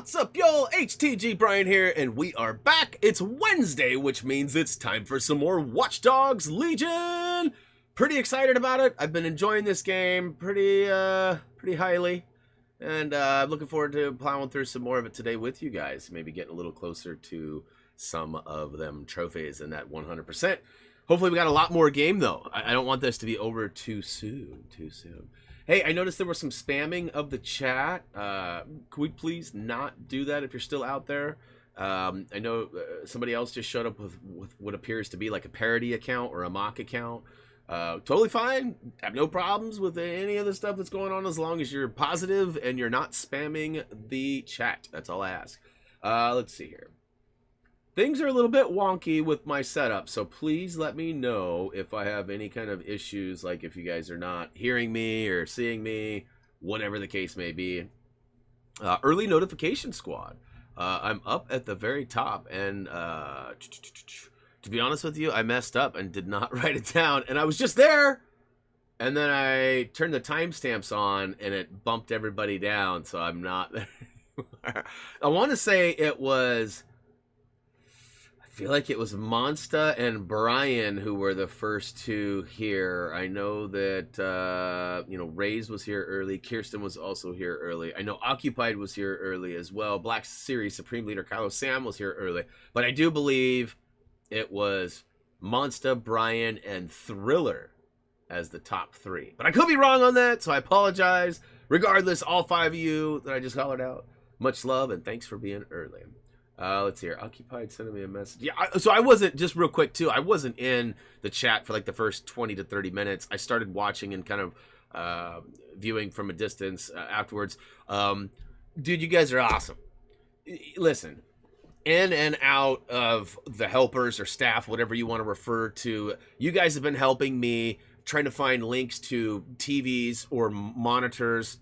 What's up, y'all? HTG Brian here, and we are back. It's Wednesday, which means it's time for some more Watch Dogs Legion. Pretty excited about it. I've been enjoying this game pretty highly, and I'm looking forward to plowing through some more of it today with you guys. Maybe getting a little closer to some of them trophies and that 100%. Hopefully, we got a lot more game though. I don't want this to be over too soon. Hey, I noticed there was some spamming of the chat. Could we please not do that if you're still out there? I know somebody else just showed up with what appears to be like a parody account or a mock account. Totally fine. Have no problems with any of the stuff that's going on as long as you're positive and you're not spamming the chat. That's all I ask. Let's see here. Things are a little bit wonky with my setup, so please let me know if I have any kind of issues, like if you guys are not hearing me or seeing me, whatever the case may be. Early notification squad. I'm up at the very top, and to be honest with you, I messed up and did not write it down, and I was just there, and then I turned the timestamps on, and it bumped everybody down, so I'm not there. I want to say it was... I feel like it was Monsta and Brian who were the first two here. I know that, you know, Raze was here early. Kirsten was also here early. I know Occupied was here early as well. Black Series Supreme Leader Kylo Sam was here early. But I do believe it was Monsta, Brian, and Thriller as the top three. But I could be wrong on that, so I apologize. Regardless, all five of you that I just hollered out, much love and thanks for being early. Let's see here. Occupied sending me a message. Yeah, so I wasn't, just real quick too, I wasn't in the chat for like the first 20 to 30 minutes. I started watching and kind of viewing from a distance afterwards. Dude, you guys are awesome. Listen, in and out of the helpers or staff, whatever you want to refer to, you guys have been helping me trying to find links to TVs or monitors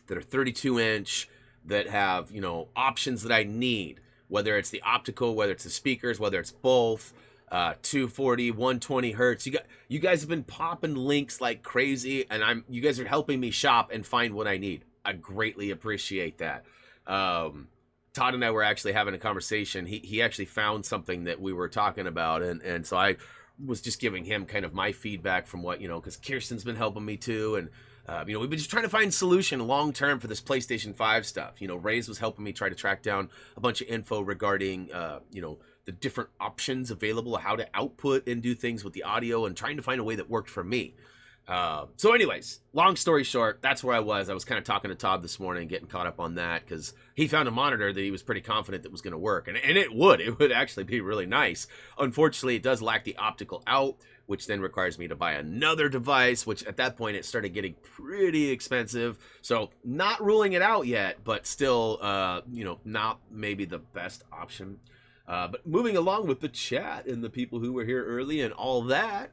that are 32-inch, that have, you know, options that I need. Whether it's the optical, whether it's the speakers, whether it's both, 240, 120 hertz. You guys have been popping links like crazy, and you guys are helping me shop and find what I need. I greatly appreciate that. Todd and I were actually having a conversation. He actually found something that we were talking about, and so I was just giving him kind of my feedback from what, you know, because Kirsten's been helping me too, and you know, we've been just trying to find a solution long term for this PlayStation 5 stuff. You know, Ray's was helping me try to track down a bunch of info regarding, you know, the different options available, how to output and do things with the audio, and trying to find a way that worked for me. So anyways, long story short, that's where I was. I was kind of talking to Todd this morning, getting caught up on that, because he found a monitor that he was pretty confident that was going to work. And it would actually be really nice. Unfortunately, it does lack the optical out, which then requires me to buy another device, which at that point it started getting pretty expensive. So not ruling it out yet, but still, you know, not maybe the best option. But moving along with the chat and the people who were here early and all that.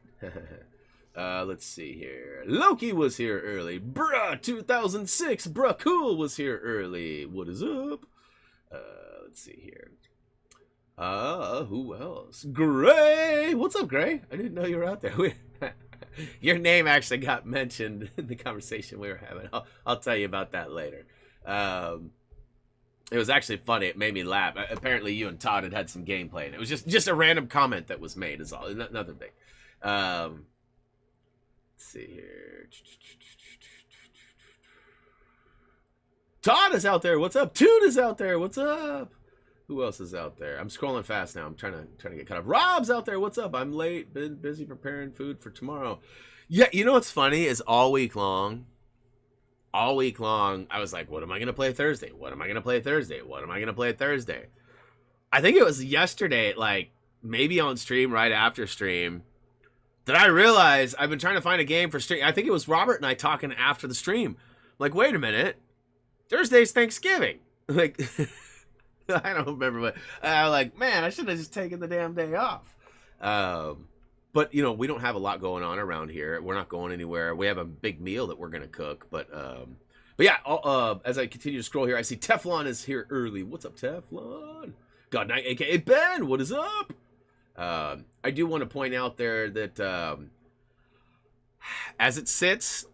Let's see here. Loki was here early. Bruh 2006. Bruh Cool was here early. What is up? Let's see here. Who else? Gray! What's up, Gray? I didn't know you were out there. Your name actually got mentioned in the conversation we were having. I'll tell you about that later. It was actually funny. It made me laugh. Apparently, you and Todd had some gameplay, and it was just a random comment that was made, is all. Nothing big. Let's see here. Todd is out there. What's up? Toot is out there. What's up? Who else is out there? I'm scrolling fast now. I'm trying to get caught up. Rob's out there. What's up? I'm late. Been busy preparing food for tomorrow. Yeah, you know what's funny is all week long, I was like, what am I going to play Thursday? What am I going to play Thursday? What am I going to play Thursday? I think it was yesterday, like maybe on stream, right after stream, that I realized I've been trying to find a game for stream. I think it was Robert and I talking after the stream. Like, wait a minute. Thursday's Thanksgiving. Like... I don't remember, but I was like, man, I should have just taken the damn day off. But, you know, we don't have a lot going on around here. We're not going anywhere. We have a big meal that we're going to cook. But yeah, as I continue to scroll here, I see Teflon is here early. What's up, Teflon? God Knight, a.k.a. Ben, what is up? I do want to point out there that as it sits,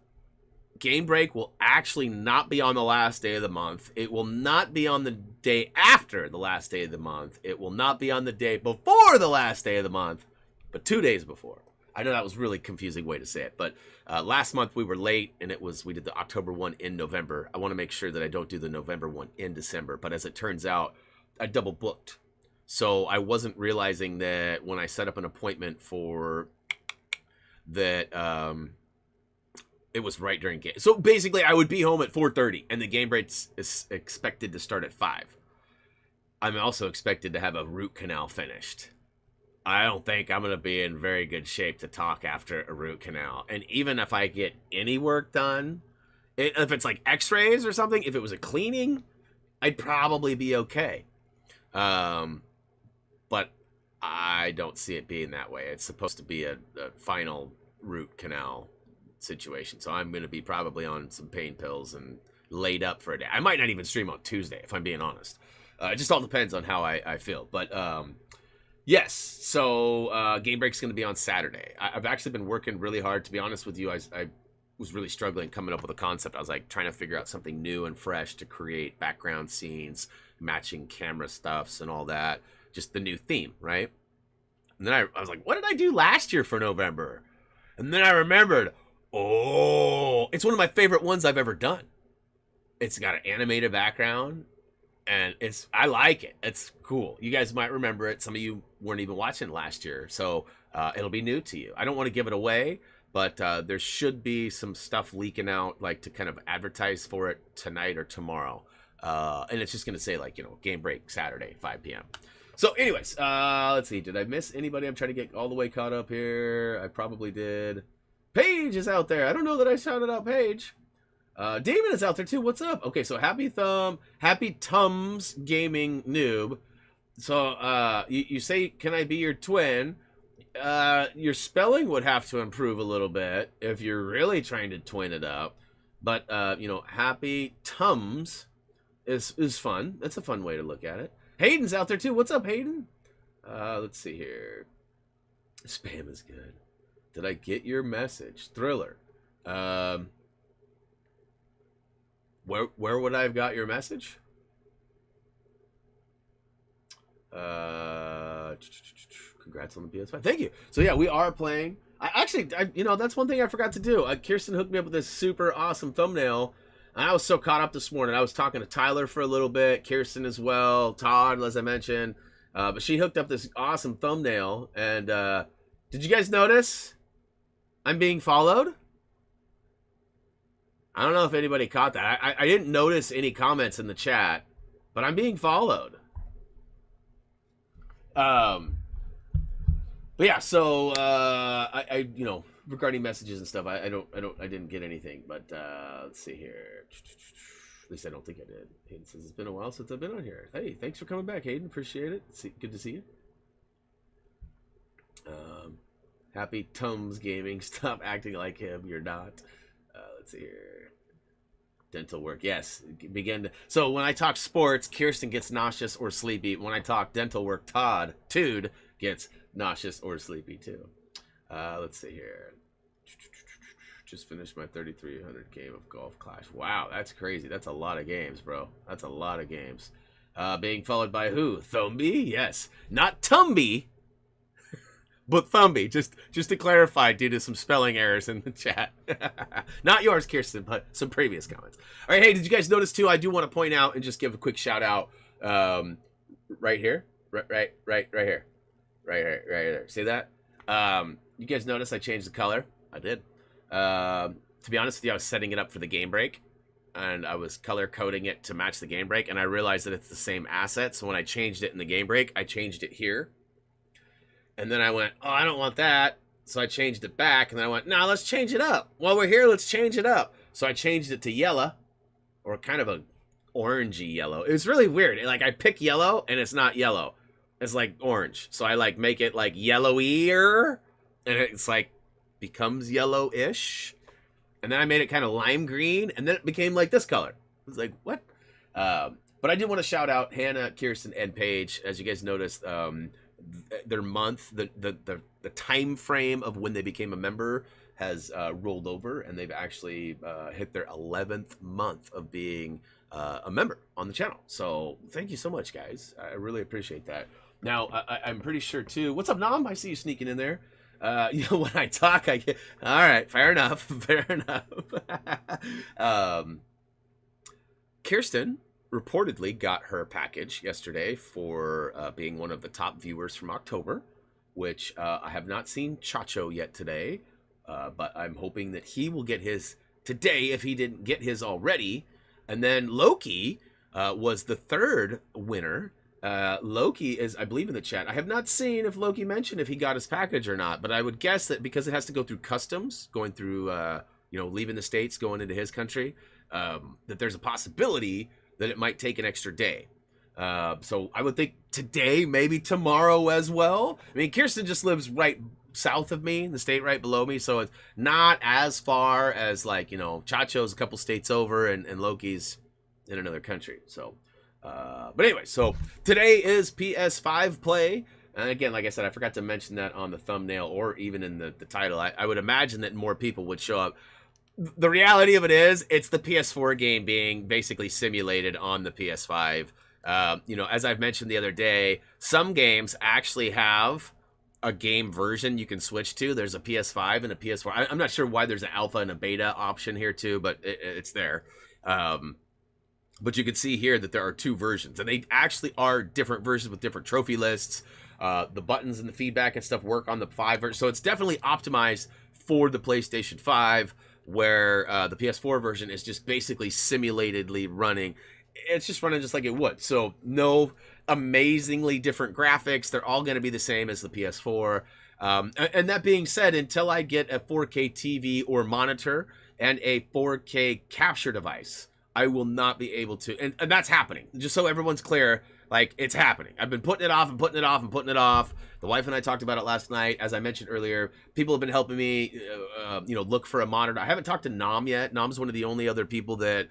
Game Break will actually not be on the last day of the month. It will not be on the day after the last day of the month. It will not be on the day before the last day of the month, but 2 days before. I know that was a really confusing way to say it, but last month we were late, and we did the October one in November. I want to make sure that I don't do the November one in December, but as it turns out, I double booked. So I wasn't realizing that when I set up an appointment for that, it was right during game. So basically, I would be home at 4:30, and the game break is expected to start at 5. I'm also expected to have a root canal finished. I don't think I'm going to be in very good shape to talk after a root canal. And even if I get any work done, if it's like x-rays or something, if it was a cleaning, I'd probably be okay. But I don't see it being that way. It's supposed to be a final root canal situation. So I'm going to be probably on some pain pills and laid up for a day. I might not even stream on Tuesday, if I'm being honest. It just all depends on how I feel. But yes, so Game Break's going to be on Saturday. I've actually been working really hard. To be honest with you, I was really struggling coming up with a concept. I was like trying to figure out something new and fresh to create background scenes, matching camera stuffs and all that. Just the new theme, right? And then I was like, what did I do last year for November? And then I remembered, oh, it's one of my favorite ones I've ever done. It's got an animated background, and I like it. It's cool. You guys might remember it. Some of you weren't even watching last year, so it'll be new to you. I don't want to give it away, but there should be some stuff leaking out, like to kind of advertise for it tonight or tomorrow. And it's just going to say, like, Game Break Saturday, 5 p.m. So anyways, let's see. Did I miss anybody? I'm trying to get all the way caught up here. I probably did. Paige is out there. I don't know that I shouted out Paige. David is out there too. What's up? Okay, so Happy Tums Gaming Noob. So you say, can I be your twin? Your spelling would have to improve a little bit if you're really trying to twin it up. But Happy Tums is fun. That's a fun way to look at it. Hayden's out there too. What's up, Hayden? Let's see here. Spam is good. Did I get your message? Thriller. Where would I have got your message? Congrats on the PS5. Thank you. So yeah, we are playing. That's one thing I forgot to do. Kirsten hooked me up with this super awesome thumbnail. I was so caught up this morning. I was talking to Tyler for a little bit, Kirsten as well, Todd, as I mentioned. But she hooked up this awesome thumbnail. And did you guys notice I'm being followed? I don't know if anybody caught that. I didn't notice any comments in the chat, but I'm being followed. But yeah, so regarding messages and stuff, I didn't get anything. But let's see here. At least I don't think I did. Hayden says it's been a while since I've been on here. Hey, thanks for coming back, Hayden. Appreciate it. Good to see you. Happy Tums Gaming. Stop acting like him. You're not. Let's see here. Dental work. Yes. So when I talk sports, Kirsten gets nauseous or sleepy. When I talk dental work, Tude gets nauseous or sleepy too. Let's see here. Just finished my 3,300 game of Golf Clash. Wow, that's crazy. That's a lot of games, bro. That's a lot of games. Being followed by who? Thumby? Yes. Not Tumby, but Thumby. Just to clarify, due to some spelling errors in the chat. Not yours, Kirsten, but some previous comments. All right, hey, did you guys notice too? I do want to point out and just give a quick shout out right here. Right here. Right here. See that? You guys notice I changed the color? I did. To be honest with you, I was setting it up for the game break, and I was color coding it to match the game break, and I realized that it's the same asset. So when I changed it in the game break, I changed it here. And then I went, oh, I don't want that. So I changed it back, and then I went, nah, let's change it up. While we're here, let's change it up. So I changed it to yellow, or kind of a orangey yellow. It was really weird. Like, I pick yellow, and it's not yellow. It's like orange. So I like make it like yellowier, and it's like becomes yellowish. And then I made it kind of lime green, and then it became like this color. It was like, what? But I did want to shout out Hannah, Kirsten, and Paige. As you guys noticed, their month, the time frame of when they became a member has rolled over, and they've actually hit their 11th month of being a member on the channel. So thank you so much, guys. I really appreciate that. Now, I'm pretty sure too. What's up, Nom? I see you sneaking in there. You know, when I talk, I get. All right, fair enough. Fair enough. Kirsten reportedly got her package yesterday for being one of the top viewers from October, which I have not seen Chacho yet today, but I'm hoping that he will get his today if he didn't get his already. And then Loki was the third winner. Loki is, I believe, in the chat. I have not seen if Loki mentioned if he got his package or not, but I would guess that because it has to go through customs, going through, you know, leaving the States, going into his country, that there's a possibility that it might take an extra day. So I would think today, maybe tomorrow as well. I mean, Kirsten just lives right south of me, the state right below me, so it's not as far as, like, you know, Chacho's a couple states over and Loki's in another country. So, but anyway, so today is PS5 play. And again, like I said, I forgot to mention that on the thumbnail or even in the title. I would imagine that more people would show up. The reality of it is, it's the PS4 game being basically simulated on the PS5. You know, as I've mentioned the other day, some games actually have a game version you can switch to. There's a PS5 and a PS4. I'm not sure why there's an alpha and a beta option here too, but it's there. But you can see here that there are two versions, and they actually are different versions with different trophy lists. The buttons and the feedback and stuff work on the 5 version, so it's definitely optimized for the PlayStation 5, where the PS4 version is just basically simulatedly running. It's just running just like it would. So no amazingly different graphics. They're all going to be the same as the PS4. And that being said, until I get a 4K TV or monitor and a 4K capture device, I will not be able to. And that's happening. Just so everyone's clear, like, it's happening. I've been putting it off and putting it off and putting it off. The wife and I talked about it last night. As I mentioned earlier, people have been helping me, you know, look for a monitor. I haven't talked to Nom yet. Nom's one of the only other people that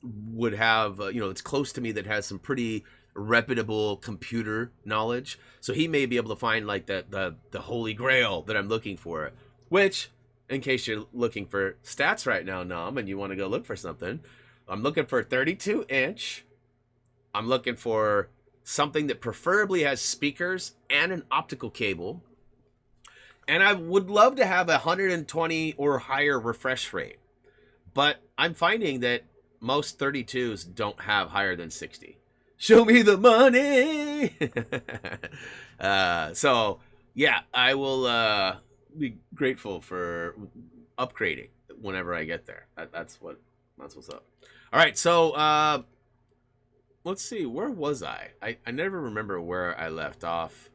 would have, you know, it's close to me, that has some pretty reputable computer knowledge. So he may be able to find, like, the holy grail that I'm looking for. Which, in case you're looking for stats right now, Nom, and you want to go look for something, I'm looking for a 32-inch. I'm looking for something that preferably has speakers and an optical cable. And I would love to have a 120 or higher refresh rate. But I'm finding that most 32s don't have higher than 60. Show me the money! So, yeah, I will be grateful for upgrading whenever I get there. That's what's up. All right, so let's see, where was I? I never remember where I left off.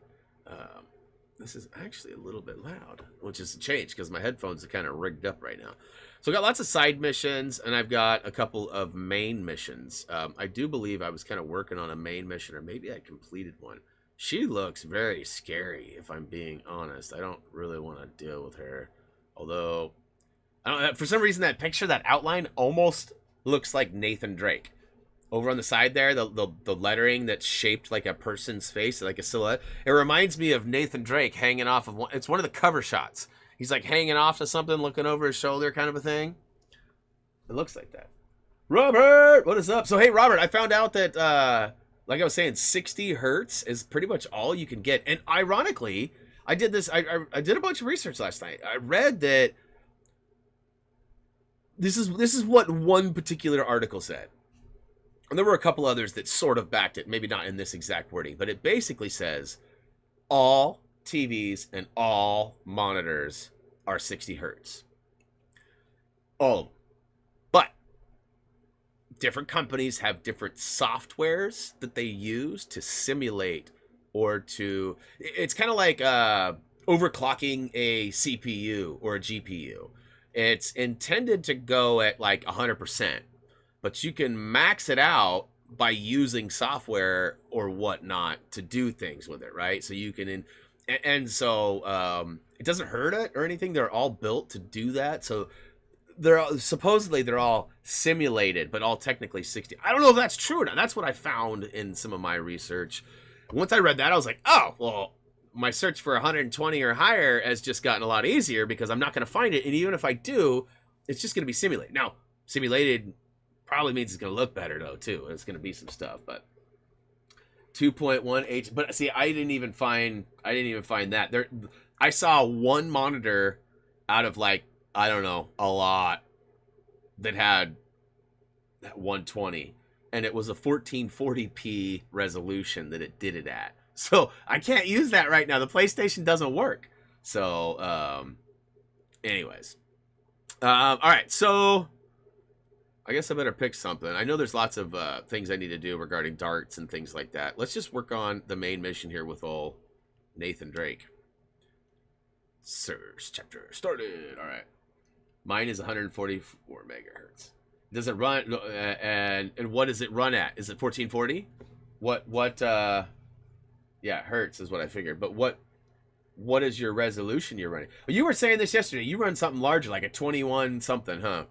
This is actually a little bit loud, which is a change because my headphones are kind of rigged up right now. So I got lots of side missions, and I've got a couple of main missions. I do believe I was kind of working on a main mission, or maybe I completed one. She looks very scary, if I'm being honest. I don't really want to deal with her. Although, I don't know, for some reason that picture, that outline, almost looks like Nathan Drake. Over on the side there, the lettering that's shaped like a person's face, like a silhouette. It reminds me of Nathan Drake hanging off of one. It's one of the cover shots. He's like hanging off to something, looking over his shoulder, kind of a thing. It looks like that. Robert, what is up? So hey, Robert, I found out that, like I was saying, 60 hertz is pretty much all you can get. And ironically, I did this. I did a bunch of research last night. I read that this is what one particular article said. And there were a couple others that sort of backed it, maybe not in this exact wording, but it basically says all TVs and all monitors are 60 hertz. All of them. But different companies have different softwares that they use to simulate or to... It's kind of like overclocking a CPU or a GPU. It's intended to go at like 100%. But you can max it out by using software or whatnot to do things with it, right? So you can, and so it doesn't hurt it or anything. They're all built to do that. So supposedly they're all simulated, but all technically 60. I don't know if that's true or not. That's what I found in some of my research. Once I read that, I was like, oh, well, my search for 120 or higher has just gotten a lot easier because I'm not going to find it. And even if I do, it's just going to be simulated. Now, simulated probably means it's going to look better, though, too. It's going to be some stuff, but 2.1 H. But see, I didn't even find that. There, I saw one monitor out of, like, I don't know, a lot that had 120. And it was a 1440p resolution that it did it at. So I can't use that right now. The PlayStation doesn't work. So, anyways. All right, so I guess I better pick something. I know there's lots of things I need to do regarding darts and things like that. Let's just work on the main mission here with old Nathan Drake. Search chapter started. All right. Mine is 144 megahertz. Does it run, and what does it run at? Is it 1440? Yeah, hertz is what I figured. But what is your resolution you're running? You were saying this yesterday. You run something larger, like a 21 something, huh?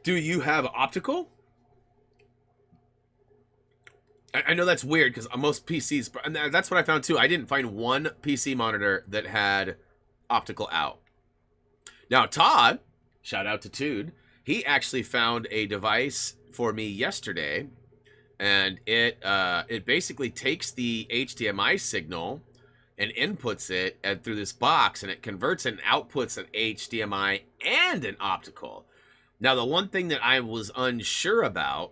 Do you have optical? I know that's weird because most PCs, and that's what I found too. I didn't find one PC monitor that had optical out. Now, Todd, shout out to Tude, he actually found a device for me yesterday, and it basically takes the HDMI signal and inputs it through this box, and it converts and outputs an HDMI and an optical. Now, the one thing that I was unsure about,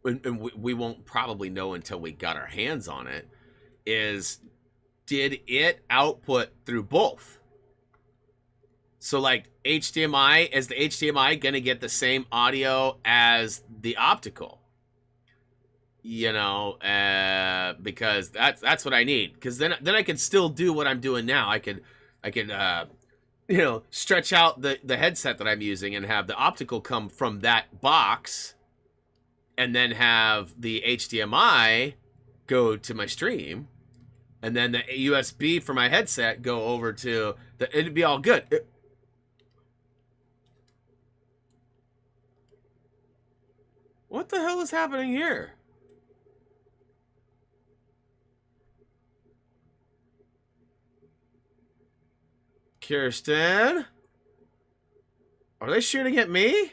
and we won't probably know until we got our hands on it, is did it output through both? So like HDMI, is the HDMI gonna get the same audio as the optical? You know, because that's what I need. Because then I can still do what I'm doing now. I could you know, stretch out the headset that I'm using and have the optical come from that box, and then have the HDMI go to my stream, and then the USB for my headset go over to the. It'd be all good. What the hell is happening here? Kirsten? Are they shooting at me?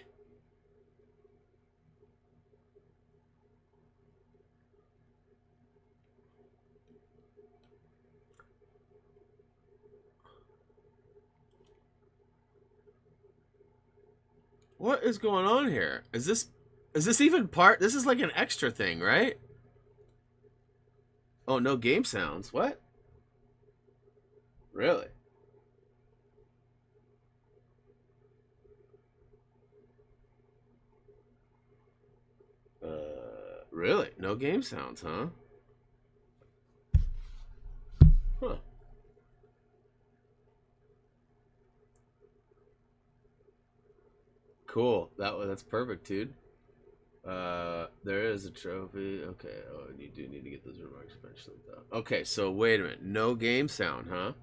What is going on here? Is this even part? This is like an extra thing, right? Oh, no game sounds. What? Really? Really? No game sounds, huh? Huh. Cool. That's perfect, dude. There is a trophy. Okay. Oh, you do need to get those remarks eventually, though. Okay, so wait a minute. No game sound, huh?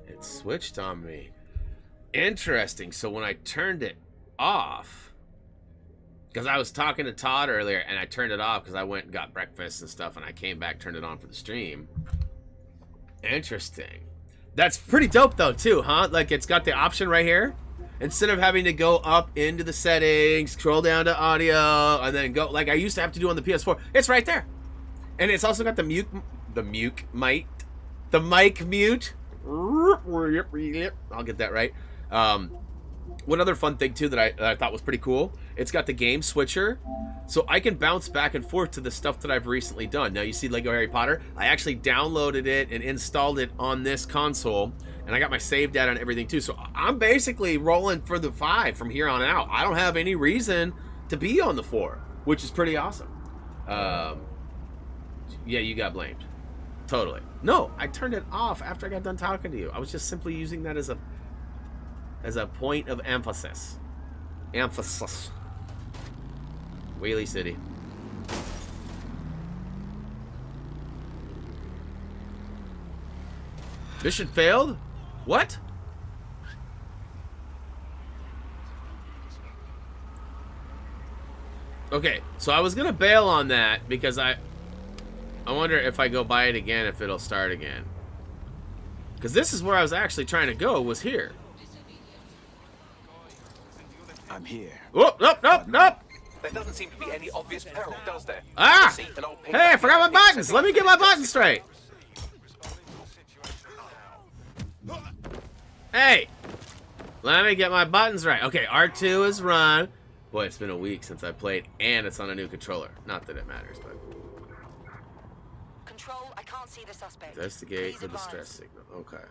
It switched on me. Interesting. So when I turned it off, because I was talking to Todd earlier, and I turned it off because I went and got breakfast and stuff, and I came back, turned it on for the stream. Interesting. That's pretty dope, though, too, huh? Like, it's got the option right here. Instead of having to go up into the settings, scroll down to audio, and then go, like I used to have to do on the PS4, it's right there. And it's also got the mic mute. I'll get that right. One other fun thing too that I thought was pretty cool, it's got the game switcher, so I can bounce back and forth to the stuff that I've recently done. Now you see Lego Harry Potter, I actually downloaded it and installed it on this console, and I got my save data and everything too, so I'm basically rolling for the 5 from here on out. I don't have any reason to be on the 4, which is pretty awesome. Yeah, you got blamed. Totally. No, I turned it off after I got done talking to you. I was just simply using that as a point of emphasis. Emphasis. Whaley City. Mission failed? What? Okay, so I was gonna bail on that because I wonder if I go buy it again if it'll start again. Because this is where I was actually trying to go, was here. I'm here. Whoop, nope, nope, nope. There doesn't seem to be any obvious peril, does there? Ah! See, an old Hey, I forgot my buttons. Let me get my buttons straight. Hey, let me get my buttons right. Okay, R2 is run. Boy, it's been a week since I played, and it's on a new controller. Not that it matters, but. Control, I can't see the suspect. Investigate for distress signal. Okay.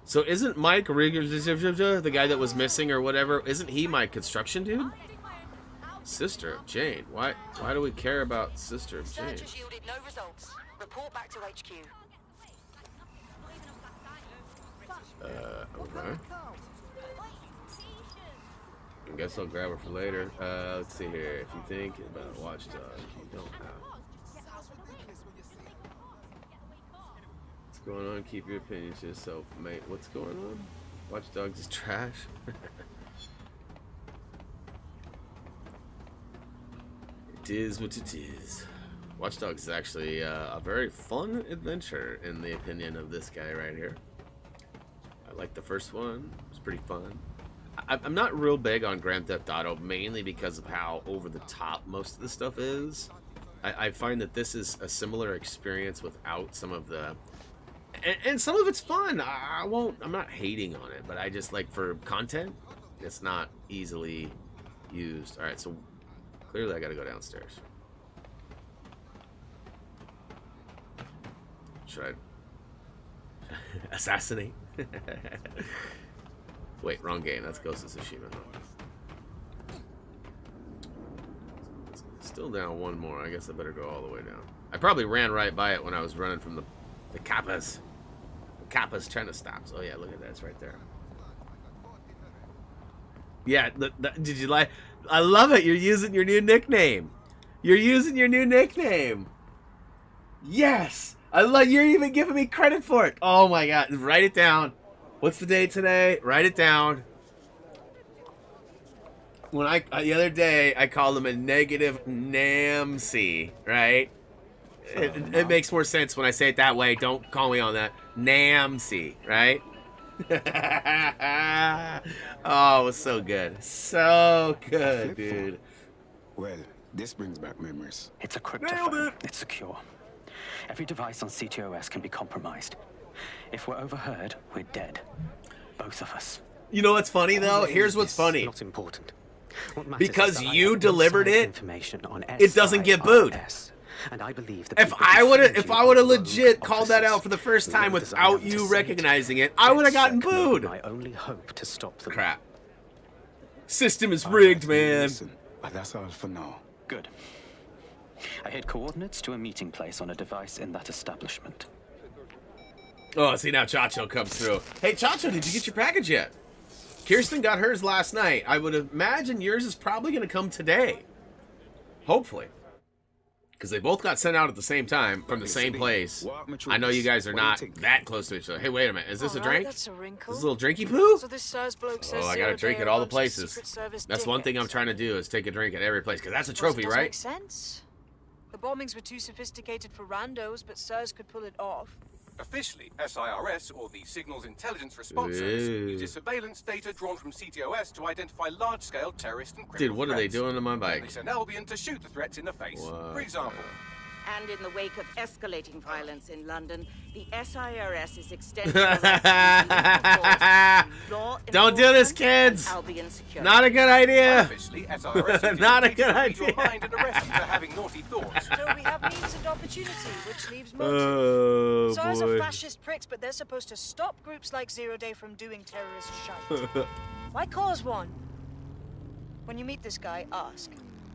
So isn't Mike the guy that was missing or whatever? Isn't he my construction dude? Sister of Jane. Why do we care about Sister of Jane? Search has yielded no results. Report back to HQ. Okay. I guess I'll grab her for later. Let's see here. If you think about Watchdog, you don't have. What's going on? Keep your opinions to yourself, mate. What's going on? Watchdogs is trash. It is what it is. Watch Dogs is actually a very fun adventure in the opinion of this guy right here. I liked the first one. It was pretty fun. I'm not real big on Grand Theft Auto, mainly because of how over the top most of the stuff is. I find that this is a similar experience without some of the... And some of it's fun. I'm not hating on it, but I just like for content, it's not easily used. Alright, so clearly I gotta go downstairs. Should I assassinate? Wait, wrong game. That's Ghost of Tsushima. Still down one more. I guess I better go all the way down. I probably ran right by it when I was running from the Kappas. The Kappas trying to stop. Oh yeah, look at that. It's right there. Yeah, did you like? I love it. You're using your new nickname. You're using your new nickname. Yes, I love. You're even giving me credit for it. Oh my god, write it down. What's the date today? Write it down. When the other day I called him a negative Namsi, right? It makes more sense when I say it that way. Don't call me on that. Namsi, right? Oh, it was so good. So good, dude. Well, this brings back memories. It's a cryptophone. It's secure. Every device on CTOS can be compromised. If we're overheard, we're dead. Both of us. You know what's funny, though? Here's what's funny. Not important. Because you delivered it, it doesn't get booed. And I believe that if I would have legit called that out for the first time without you recognizing it, I would have gotten booed. My only hope to stop the crap. System is rigged, man. Listen, but that's all for now. Good. I hid coordinates to a meeting place on a device in that establishment. Oh, see now Chacho comes through. Hey Chacho, did you get your package yet? Kirsten got hers last night. I would imagine yours is probably going to come today. Hopefully. Because they both got sent out at the same time from the same place. I know you guys are not that close to each other. Hey, wait a minute. Is this a drink? That's a wrinkle. This is a little drinky poo? So this SARS bloke says I gotta drink at all the places. That's one thing I'm trying to do is take a drink at every place. Because that's a trophy, right? Makes sense. The bombings were too sophisticated for randos, but SARS could pull it off. Officially, SIRS, or the Signals Intelligence Response Service, uses surveillance data drawn from CTOS to identify large-scale terrorist and criminal Dude, what are they doing to my bike? They send Albion to shoot the threats in the face. What? For example. And in the wake of escalating violence in London, the SIRS is extending Don't do this, kids! Not a good idea! Not a good idea! Mind and arrest you for having naughty thoughts. So we have means and opportunity, which leaves motive. Oh, SARS are boy. fascist pricks, but they're supposed to stop groups like Zero Day from doing terrorist shite. Why cause one? When you meet this guy, ask.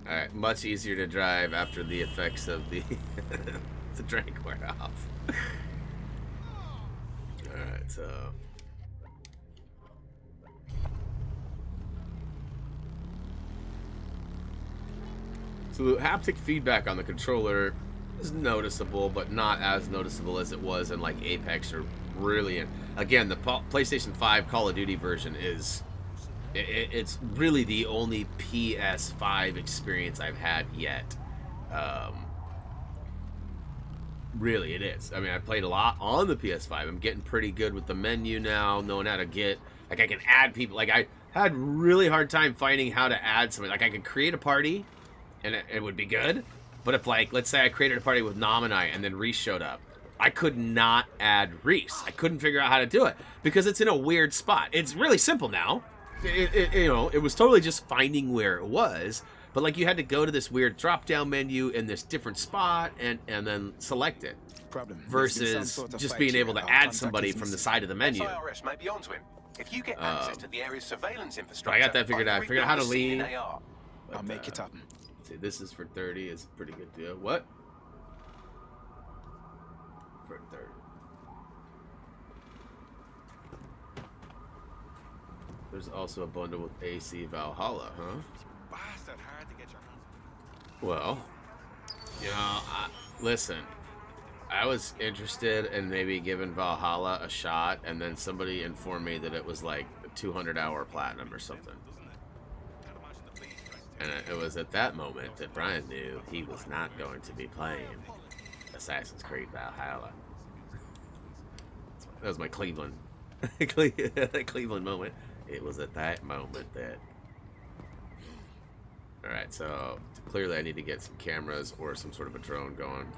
Alright, much easier to drive after the effects of the the drink wear off. Alright, so So the haptic feedback on the controller is noticeable, but not as noticeable as it was in like Apex or really in, again, the PlayStation 5 Call of Duty version is it's really the only PS5 experience I've had yet. Really, it is. I mean, I played a lot on the PS5. I'm getting pretty good with the menu now, knowing how to get, like, I can add people. Like, I had really hard time finding how to add somebody. Like, I could create a party, and it would be good. But if, like, let's say I created a party with Nominite, and then Reese showed up, I could not add Reese. I couldn't figure out how to do it, because it's in a weird spot. It's really simple now. You know, it was totally just finding where it was. But, like, you had to go to this weird drop-down menu in this different spot and then select it. Problem. Versus just being able to add somebody from the side of the menu. SIRS may be onto him. If you get access to the area's surveillance infrastructure, I got that figured out. I figured out how to lean. I'll make it happen. See, this is for 30. It's a pretty good deal. What? For 30. There's also a bundle with AC Valhalla, huh? Well, you know, listen, I was interested in maybe giving Valhalla a shot, and then somebody informed me that it was like a 200-hour platinum or something. And it was at that moment that Brian knew he was not going to be playing Assassin's Creed Valhalla. That was my Cleveland moment. It was at that moment that... Alright, so clearly I need to get some cameras or some sort of a drone going.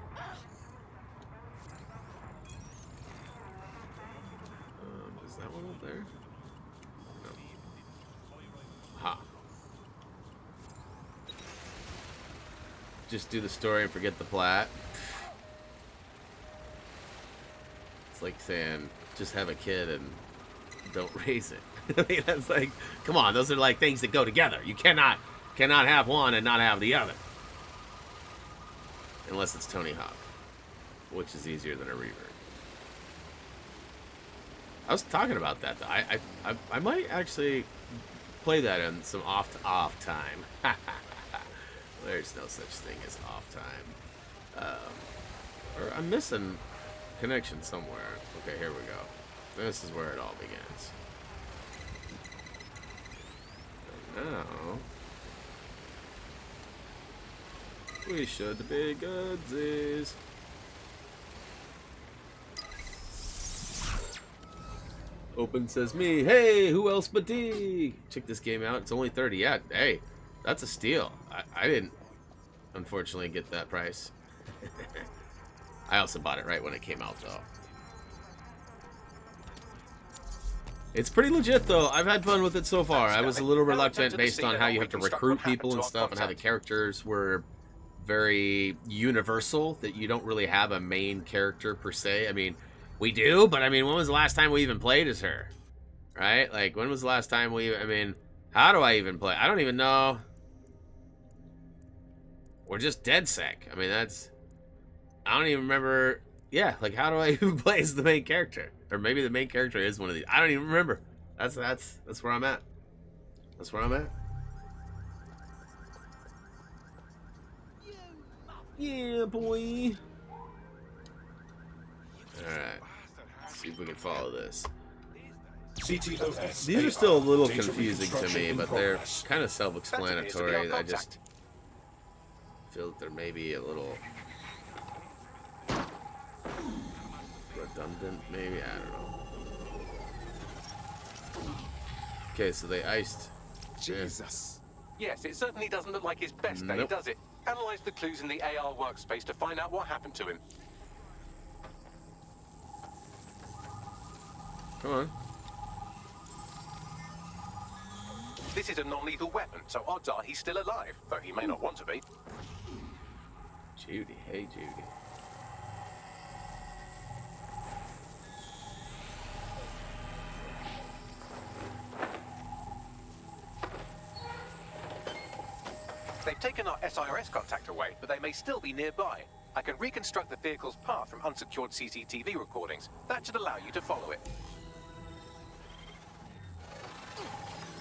Is that one up there? No. Ha. Just do the story and forget the plot. It's like saying, just have a kid and don't raise it. I mean, that's like, come on, those are like things that go together. You cannot have one and not have the other. Unless it's Tony Hawk, which is easier than a reverb. I was talking about that, though. I might actually play that in some off time. There's no such thing as off time. Or I'm missing connection somewhere. Okay, here we go. This is where it all begins. Now... we should be goodsies. Open says me. Hey, who else but D? Check this game out. It's only 30. Yeah, hey, that's a steal. I didn't, unfortunately, get that price. I also bought it right when it came out, though. It's pretty legit, though. I've had fun with it so far. I was a little reluctant based on how you have to recruit people and stuff, and how the characters were very universal, that you don't really have a main character per se. I mean, we do, but I mean, when was the last time we even played as her? Right? Like, when was the last time I mean, how do I even play? I don't even know. We're just dead sick. I mean, I don't even remember. Yeah, like, how do I even play as the main character? Or maybe the main character is one of these. I don't even remember. That's where I'm at. That's where I'm at. Yeah, boy. Alright. Let's see if we can follow this. These are still a little confusing to me, but they're kind of self-explanatory. I just feel that there may be a little redundant, maybe? I don't know. Okay, so they iced. Jesus. Yes, it certainly doesn't look like his best day, Nope. does it? Analyze the clues in the AR workspace to find out what happened to him. Come on. This is a non-lethal weapon, so odds are he's still alive, though he may not want to be. Judy. Hey, Judy. They've taken our SIRS contact away, but they may still be nearby. I can reconstruct the vehicle's path from unsecured CCTV recordings. That should allow you to follow it.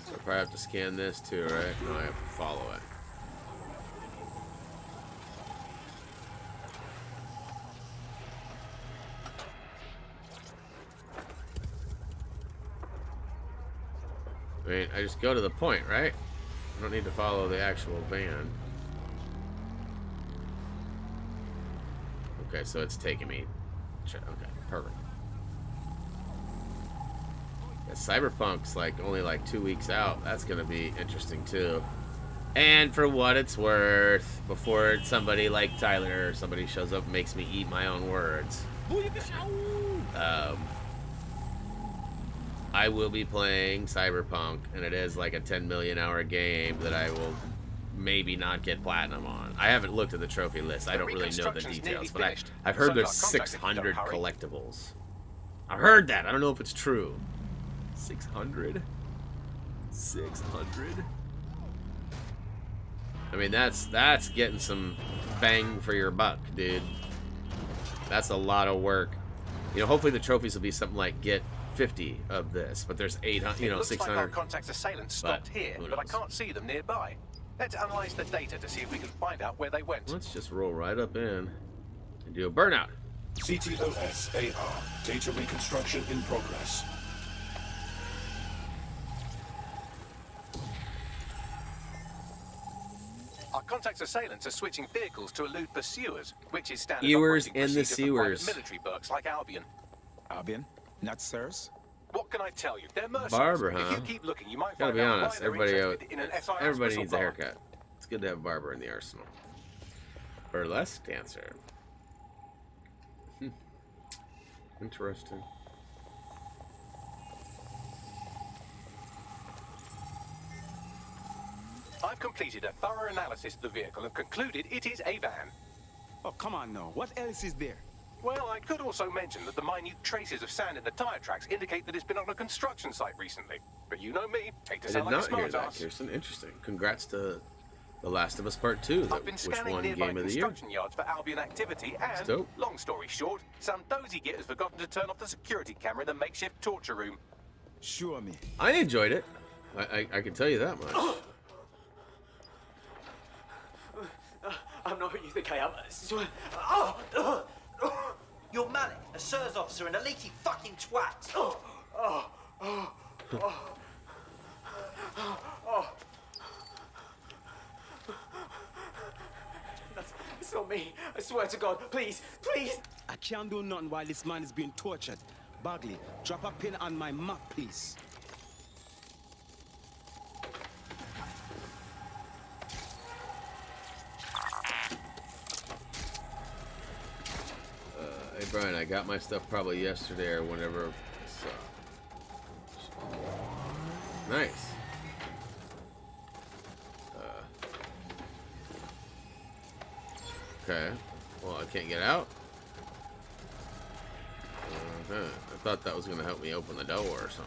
So I probably have to scan this too, right? No, I have to follow it. I mean, I just go to the point, right? I don't need to follow the actual van. Okay, so it's taking me. Okay, perfect. Yeah, Cyberpunk's like only like 2 weeks out. That's gonna be interesting too. And for what it's worth, before somebody like Tyler or somebody shows up and makes me eat my own words, I will be playing Cyberpunk, and it is like a 10 million hour game that I will maybe not get platinum on. I haven't looked at the trophy list. I don't really know the details, but I've heard there's 600 collectibles. I've heard that. I don't know if it's true. 600? 600? I mean, that's getting some bang for your buck, dude. That's a lot of work. You know, hopefully the trophies will be something like get 50 of this, but there's 800, you know, 600. Like our contact's assailants stopped here, but I can't see them nearby. Let's analyze the data to see if we can find out where they went. Let's just roll right up in and do a burnout. CTOS AR. Data reconstruction in progress. Our contact's assailants are switching vehicles to elude pursuers, which is standard Ewers operating and the procedure for private sewers. military bugs like Albion. Albion? Not sirs? What can I tell you? They're mercenaries. Barber, If huh? you keep looking, you might Gotta find be out honest, why they're interested in an SIS everybody missile needs a bomb. haircut. It's good to have a barber in the arsenal. Burlesque dancer. Interesting. I've completed a thorough analysis of the vehicle and concluded it is a van. Oh, come on now. What else is there? Well, I could also mention that the minute traces of sand in the tire tracks indicate that it's been on a construction site recently. But you know me, hate to I did sound like a not hear that, smartass. Kirsten. Interesting. Congrats to The Last of Us Part 2, I've been which scanning won nearby Game of the Year. construction yards for Albion activity and, dope. long story short, some dozy git has forgotten to turn off the security camera in the makeshift torture room. Sure me. I enjoyed it. I can tell you that much. I'm not who you think I am. You're Malik, a SIRS officer and a leaky fucking twat. It's not me. I swear to God. Please, please. I can't do nothing while this man is being tortured. Bagley, drop a pin on my map, please. Hey Brian, I got my stuff probably yesterday or whenever. So. Nice. Okay. Well, I can't get out. I thought that was going to help me open the door or something.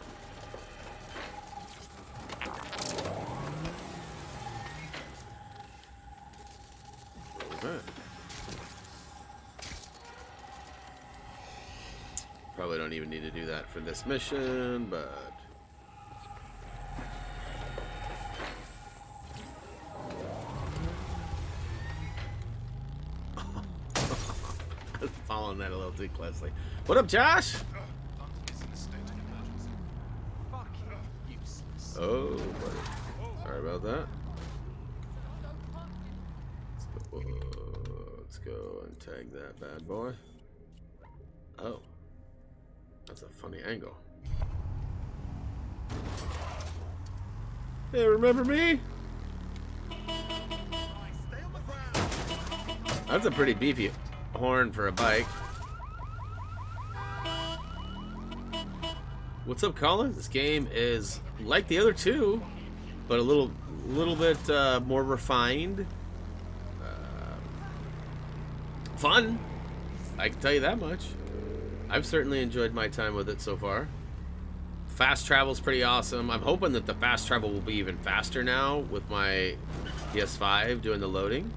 Probably don't even need to do that for this mission, but... I was following that a little too closely. What up, Josh? Oh, buddy. Sorry about that. Let's go and tag that bad boy. Oh. That's a funny angle. Hey, remember me? That's a pretty beefy horn for a bike. What's up, Colin? This game is like the other two, but a little bit more refined. Fun. I can tell you that much. I've certainly enjoyed my time with it so far. Fast travel's pretty awesome. I'm hoping that the fast travel will be even faster now with my PS5 doing the loading.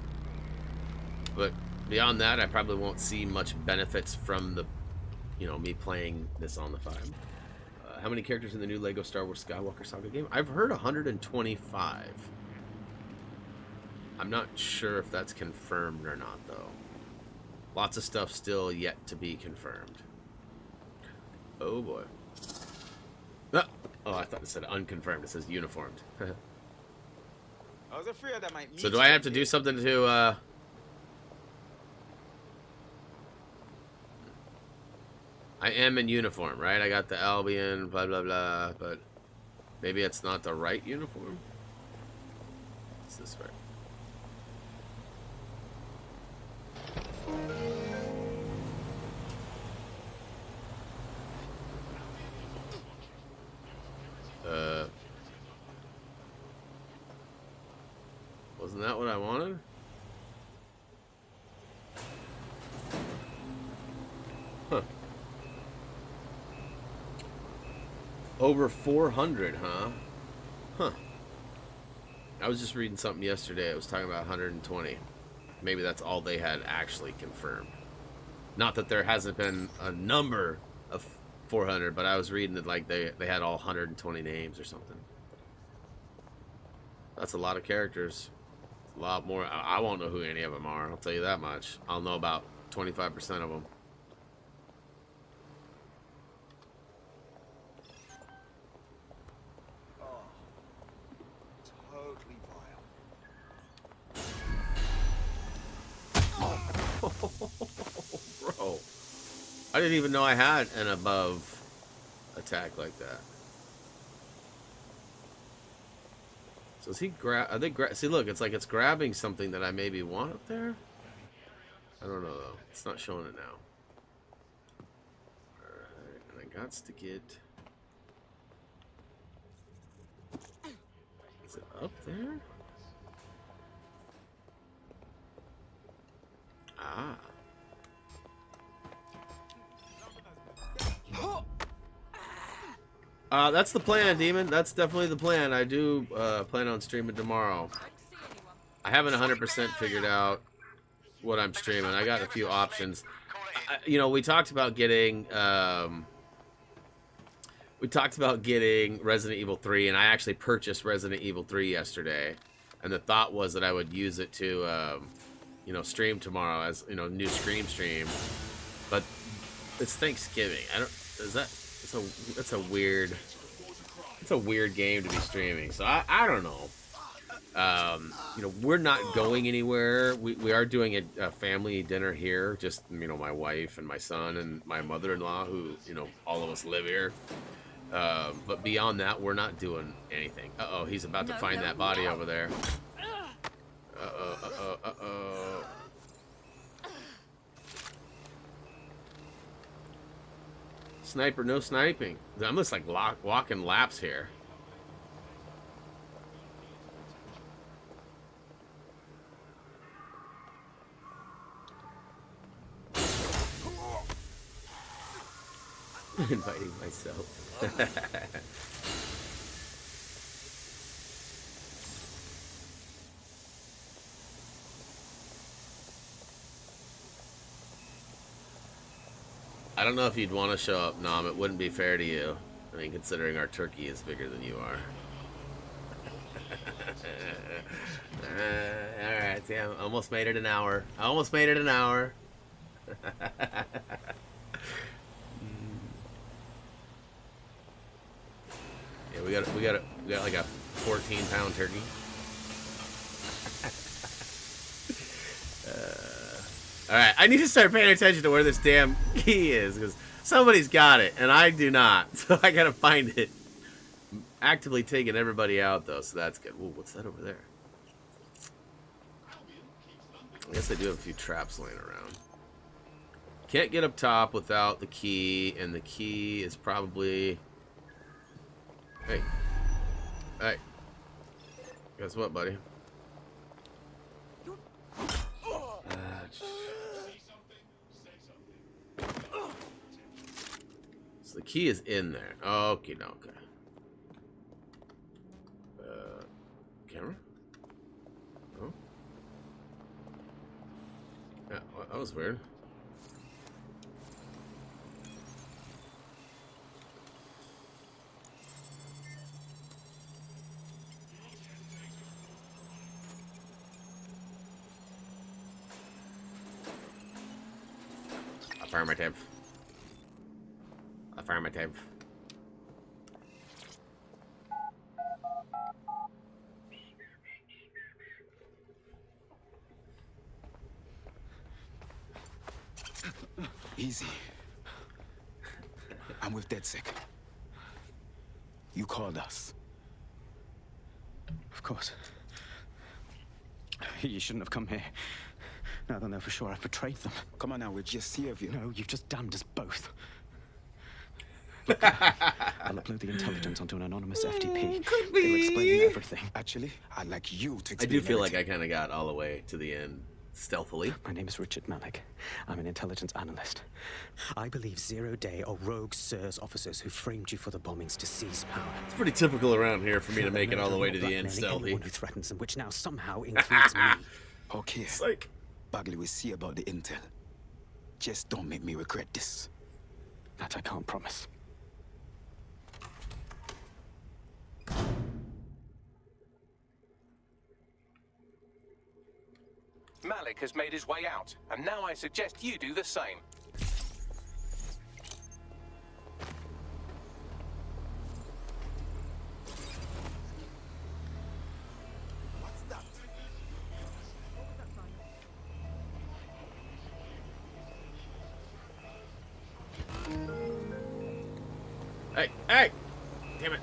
But beyond that, I probably won't see much benefits from the, me playing this on the 5. How many characters in the new Lego Star Wars Skywalker Saga game? I've heard 125. I'm not sure if that's confirmed or not, though. Lots of stuff still yet to be confirmed. Oh boy. Ah, Oh, I thought it said unconfirmed. It says uniformed. I was afraid that might. So do I have to do something to? I am in uniform, right? I got the Albion, blah blah blah. But maybe it's not the right uniform. It's this way. Wasn't that what I wanted? Huh. Over 400, huh? Huh. I was just reading something yesterday. It was talking about 120. Maybe that's all they had actually confirmed. Not that there hasn't been a number of 400, but I was reading that like they had all 120 names or something. That's a lot of characters. A lot more. I won't know who any of them are. I'll tell you that much. I'll know about 25% of them. Oh, totally vile. Bro, I didn't even know I had an above attack like that. So is he are they see, look, it's like it's grabbing something that I maybe want up there. I don't know though. It's not showing it now. Alright, and I got to get. Is it up there? Ah. That's the plan, Demon. That's definitely the plan. I do plan on streaming tomorrow. I haven't 100% figured out what I'm streaming. I got a few options. You know, we talked about getting Resident Evil 3, and I actually purchased Resident Evil 3 yesterday. And the thought was that I would use it to, you know, stream tomorrow as, you know, new stream. But it's Thanksgiving. I don't. Is that? It's a weird game to be streaming. So I don't know. You know, we're not going anywhere. We are doing a family dinner here. Just, you know, my wife and my son and my mother-in-law, who, you know, all of us live here. But beyond that, we're not doing anything. Uh-oh, he's about to find that body over there. Uh-oh. Sniper, no sniping. I'm just like walking laps here. Inviting myself. I don't know if you'd want to show up, Nom. It wouldn't be fair to you. I mean, considering our turkey is bigger than you are. Alright, see, I almost made it an hour. I almost made it an hour. Yeah, we got like a 14-pound turkey. Alright, I need to start paying attention to where this damn key is, because somebody's got it, and I do not. So I gotta find it. I'm actively taking everybody out, though, so that's good. Ooh, what's that over there? I guess I do have a few traps laying around. Can't get up top without the key, and the key is probably... Hey. Hey. Guess what, buddy? So the key is in there. Okay, no, okay. Camera? Oh. Yeah, well, that was weird. Affirmative. Affirmative. Easy. I'm with DedSec. You called us. Of course. You shouldn't have come here. Now they'll know for sure I've betrayed them. Come on now, we'll just save you. No, you've just damned us both. Look, I'll upload the intelligence onto an anonymous FTP. Could It'll explain be. everything. Actually, I'd like you to I explain do feel like everything. I kind of got all the way to the end stealthily. My name is Richard Malik. I'm an intelligence analyst. I believe zero-day or rogue SIRS officers who framed you for the bombings to seize power. It's pretty typical around here for me to They're make it all the way to the blackmailing end stealthy. anyone who threatens them, which now somehow includes me. Okay. It's like, Bagley will see about the intel. Just don't make me regret this. That I can't promise. Malik has made his way out, and now I suggest you do the same. hey, hey! Damn it.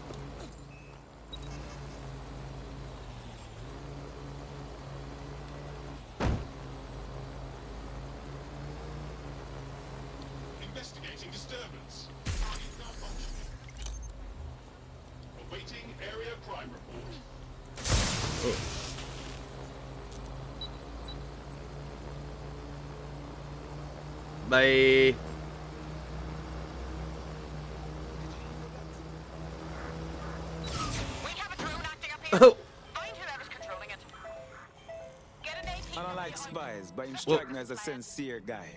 Investigating disturbance. Target malfunctioning. Awaiting area crime report. Oh. Bye. We have a drone acting up here. Oh. Find whoever's controlling it. Get an AP. I don't like spies, but him strike me as a sincere guy.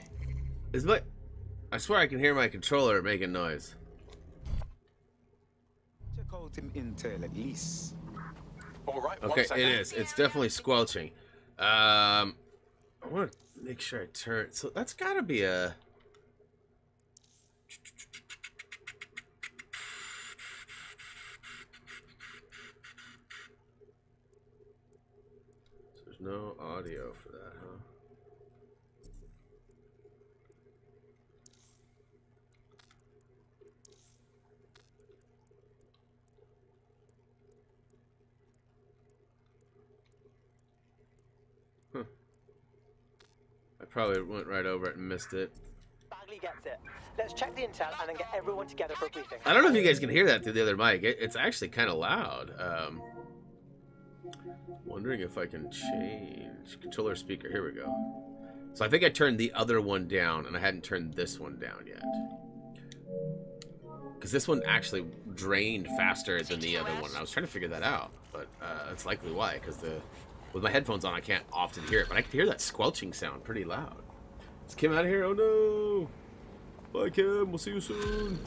Is my... I swear I can hear my controller making noise. Check out him intel at least. All right, one Okay, second. it is. It's definitely squelching. I want to make sure I turn... So that's got to be a... There's no audio for that, huh? I probably went right over it and missed it. Bagley gets it. Let's check the intel and then get everyone together for a briefing. I don't know if you guys can hear that through the other mic. It's actually kind of loud. Wondering if I can change controller speaker. Here we go. So I think I turned the other one down, and I hadn't turned this one down yet. Because this one actually drained faster than the other one. I was trying to figure that out, but that's likely why. Because with my headphones on, I can't often hear it, but I can hear that squelching sound pretty loud. Is Kim out of here? Oh no! Bye, Kim. We'll see you soon.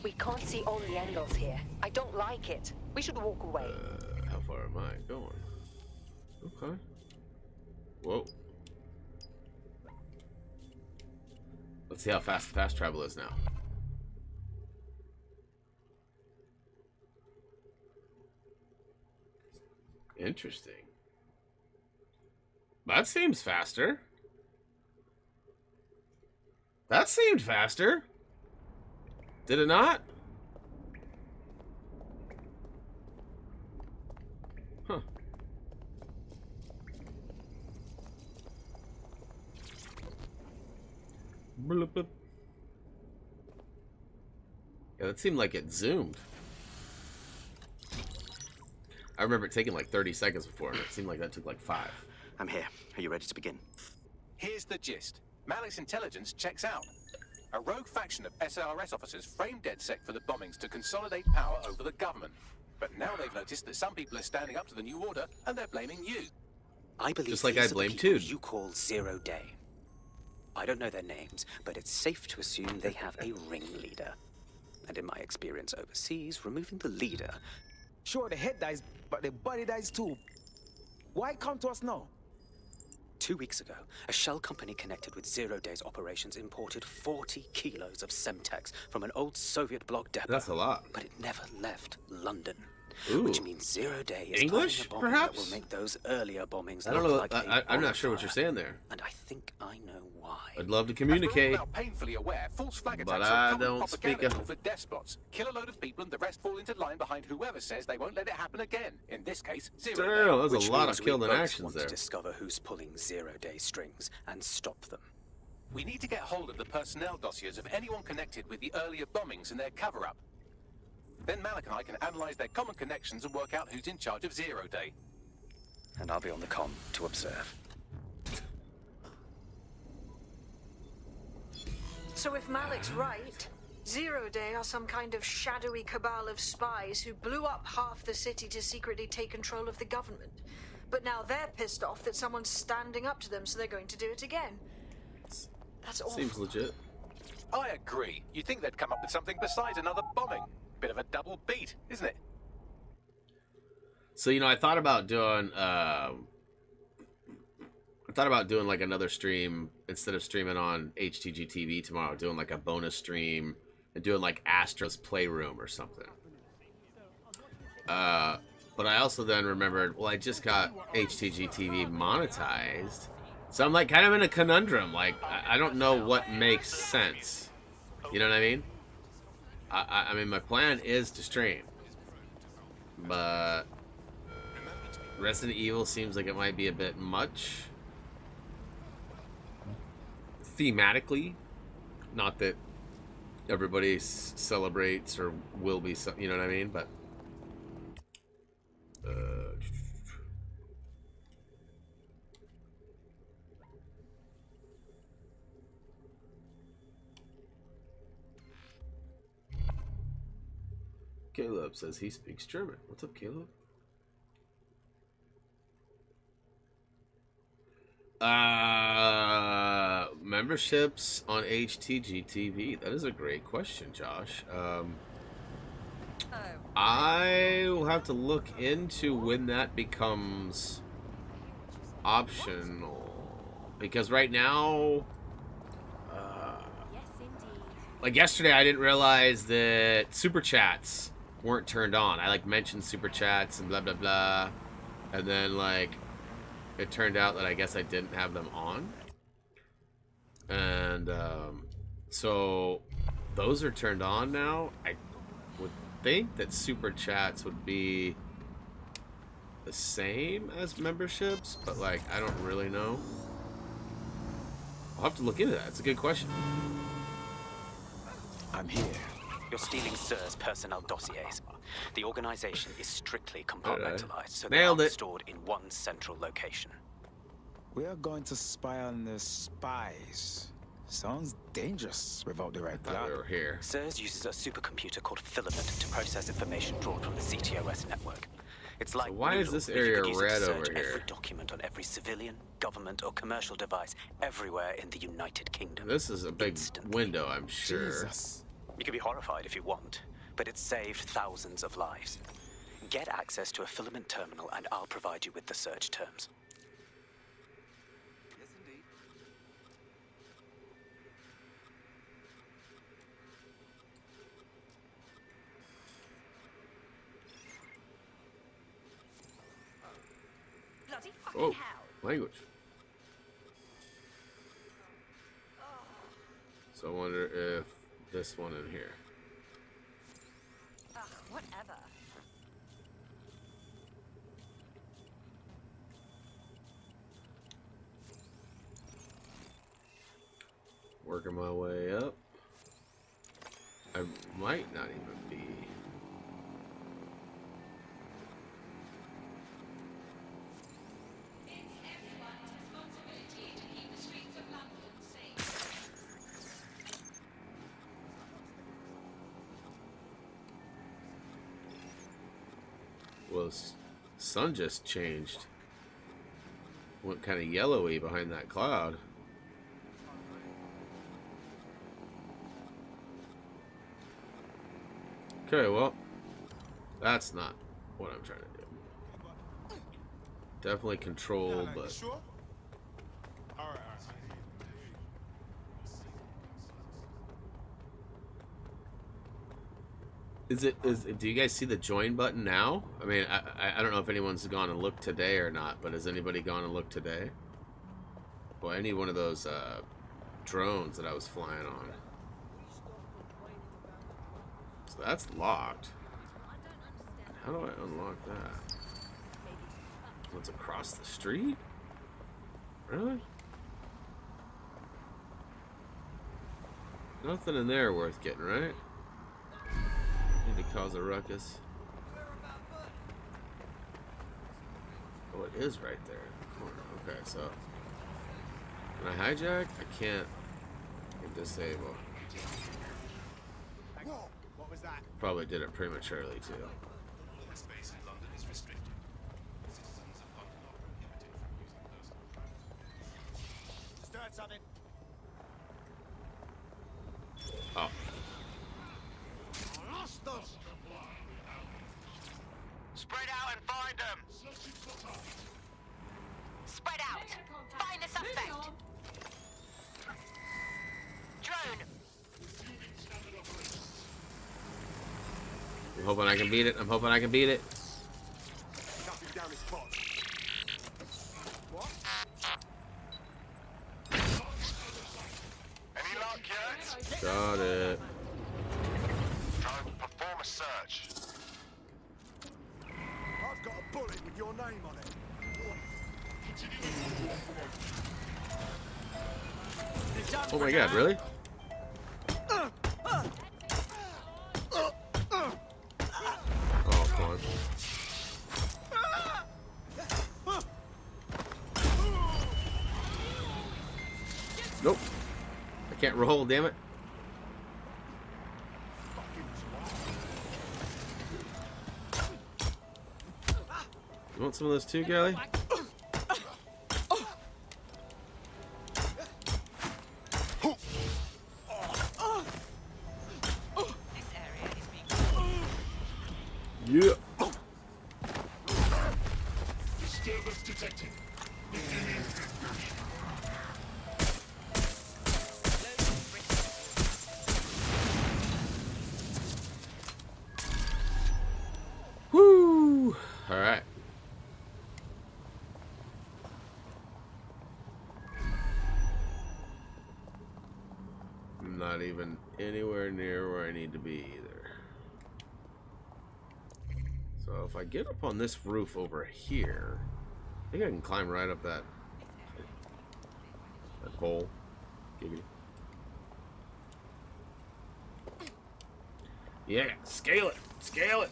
We can't see all the angles here. I don't like it. We should walk away. How far am I going? Okay. Whoa. Let's see how fast the fast travel is now. Interesting. That seems faster. That seemed faster. Did it not? Huh. Bloop. Yeah, that seemed like it zoomed. I remember it taking like 30 seconds before, and it seemed like that took like 5. I'm here. Are you ready to begin? Here's the gist. Malik's intelligence checks out. A rogue faction of SARS officers framed DedSec for the bombings to consolidate power over the government. But now they've noticed that some people are standing up to the new order, and they're blaming you. I believe Just like these I are the blame people Tude. you call Zero Day. I don't know their names, but it's safe to assume they have a ringleader. And in my experience overseas, removing the leader... Sure, the head dies, but the body dies too. Why come to us now? 2 weeks ago, a shell company connected with Zero Day's operations imported 40 kilos of Semtex from an old Soviet bloc depot. That's a lot. But it never left London. Ooh. which means 0 Day is English, planning a bombing perhaps? that will make those earlier bombings I don't look know. like I'm not sure what you're saying there. And I think I know why. I'd love to As communicate. we're all now painfully aware, false flag But attacks are I a common don't speak propaganda a- tool for despots. Kill a load of people and the rest fall into line behind whoever says they won't let it happen again. In this case, 0 Day. Damn, there's Which a lot means of we killed in both actions want there. to discover who's pulling 0 Day strings and stop them. We need to get hold of the personnel dossiers of anyone connected with the earlier bombings and their cover-up. Then Malik and I can analyze their common connections and work out who's in charge of 0 Day. And I'll be on the comm to observe. So if Malik's right, 0 Day are some kind of shadowy cabal of spies who blew up half the city to secretly take control of the government. But now they're pissed off that someone's standing up to them, so they're going to do it again. That's awful. Seems legit. I agree. You'd think they'd come up with something besides another bombing. Bit of a double beat, isn't it? So, you know, I thought about doing like another stream instead of streaming on HTG TV tomorrow, doing like a bonus stream and doing like Astra's Playroom or something. But I also then remembered, well, I just got HTG TV monetized. So I'm like kind of in a conundrum. Like, I don't know what makes sense. You know what I mean? I mean, my plan is to stream. But Resident Evil seems like it might be a bit much. Thematically. Not that everybody celebrates or will be, you know what I mean? But Caleb says he speaks German. What's up, Caleb? Memberships on HTG TV. That is a great question, Josh. I will have to look into when that becomes optional. Because right now, like yesterday, I didn't realize that super chats weren't turned on. I like mentioned super chats and blah blah blah, and then like it turned out that I guess I didn't have them on, and so those are turned on now. I would think that super chats would be the same as memberships, but like I don't really know. I'll have to look into that. It's a good question. I'm here. You're stealing Sir's personnel dossiers. The organization is strictly compartmentalized, so they Nailed are it. stored in one central location. We are going to spy on the spies. Sounds dangerous without the right I thought plan. we were here. Sirs uses a supercomputer called Filament to process information drawn from the CTOS network. It's like why is Noodle, this but you area could use it to red search over here? every document on every civilian, government, or commercial device everywhere in the United Kingdom. This is a big Instantly. window, I'm sure. Jesus. You can be horrified if you want, but it's saved thousands of lives. Get access to a Filament terminal and I'll provide you with the search terms. Yes, indeed. Bloody fucking Oh, hell. language. So I wonder if this one in here. Ugh, whatever. Working my way up. I might not even be. Well, the sun just changed. Went kind of yellowy behind that cloud. Okay, well, that's not what I'm trying to do. Definitely control, but Sure? All right. Do you guys see the join button now? I mean, I don't know if anyone's gone and looked today or not, but has anybody gone and looked today? Well, I need one of those drones that I was flying on. So that's locked. How do I unlock that? What's across the street? Really? Nothing in there worth getting, right? Need to cause a ruckus. Oh, it is right there in the corner. Okay, so can I hijack? I can't. I can disable. Whoa, what was that? Probably did it prematurely too. Space in London is restricted. Citizens of London are prohibited from using personal drones. Stirred something. Oh. Spread out and find them. Spread out. Find the suspect. Drone. I'm hoping I can beat it. I'm hoping I can beat it. Nothing down this spot. What? Any luck yet? Got it. Drone, perform a search. I've got a bullet with your name on it. Oh my god, really? Oh, come on. Nope. I can't roll, damn it. You want some of those too, Gally? Yeah. Disturbance detected. Woo! All right. I'm not even anywhere near where I need to be either. So if I get up on this roof over here, I think I can climb right up that pole. Giggity. Yeah, scale it, scale it.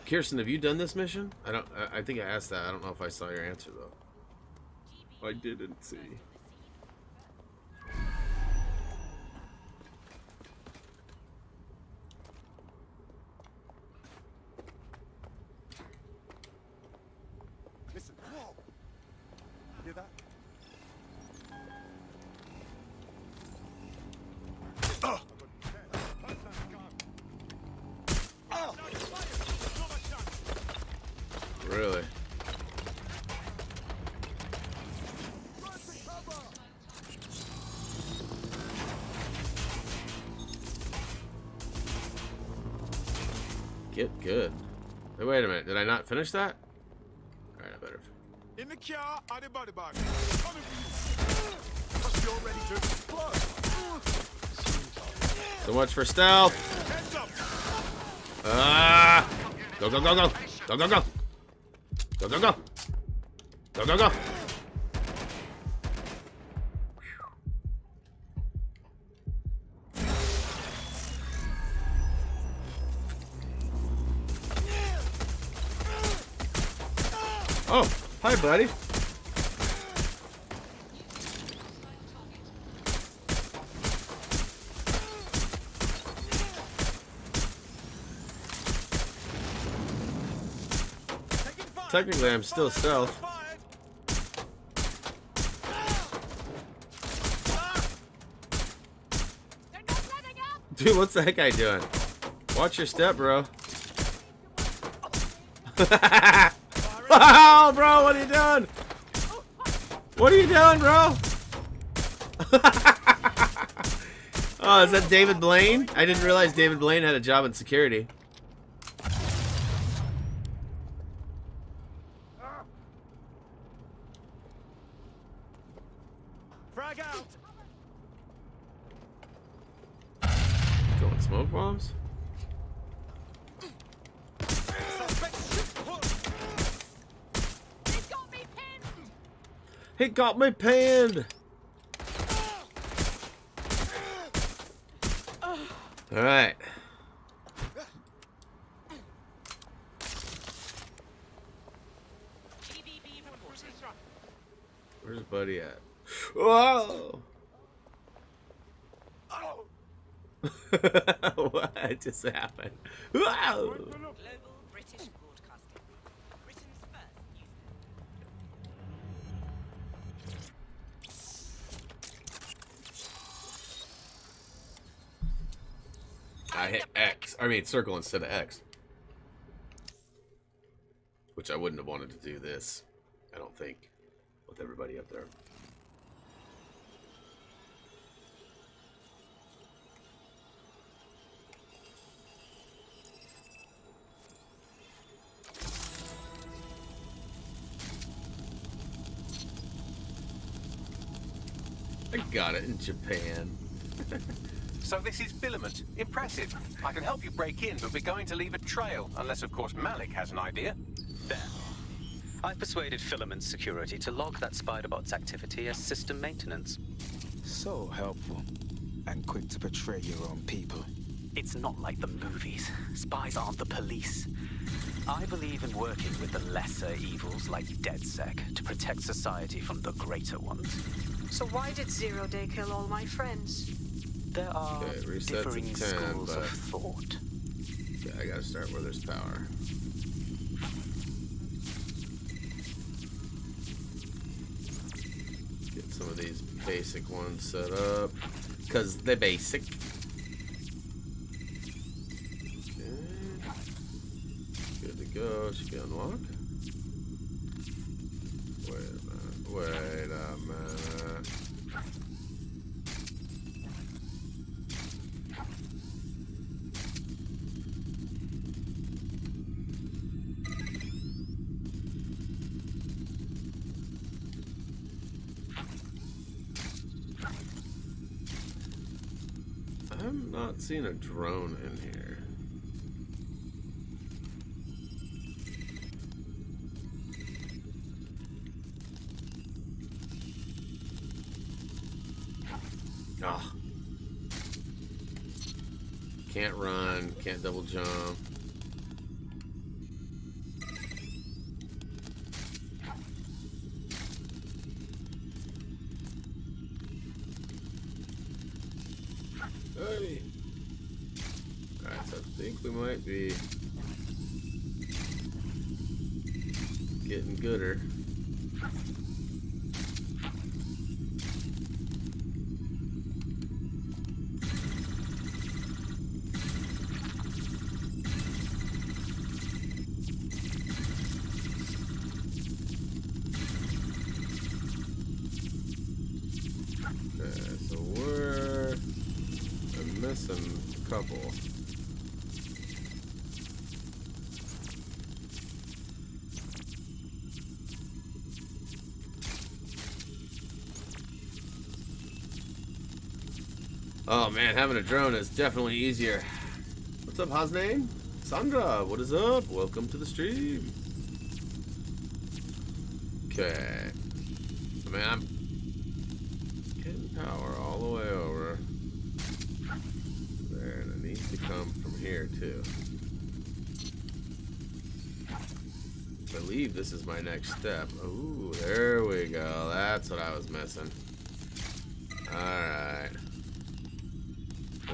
Kirsten, have you done this mission? I think I asked that. I don't know if I saw your answer though. I didn't see. Listen, whoa. Hear that? Really? Get good. Hey, wait a minute. Did I not finish that? Alright, I better. In the car, on the body bag. Coming for you. Trust you're ready to explode. So much for stealth. Heads up. Ah! Go, go, go, go. Go, go, go. Go, go, go. Go, go, go. Oh, hi, buddy. Technically, I'm still stealth. Dude, what's that guy doing? Watch your step, bro. Oh, bro, what are you doing? What are you doing, bro? Oh, is that David Blaine? I didn't realize David Blaine had a job in security. Frag out. Throwing smoke bombs? He got me pinned. All right. Where's Buddy at? Whoa! What just happened? Whoa! Global British Broadcasting. Britain's first news I hit X. I mean circle instead of X. Which I wouldn't have wanted to do this. I don't think. With everybody up there. I got it in Japan. So this is filament. Impressive. I can help you break in, but we're going to leave a trail. Unless, of course, Malik has an idea. There. I've persuaded Filament Security to log that Spiderbot's activity as system maintenance. So helpful. And quick to betray your own people. It's not like the movies. Spies aren't the police. I believe in working with the lesser evils like DedSec to protect society from the greater ones. So why did Zero Day kill all my friends? There are Okay, resets at differing 10, schools but- of thought. Okay, I gotta start where there's power. Get some of these basic ones set up. Because they're basic. Okay. Good to go. Should be unlocked. Wait a minute. Wait a minute. I'm not seeing a drone in here. Ah. Can't run, can't double jump. Hey. Alright, so I think we might be getting gooder. Okay, so we're missing a couple. Oh man, having a drone is definitely easier. What's up, how's name? Sandra, what is up? Welcome to the stream. Okay. So man, I'm getting power all the way over. There, and it needs to come from here too. I believe this is my next step. Ooh, there we go. That's what I was missing. Alright.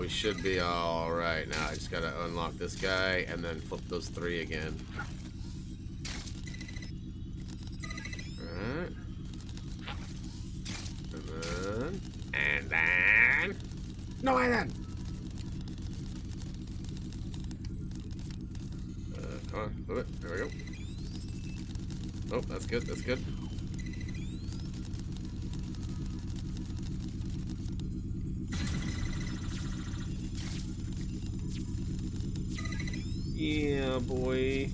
We should be alright now. I just gotta unlock this guy and then flip those three again. Alright. And then... No, I then! Come on, move it. There we go. Oh, that's good, that's good. Yeah, boy.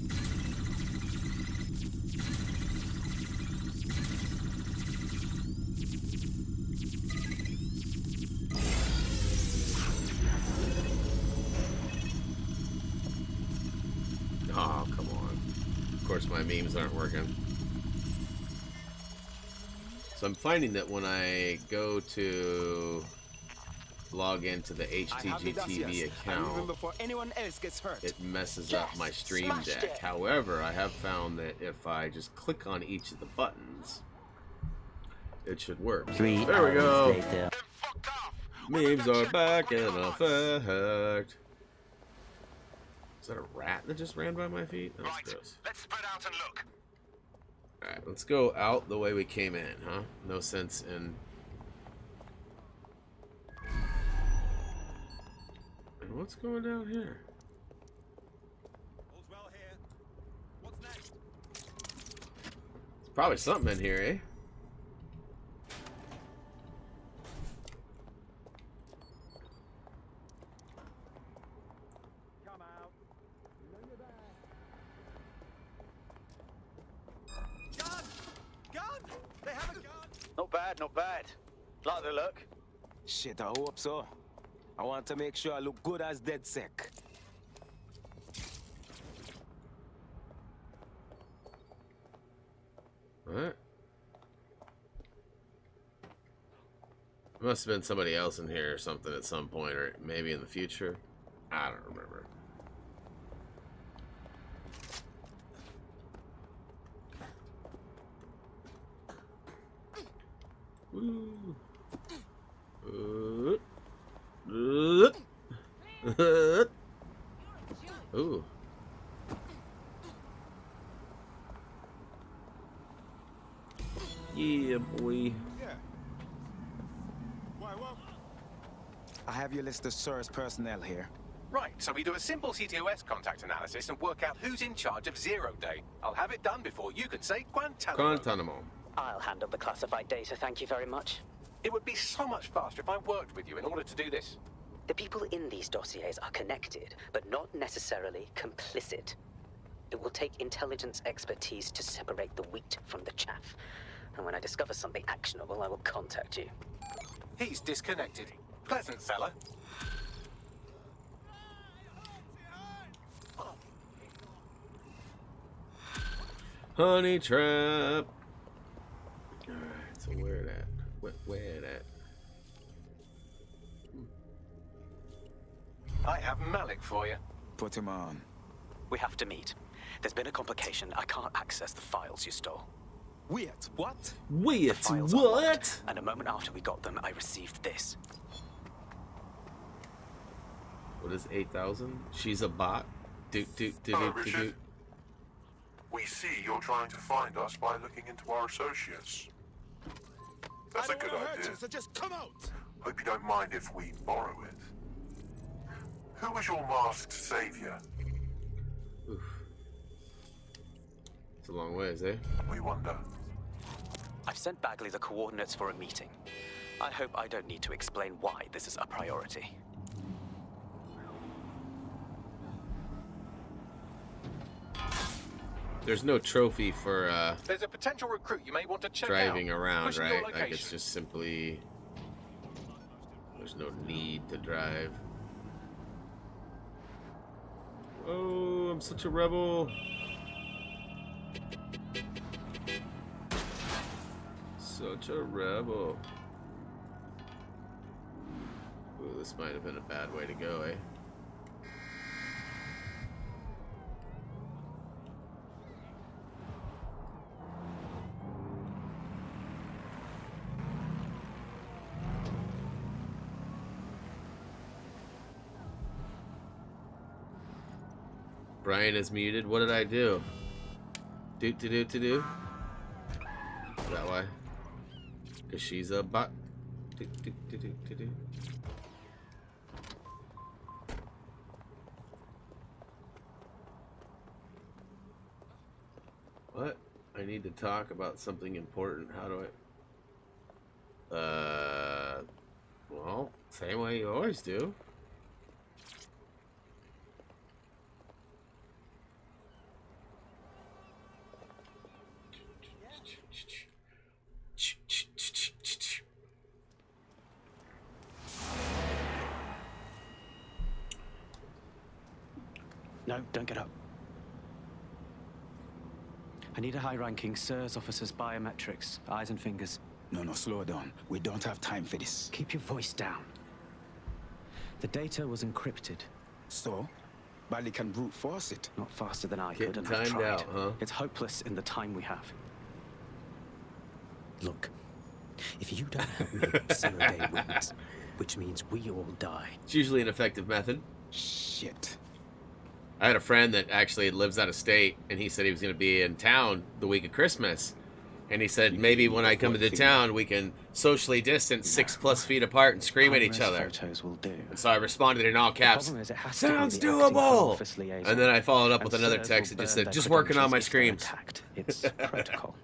Oh, come on. Of course, my memes aren't working. So I'm finding that when I go to log into the HTG TV account, before anyone else gets hurt. it messes up my stream deck. However, I have found that if I just click on each of the buttons, it should work. There we go. Memes are back in effect. Is that a rat that just ran by my feet? That's gross. Let's spread out and look. Alright, let's go out the way we came in, huh? No sense in... And what's going down here? All's well here. What's next? There's probably something in here, eh? Come out. You know you're there. Gun! Gun! They have a gun! Not bad, not bad. Like the look. Shit, I hope so. I want to make sure I look good as DedSec. What? Must have been somebody else in here or something at some point, or maybe in the future. I don't remember. Woo. Ooh. Yeah, boy. Yeah. Why, what? I have your list of SIRS personnel here. Right, so we do a simple CTOS contact analysis and work out who's in charge of 0 Day. I'll have it done before you can say Guantanamo. Guantanamo. I'll handle the classified data, thank you very much. It would be so much faster if I worked with you in order to do this. The people in these dossiers are connected, but not necessarily complicit. It will take intelligence expertise to separate the wheat from the chaff. And when I discover something actionable, I will contact you. He's disconnected. Pleasant fella. Honey trap. Alright, so where that? Where that? I have Malik for you. Put him on. We have to meet. There's been a complication. I can't access the files you stole. Wait, what? Wait, Files are what? locked, and a moment after we got them, I received this. What is 8,000? She's a bot? Hello, Richard. We see you're trying to find us by looking into our associates. That's a good idea. So just come out! Hope you don't mind if we borrow it. Who was your masked savior? Oof. It's a long ways, eh? We wonder. I've sent Bagley the coordinates for a meeting. I hope I don't need to explain why this is a priority. There's no trophy for There's a potential recruit you may want to check driving out. around, Pushing right? your Like location. it's just simply... There's no need to drive. Oh, I'm such a rebel. Such a rebel. Ooh, this might have been a bad way to go, eh? Brian is muted. What did I do? Do. Is that why? Because she's a bot. Do. What? I need to talk about something important. How do I... Well, same way you always do. No, don't get up. I need a high-ranking SIRS officer's biometrics, eyes and fingers. No, slow down. We don't have time for this. Keep your voice down. The data was encrypted. So? Bally can brute force it. Not faster than I Getting could, and I've timed tried. out, huh? It's hopeless in the time we have. Look, if you don't help me, 0 day wins, which means we all die. It's usually an effective method. Shit. I had a friend that actually lives out of state, and he said he was going to be in town the week of Christmas. And he said, maybe when I come into town, we can socially distance 6+ feet apart and scream at each other. Photos will do. And so I responded in all caps, sounds doable! And then I followed up with another text that just said, just working on my screams. It's protocol.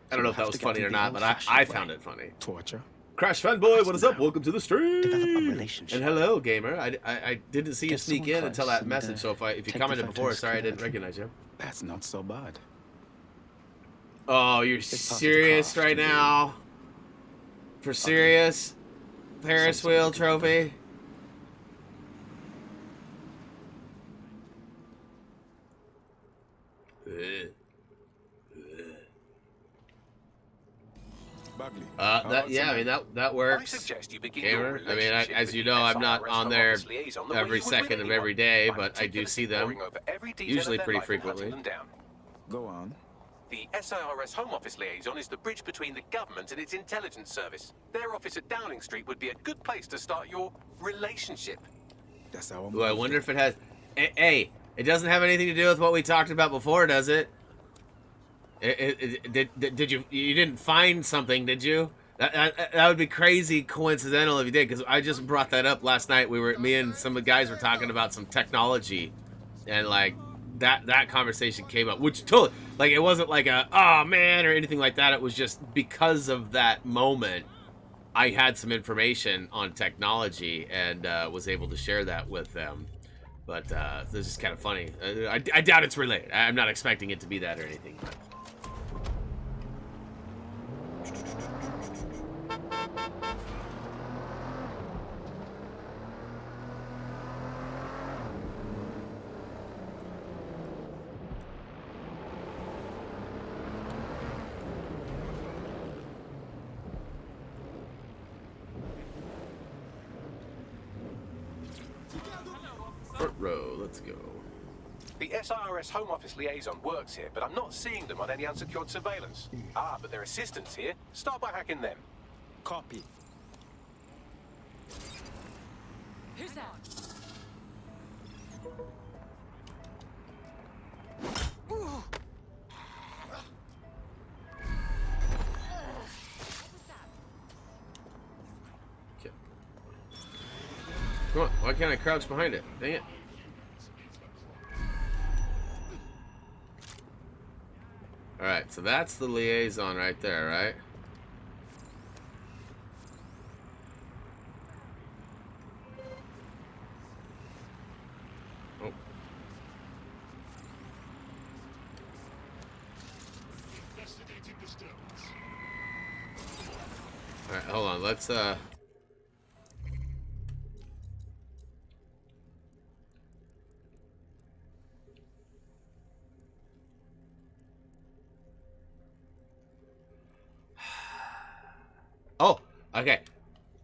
I don't know if that was funny or not, but I found it funny. Torture. Crash Fanboy, what is up? Welcome to the stream. Develop a relationship. And hello, gamer. I didn't see you Get sneak someone in until close that message, so if you take commented the before, photos sorry I didn't correctly. recognize you. That's not so bad. Oh, you're It's part of the serious craft. right now? For serious? Ferris wheel trophy? Bagley. Yeah, I mean that I works. suggest you begin Gamer. your I mean, relationship as with you the know, I'm not SRS on Home there Office liaison the way every you would with second of anyone, every day, by but I do see them. poring over every detail Usually of their pretty life and hunting frequently. them down. Go on. The SIRS Home Office liaison is the bridge between the government and its intelligence service. Their office at Downing Street would be a good place to start your relationship. That's how I'm Ooh, I wonder if it has... Hey, it doesn't have anything to do with what we talked about before, does it? Did you didn't find something, did you? That would be crazy coincidental if you did, because I just brought that up last night. Me and some of the guys were talking about some technology, and like that conversation came up, which totally, like, it wasn't like a oh man or anything like that. It was just because of that moment, I had some information on technology and was able to share that with them. But this is kind of funny. I doubt it's related. I'm not expecting it to be that or anything. Front row, let's go. The SIRS Home Office liaison works here, but I'm not seeing them on any unsecured surveillance. Ah, but their assistants here. Start by hacking them. Copy. Who's that? Okay. Come on, why can't I crouch behind it? Dang it. Alright, so that's the liaison right there, right? Oh. Alright, hold on, let's Oh, okay.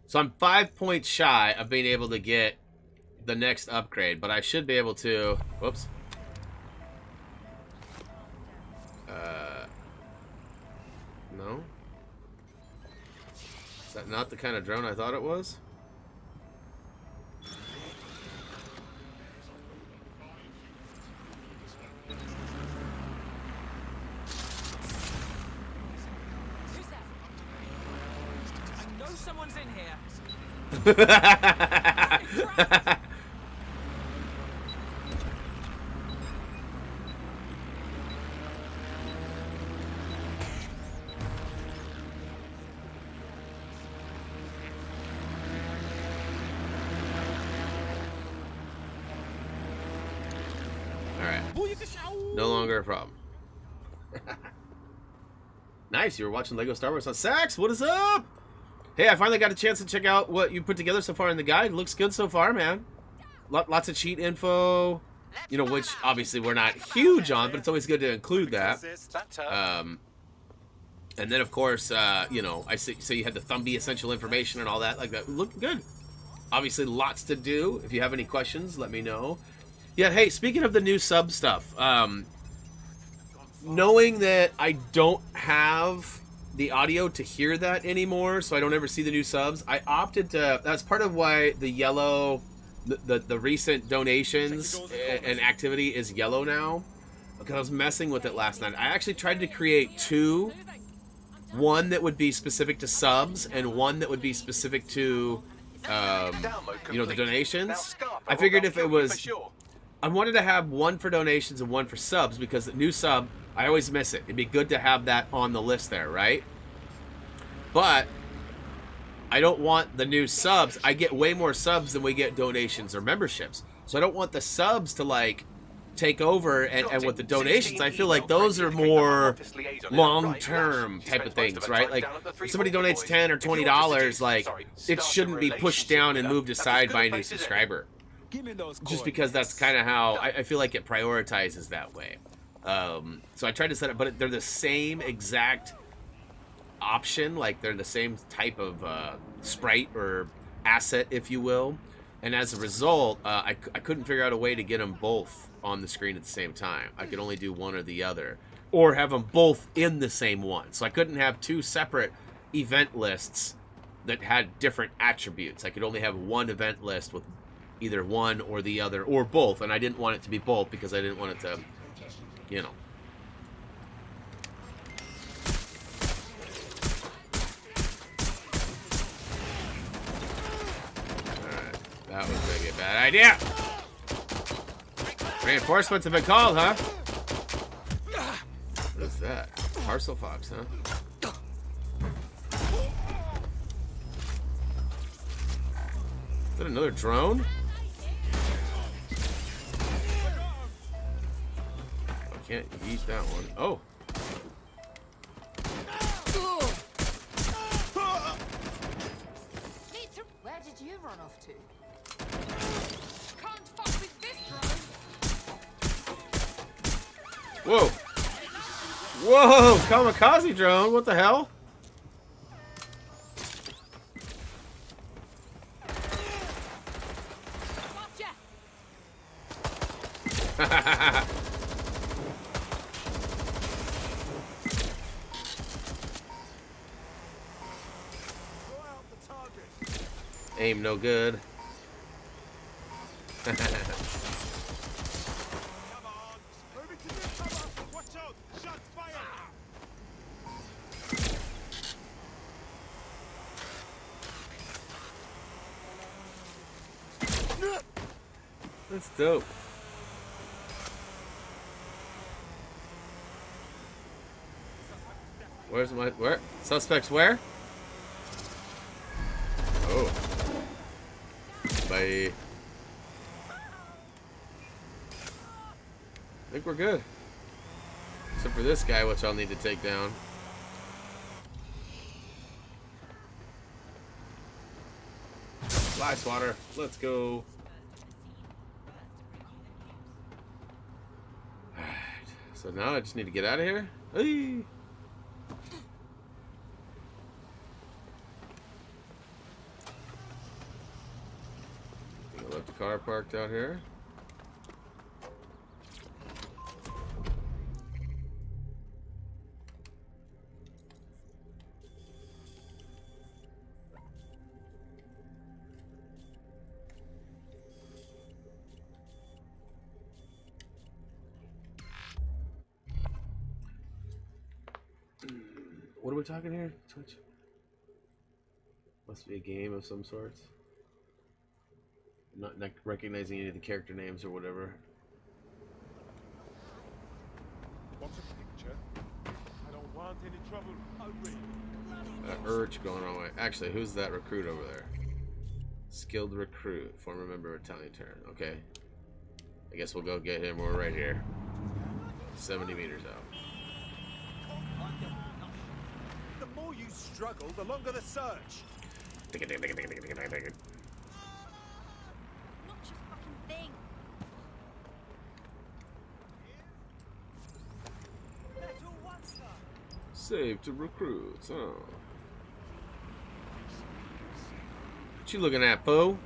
So I'm 5 points shy of being able to get the next upgrade, but I should be able to... Whoops. No? Is that not the kind of drone I thought it was? Who's that? I know someone's in here. Alright. No longer a problem. Nice, you were watching Lego Star Wars on Sax. What is up? Hey, I finally got a chance to check out what you put together so far in the guide. Looks good so far, man. Lots of cheat info. you know, which obviously we're not huge on, but it's always good to include that. And then, of course, you know, I see, so you had the Thumbie essential information and all that, like that. Look good. Obviously, lots to do. If you have any questions, let me know. Yeah, hey, speaking of the new sub stuff, knowing that I don't have the audio to hear that anymore, so I don't ever see the new subs, I opted to, that's part of why the yellow, the recent donations and activity is yellow now, because I was messing with it last night. I actually tried to create two, one that would be specific to subs and one that would be specific to, you know, the donations. I figured if it was, I wanted to have one for donations and one for subs, because the new sub, I always miss it. It'd be good to have that on the list there, right? But I don't want the new subs. I get way more subs than we get donations or memberships. So I don't want the subs to, like, take over, and with the donations, I feel like those are more long-term type of things, right? Like, if somebody donates $10 or $20, like, it shouldn't be pushed down and moved aside by a new subscriber. Just because that's kind of how I feel like it prioritizes that way. So I tried to set it, but they're the same exact option, like they're the same type of sprite or asset, if you will. And as a result, I couldn't figure out a way to get them both on the screen at the same time. I could only do one or the other, or have them both in the same one. So I couldn't have two separate event lists that had different attributes. I could only have one event list with either one or the other, or both. And I didn't want it to be both because I didn't want it to, you know. Alright, that was maybe a bad idea. Reinforcements have been called, huh? What is that? Parcel Fox, huh? Is that another drone? I can't eat that one. Oh. Where did you run off to? Can't fuck with this drone. Whoa. Whoa, kamikaze drone, what the hell? Aim no good. That's dope. Where's my, where? Suspects where? Oh. Bye. I think we're good. Except for this guy, which I'll need to take down. Fly swatter. Let's go. Alright. So now I just need to get out of here. Hey. Left the car parked out here. What are we talking here? Twitch? Must be a game of some sorts. Not recognizing any of the character names or whatever. Want a picture? I don't want any trouble. Urge going wrong way. Actually, who's that recruit over there? Skilled recruit, former member of Italian turn. Okay. I guess we'll go get him. We're right here. 70 meters out. The more you struggle, the longer the search. Save to recruits. Oh. What you looking at, Poe?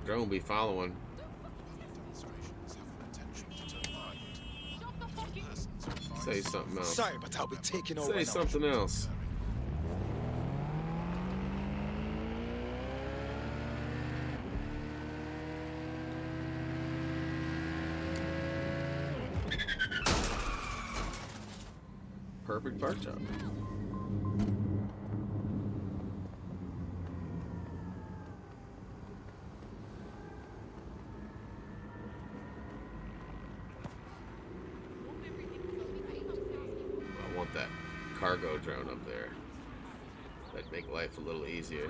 Drone be following. Say something else. Sorry, but I'll be taking over. Say something else. Perfect park job. I want that cargo drone up there. That'd make life a little easier.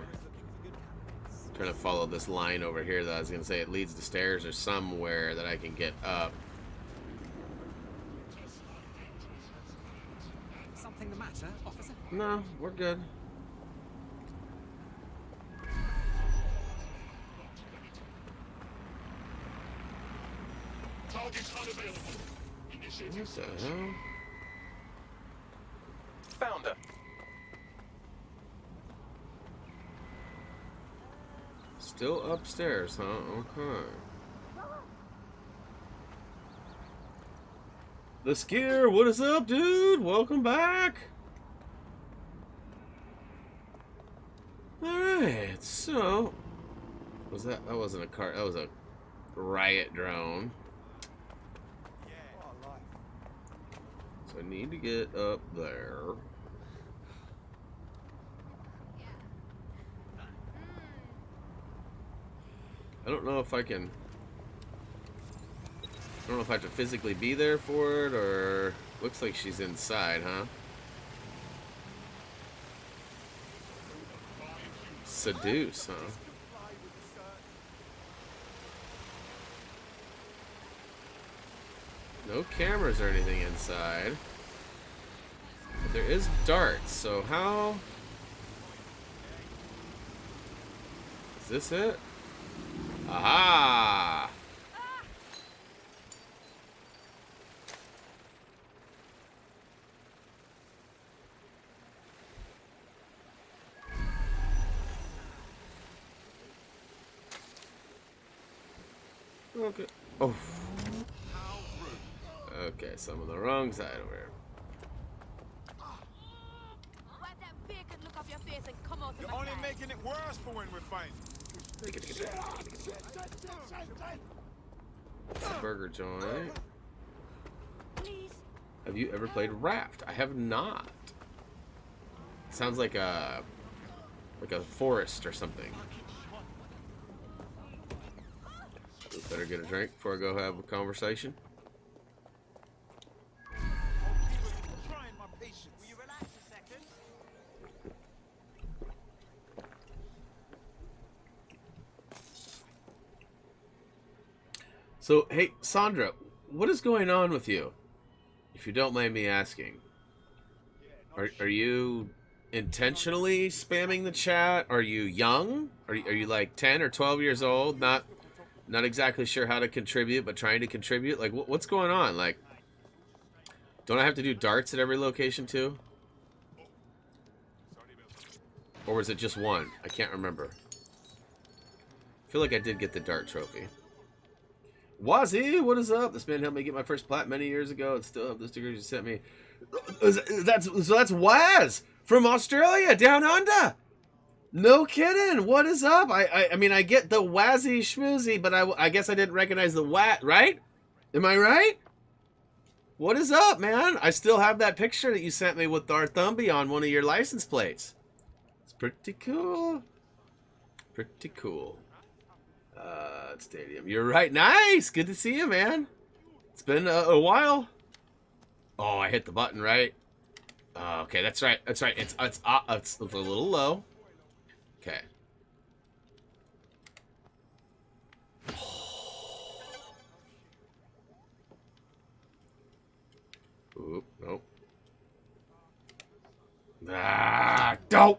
Trying to follow this line over here that I was gonna say it leads to stairs or somewhere that I can get up. Something the matter, officer? No, we're good. Target's unavailable. Initiating What the hell? Found her. Still upstairs, huh? Okay. The Skier, what is up, dude? Welcome back. Alright, so that wasn't a car, that was a Riot Drone. So I need to get up there. I don't know if I can. I don't know if I have to physically be there for it, or looks like she's inside, huh? Seduce, huh? No cameras or anything inside. But there is darts, so how... Is this it? Aha! Okay. Oh. Okay, so I'm on the wrong side over here. Wipe that bacon look off your face and come out. You're only making it worse for when we're fighting. Burger joint. Have you ever played Raft? I have not. Sounds like a forest or something. Better get a drink before I go have a conversation. Trying my patience. Will you relax a second? So, hey, Sandra, what is going on with you? If you don't mind me asking. Are you intentionally spamming the chat? Are you young? Are you like 10 or 12 years old? Not exactly sure how to contribute, but trying to contribute? Like, what's going on? Like, don't I have to do darts at every location too? Or was it just one? I can't remember. I feel like I did get the dart trophy. Wazzy, what is up? This man helped me get my first plat many years ago and still have the stickers you sent me. That's Waz from Australia, down under. No kidding. What is up? I mean, I get the Wazzy schmoozy, but I guess I didn't recognize the wat, right? Am I right? What is up, man? I still have that picture that you sent me with our Thumbie on one of your license plates. It's pretty cool. Pretty cool. Stadium. You're right. Nice. Good to see you, man. It's been a while. Oh, I hit the button, right? Okay, that's right. That's right. It's a little low. Okay. Oop, nope. Ah, don't.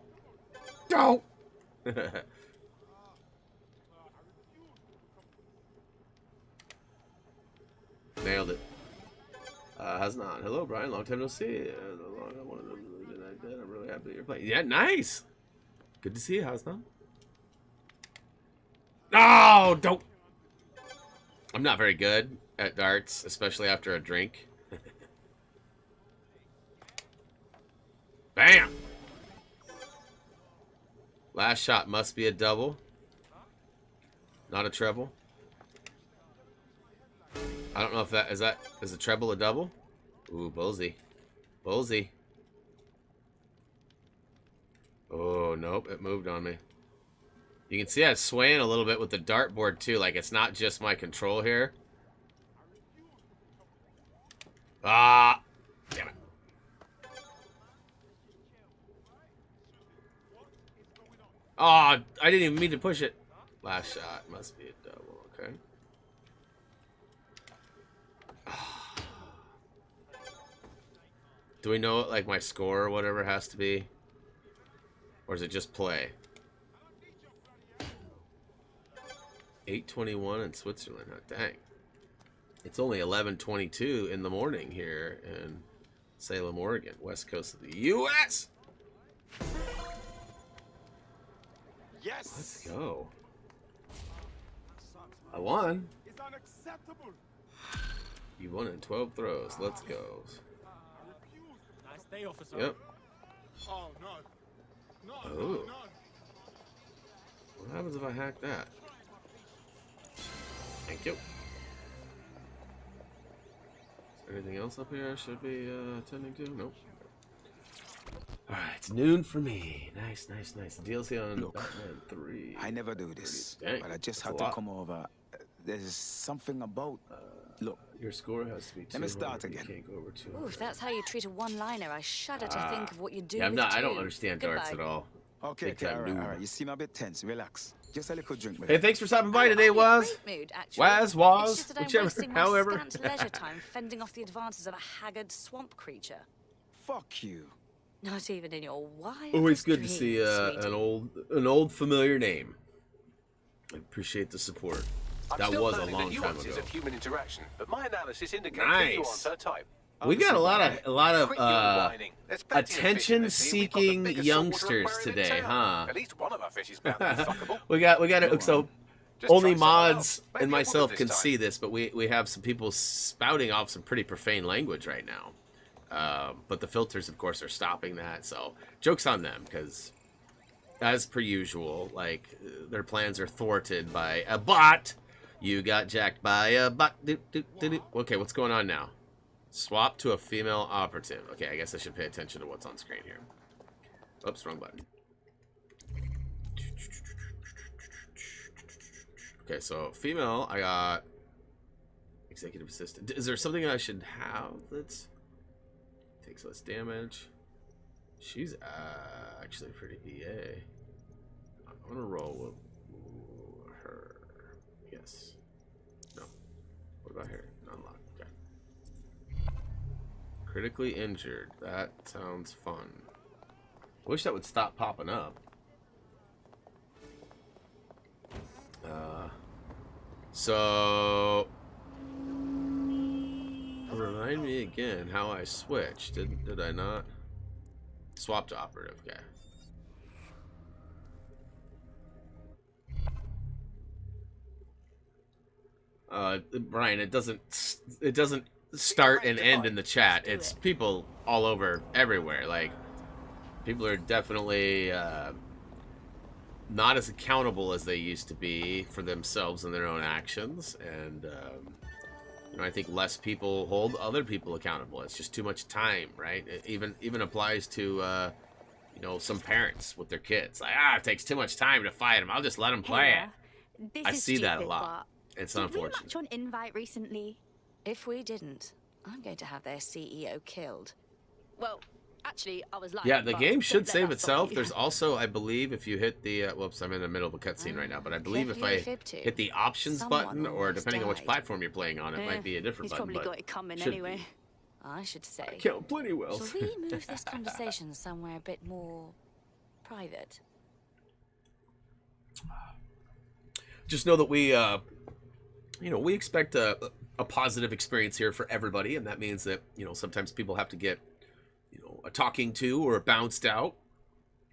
Nailed it. How's not? Hello, Brian. Long time no see. I'm really happy that you're playing. Yeah, nice. Good to see you. How's not? Oh, don't. I'm not very good at darts, especially after a drink. Bam! Last shot must be a double. Not a treble. I don't know if that is a treble a double? Ooh, bullsy. Bullsy. Oh, nope, it moved on me. You can see I'm swaying a little bit with the dartboard too, like it's not just my control here. Ah, damn it. Oh, I didn't even mean to push it. Last shot must be a double, okay. Do we know what, like, my score or whatever has to be? Or is it just play? 8:21 in Switzerland. Oh, dang. It's only 11:22 in the morning here in Salem, Oregon, west coast of the U.S. Yes. Let's go. I won. It's unacceptable. You won in 12 throws. Let's go. Nice day, officer. Yep. Oh no. No, Oh. no, no. What happens if I hack that? Thank you. Is there anything else up here I should be attending to? Nope. Alright, it's noon for me. Nice, nice, nice. DLC on Batman 3. I never do this, Dang, but I just that's had a to come over. There's something about... Look. Your score has to be 200. Let me start again. You can't go over 200. Ooh, if that's how you treat a one-liner, I shudder to think of what you do. Yeah, with I don't two. understand darts Goodbye. at all. Okay, Big time all right, noob. all right. You seem a bit tense. Relax. Just a little drink. Hey, thanks for stopping by today, Waz. Mood, actually. Waz, It's Waz, just that I'm whichever, wasting my however. scant leisure time fending off the advances of a haggard swamp creature. Fuck you. Not even in your wildest Always good to dreams, see sweetie. an old familiar name. I appreciate the support. I'm That still was a learning long the time nuances ago. of human interaction, but my analysis indicates that you Nice. aren't her type. We got a lot of Quit your whining. There's plenty of fish in this sea, and we've got the attention-seeking biggest youngsters saltwater aquarium in today, town. huh? At least one of our fish is bound to be fuckable. we got it. So Just only try someone mods else. Maybe and a woman myself this can time. see this, but we have some people spouting off some pretty profane language right now. But the filters, of course, are stopping that. So joke's on them, because as per usual, like their plans are thwarted by a bot. You got jacked by a bot. Okay, what's going on now? Swap to a female operative. Okay, I guess I should pay attention to what's on screen here. Oops, wrong button. Okay, so female, I got executive assistant. Is there something I should have that's takes less damage? She's actually pretty BA. I'm gonna roll with her. Yes. No. What about her? Unlock. Okay. Critically injured. That sounds fun. Wish that would stop popping up. So remind me again how I switched. Did I not? Swap to operative. Okay. Brian, it doesn't start and end in the chat. It's people all over everywhere. Like, people are definitely not as accountable as they used to be for themselves and their own actions, and you know, I think less people hold other people accountable. It's just too much time, right? It even applies to you know, some parents with their kids. Like, it takes too much time to fight them. I'll just let them play it. I see that a lot. It's unfortunate. Did we match on Invite recently? If we didn't, I'm going to have their CEO killed. Well, actually, I was lying. Yeah, the but game should don't save let that stop itself. you. There's also, I believe, if you hit the whoops, I'm in the middle of a cutscene right now, but I believe if I hit the options button, or depending on which platform you're playing on, it might be a different He's button. probably But got it coming should anyway. be. I should say. I count plenty well. Shall we move this conversation somewhere a bit more private? Just know that we, you know, we expect a a positive experience here for everybody, and that means that, you know, sometimes people have to get, you know, a talking to or bounced out.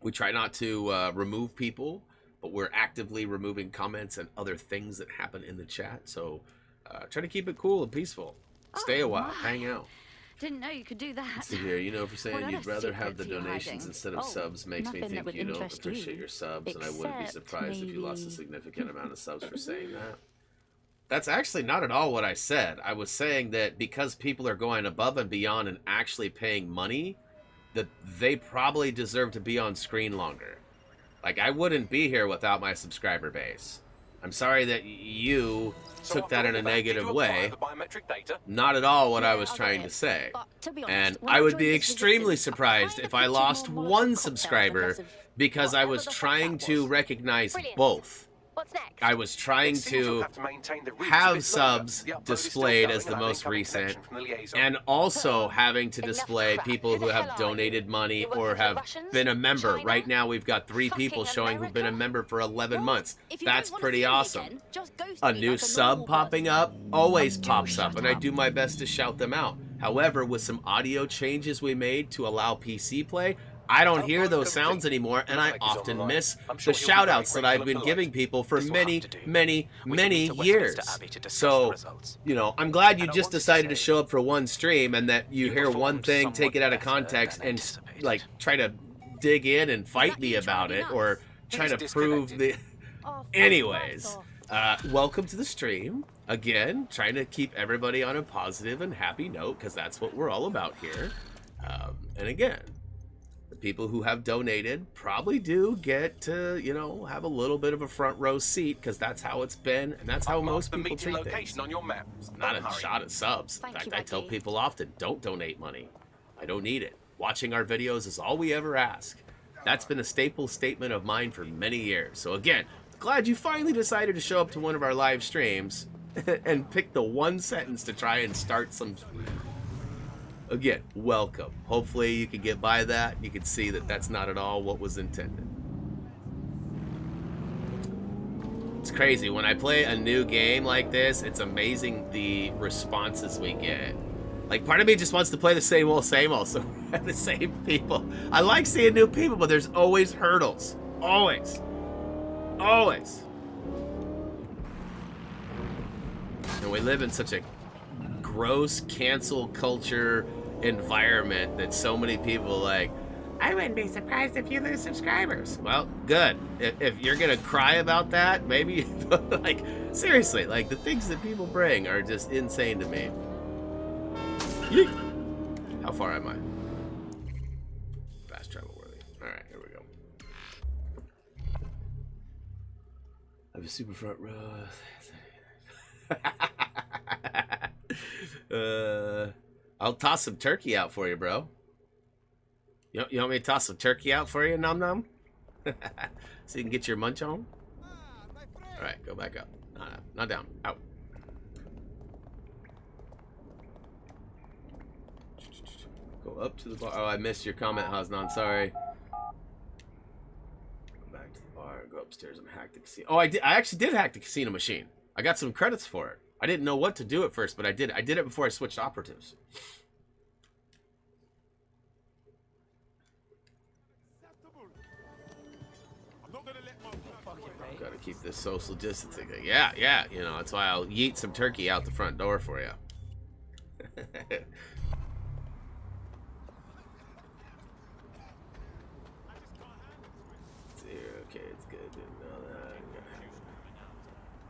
We try not to remove people, but we're actively removing comments and other things that happen in the chat. So try to keep it cool and peaceful. Stay a while, hang out. Didn't know you could do that. See here, you know, for saying What you'd other rather have the secrets are you donations hiding? instead of subs makes me nothing that think would you don't interest appreciate you. your subs, and I wouldn't be surprised if you lost a Except significant amount of subs for saying that. That's actually not at all what I said. I was saying that because people are going above and beyond and actually paying money, that they probably deserve to be on screen longer. Like, I wouldn't be here without my subscriber base. I'm sorry that you took that in a negative way. Not at all what I was trying to say. And I would be extremely surprised if I lost one subscriber because I was trying to recognize both. What's next? I was trying to have subs displayed as the most recent, and also having to display people who have donated money or have been a member. Right now we've got 3 people showing who've been a member for 11 months. That's pretty awesome. A new sub popping up always pops up, and I do my best to shout them out. However, with some audio changes we made to allow PC play, I don't hear those sounds anymore, and I often miss the shout-outs that I've been giving people for many, many, many years. So, you know, I'm glad you just decided to show up for one stream and that you hear one thing, take it out of context, and, like, try to dig in and fight me about it, or try to prove the... Anyways, welcome to the stream. Again, trying to keep everybody on a positive and happy note, because that's what we're all about here. And again... people who have donated probably do get to, you know, have a little bit of a front row seat, because that's how it's been, and that's how most people treat things. On your map. It's not a shot at subs. In fact, I tell people often, don't donate money. I don't need it. Watching our videos is all we ever ask. That's been a staple statement of mine for many years. So again, glad you finally decided to show up to one of our live streams and pick the one sentence to try and start some... Again, welcome. Hopefully you can get by that. You can see that that's not at all what was intended. It's crazy. When I play a new game like this, it's amazing the responses we get. Like, part of me just wants to play the same old, so the same people. I like seeing new people, but there's always hurdles. Always. Always. And we live in such a gross cancel culture environment that so many people like, I wouldn't be surprised if you lose subscribers. Well, good. If you're gonna cry about that, maybe like, seriously, like, the things that people bring are just insane to me. Yeet. How far am I? Fast travel worthy. Alright, here we go. I have a super front row. I'll toss some turkey out for you, bro. You want me to toss some turkey out for you, Num Num? So you can get your munch on? Alright, go back up. Not down. Out. Go up to the bar. Oh, I missed your comment, Hasnan. Sorry. Go back to the bar. Go upstairs and hack the casino. Oh, I actually did hack the casino machine. I got some credits for it. I didn't know what to do at first, but I did. I did it before I switched operatives. Gotta keep this social distancing. Yeah, you know, that's why I'll yeet some turkey out the front door for you. Okay, it's good. Didn't know that.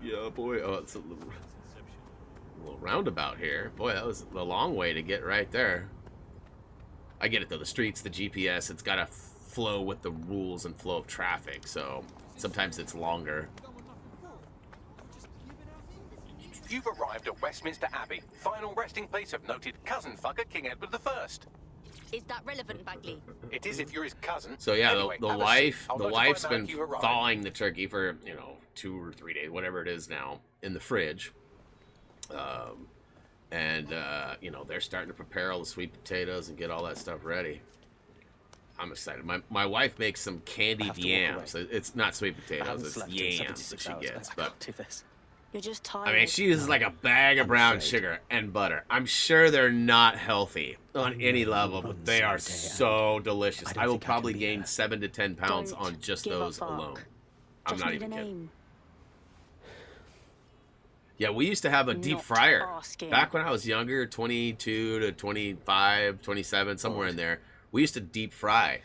Yeah, boy. Oh, it's a little roundabout here. Boy, that was a long way to get right there. I get it, though. The streets, the GPS, it's got to flow with the rules and flow of traffic, so sometimes it's longer. You've arrived at Westminster Abbey, final resting place of noted cousin fucker King Edward I. Is that relevant, Bagley? It is if you're his cousin. So yeah, anyway, the wife's the been you arrived. thawing the turkey for, you know, 2 or 3 days, whatever it is now, in the fridge. You know, they're starting to prepare all the sweet potatoes and get all that stuff ready. I'm excited. My wife makes some candied yams. It's not sweet potatoes, it's yams that she gets. But You're just tired. I mean, she uses like a bag of brown sugar and butter. I'm sure they're not healthy on any level, but they are so delicious. I will probably gain 7 to 10 pounds on just those alone. I'm not even kidding. Yeah, we used to have a deep fryer. Back when I was younger, 22 to 25, 27, somewhere in there, we used to deep fry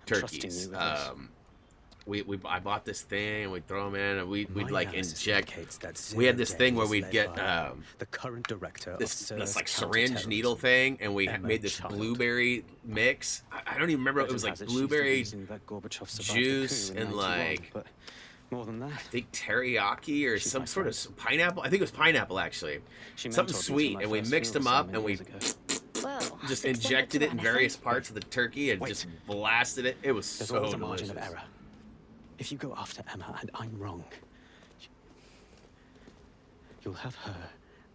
turkeys. I bought this thing and we'd throw them in and we'd like inject. We had this thing where we'd get the current director this like syringe needle thing, and we made this blueberry mix. I don't even remember. It was like blueberry juice and like more than that, I think teriyaki or some sort of pineapple. I think it was pineapple actually. Something sweet, and we mixed them up and we just injected it in various parts of the turkey and just blasted it. It was so delicious. Margin of error. If you go after Emma and I'm wrong, you'll have her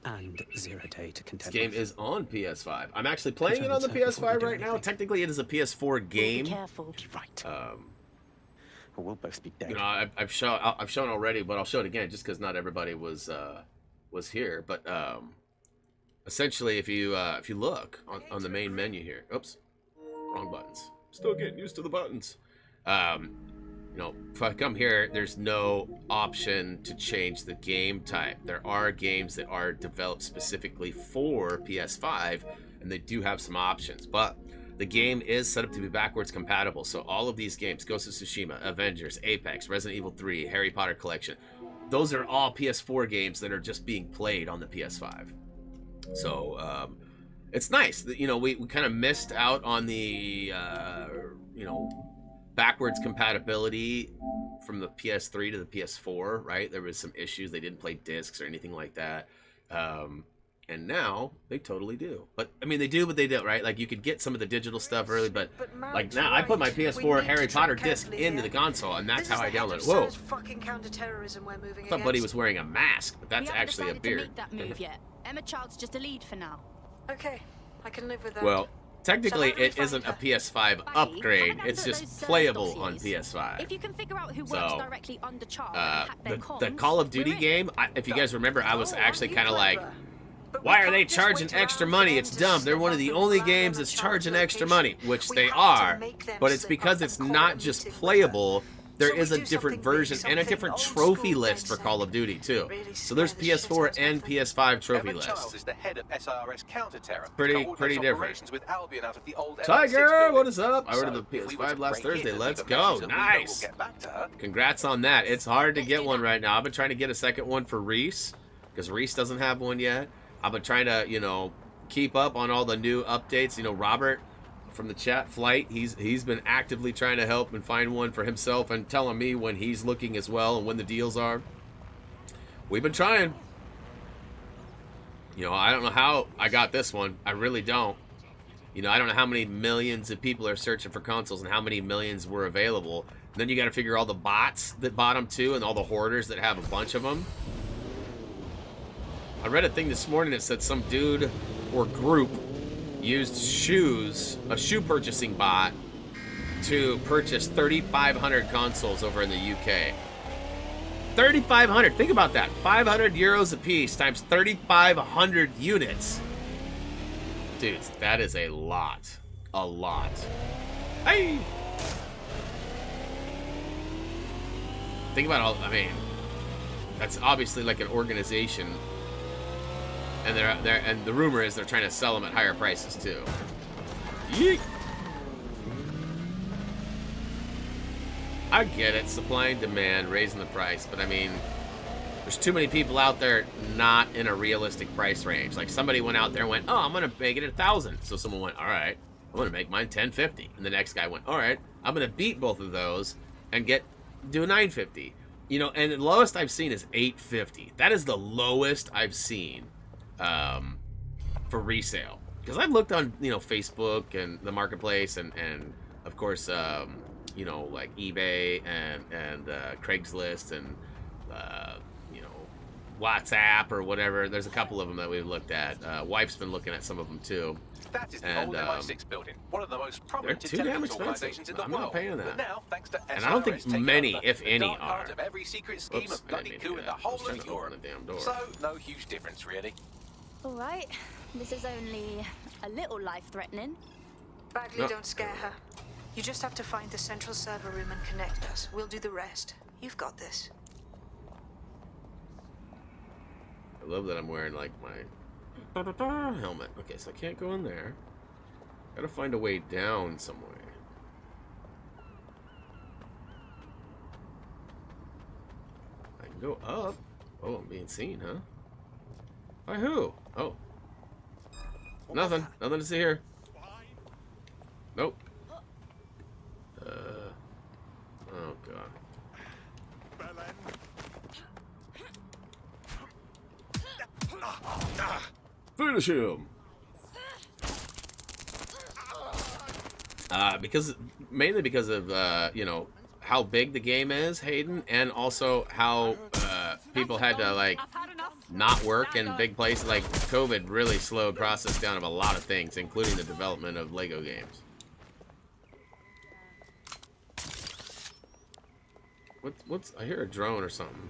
and 0 Day to contend. This game is on PS5. I'm actually playing it on the PS5 right now. Technically, it is a PS4 game. Be careful. Be right. Or we'll both be dead. You know, I've shown already, but I'll show it again just because not everybody was here. But essentially, if you look on the main menu here, oops, wrong buttons. Still getting used to the buttons. You know, if I come here, there's no option to change the game type. There are games that are developed specifically for PS5, and they do have some options, but the game is set up to be backwards compatible. So all of these games, Ghost of Tsushima, Avengers, Apex, Resident Evil 3, Harry Potter Collection, those are all PS4 games that are just being played on the PS5. So it's nice that, you know, we kind of missed out on the, you know, backwards compatibility from the PS3 to the PS4, right? There was some issues. They didn't play discs or anything like that. And now they totally do. But I mean, they do, but they don't, right? Like you could get some of the digital stuff early, but like now I put my PS4 Harry Potter disc into the console, and that's how I download it. Whoa! I thought Buddy was wearing a mask, but that's actually a beard. To make that move yet. Emma Child's just a lead for now. Okay, I can live with that. Well, technically, it isn't a PS5 upgrade. It's just playable on PS5. If you can figure out who works directly under Charles, the Call of Duty game, if you guys remember, I was actually kind of like, why are they charging extra money? It's dumb. They're one of the only games that's charging extra money, which they are, but it's because it's not just playable. There is a different version and a different trophy list for Call of Duty too. So there's PS4 and PS5 trophy lists. Is the head of SRS counter-terror. Pretty different. With Albion out of the old Tiger, what is up? I ordered the PS5 last Thursday. Let's go. Nice. Congrats on that. It's hard to get one right now. I've been trying to get a second one for Reese because Reese doesn't have one yet. I've been trying to, you know, keep up on all the new updates. You know, Robert from the chat, Flight, he's been actively trying to help and find one for himself and telling me when he's looking as well and when the deals are. We've been trying. You know, I don't know how I got this one. I really don't. You know, I don't know how many millions of people are searching for consoles and how many millions were available. And then you got to figure all the bots that bought them too and all the hoarders that have a bunch of them. I read a thing this morning that said some dude or group used a shoe purchasing bot to purchase 3,500 consoles over in the UK. 3,500, think about that. 500 euros a piece times 3,500 units. Dudes, that is a lot. A lot. Hey! Think about all, I mean, that's obviously like an organization. And and the rumor is they're trying to sell them at higher prices too. Yeet. I get it, supply and demand, raising the price, but I mean, there's too many people out there not in a realistic price range. Like somebody went out there and went, oh, I'm gonna make it 1,000. So someone went, all right, I'm gonna make mine 1,050. And the next guy went, all right, I'm gonna beat both of those and do a 950. You know, and the lowest I've seen is 850. That is the lowest I've seen. For resale, because I've looked on, you know, Facebook and the marketplace and of course you know, like eBay and Craigslist and you know, WhatsApp or whatever. There's a couple of them that we've looked at. Wife's been looking at some of them too. That is the old MI6 building, one of the most prominent they're too damn intelligence organizations expensive. in the I'm world. not paying that. But now, thanks to And I don't think SRS taking many, over, if the any, dark part are. of every secret scheme Oops, of bloody coup in the whole of Europe. the damn door. So, no huge difference, really. All right. This is only a little life-threatening. Bagley, don't scare her. You just have to find the central server room and connect us. We'll do the rest. You've got this. I love that I'm wearing like my helmet. Okay, so I can't go in there. Gotta find a way down somewhere. I can go up. Oh, I'm being seen, huh? By who? Oh. Nothing. Nothing to see here. Nope. Oh, God. Finish him! Mainly because of, you know, how big the game is, Hayden, and also how people had to, like, not work in big places. Like, COVID really slowed process down of a lot of things, including the development of Lego games. What's I hear a drone or something.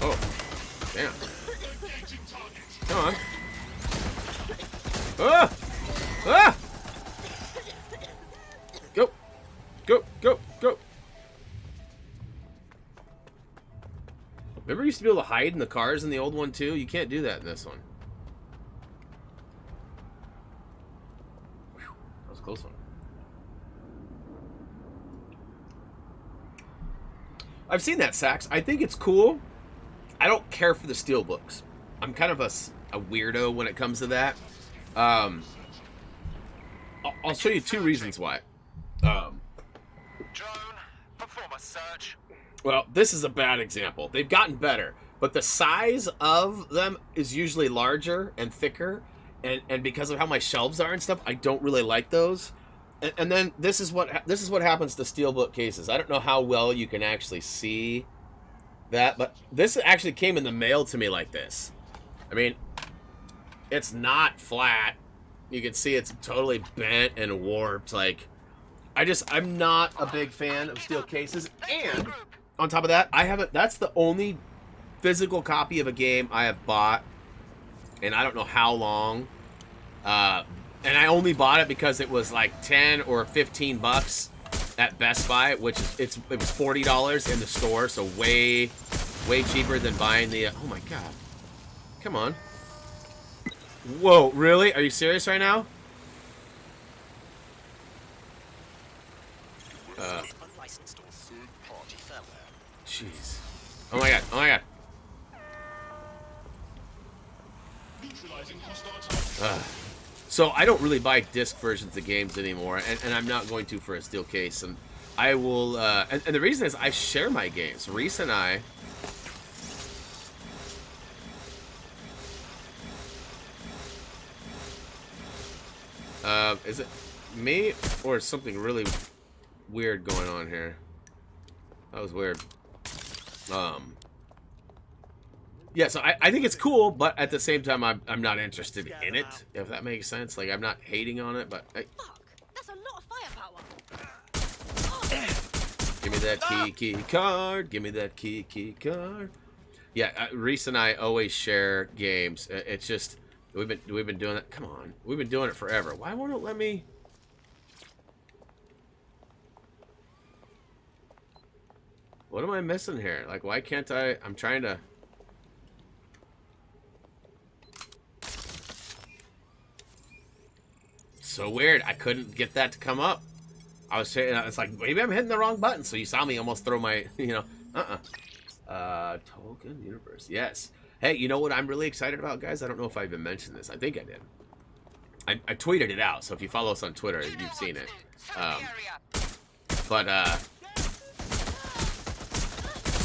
Oh, damn. Come on. Ah! Ah! Go! Go! Go! Go! Remember you used to be able to hide in the cars in the old one too? You can't do that in this one. Whew, that was a close one. I've seen that, Sax. I think it's cool. I don't care for the steelbooks. I'm kind of a weirdo when it comes to that. I'll show you two reasons why. Drone, perform a search. Well, this is a bad example. They've gotten better, but the size of them is usually larger and thicker, and because of how my shelves are and stuff, I don't really like those. And then this is what happens to steelbook cases. I don't know how well you can actually see that, but this actually came in the mail to me like this. I mean, it's not flat. You can see it's totally bent and warped. Like, I'm not a big fan of steel cases. And on top of that, that's the only physical copy of a game I have bought, and I don't know how long. And I only bought it because it was like 10 or 15 bucks at Best Buy, which it was $40 in the store, so way cheaper than buying the. Oh my God! Come on! Whoa! Really? Are you serious right now? Jeez! Oh my God! Oh my God! So I don't really buy disc versions of games anymore, and I'm not going to for a steel case. And I will, and the reason is I share my games. Reese and I, is it me or is something really weird going on here? That was weird. Yeah, so I think it's cool, but at the same time, I'm not interested in it, if that makes sense. Like, I'm not hating on it, but... Fuck! That's a lot of firepower! Give me that key card. Give me that key card. Yeah, Reese and I always share games. It's just... We've been doing that... Come on. We've been doing it forever. Why won't it let me... What am I missing here? Like, why can't I... I'm trying to... So weird. I couldn't get that to come up. I was saying, it's like, maybe I'm hitting the wrong button. So you saw me almost throw my, Tolkien Universe. Yes. Hey, you know what I'm really excited about, guys? I don't know if I even mentioned this. I think I did. I tweeted it out. So if you follow us on Twitter, you've seen it. But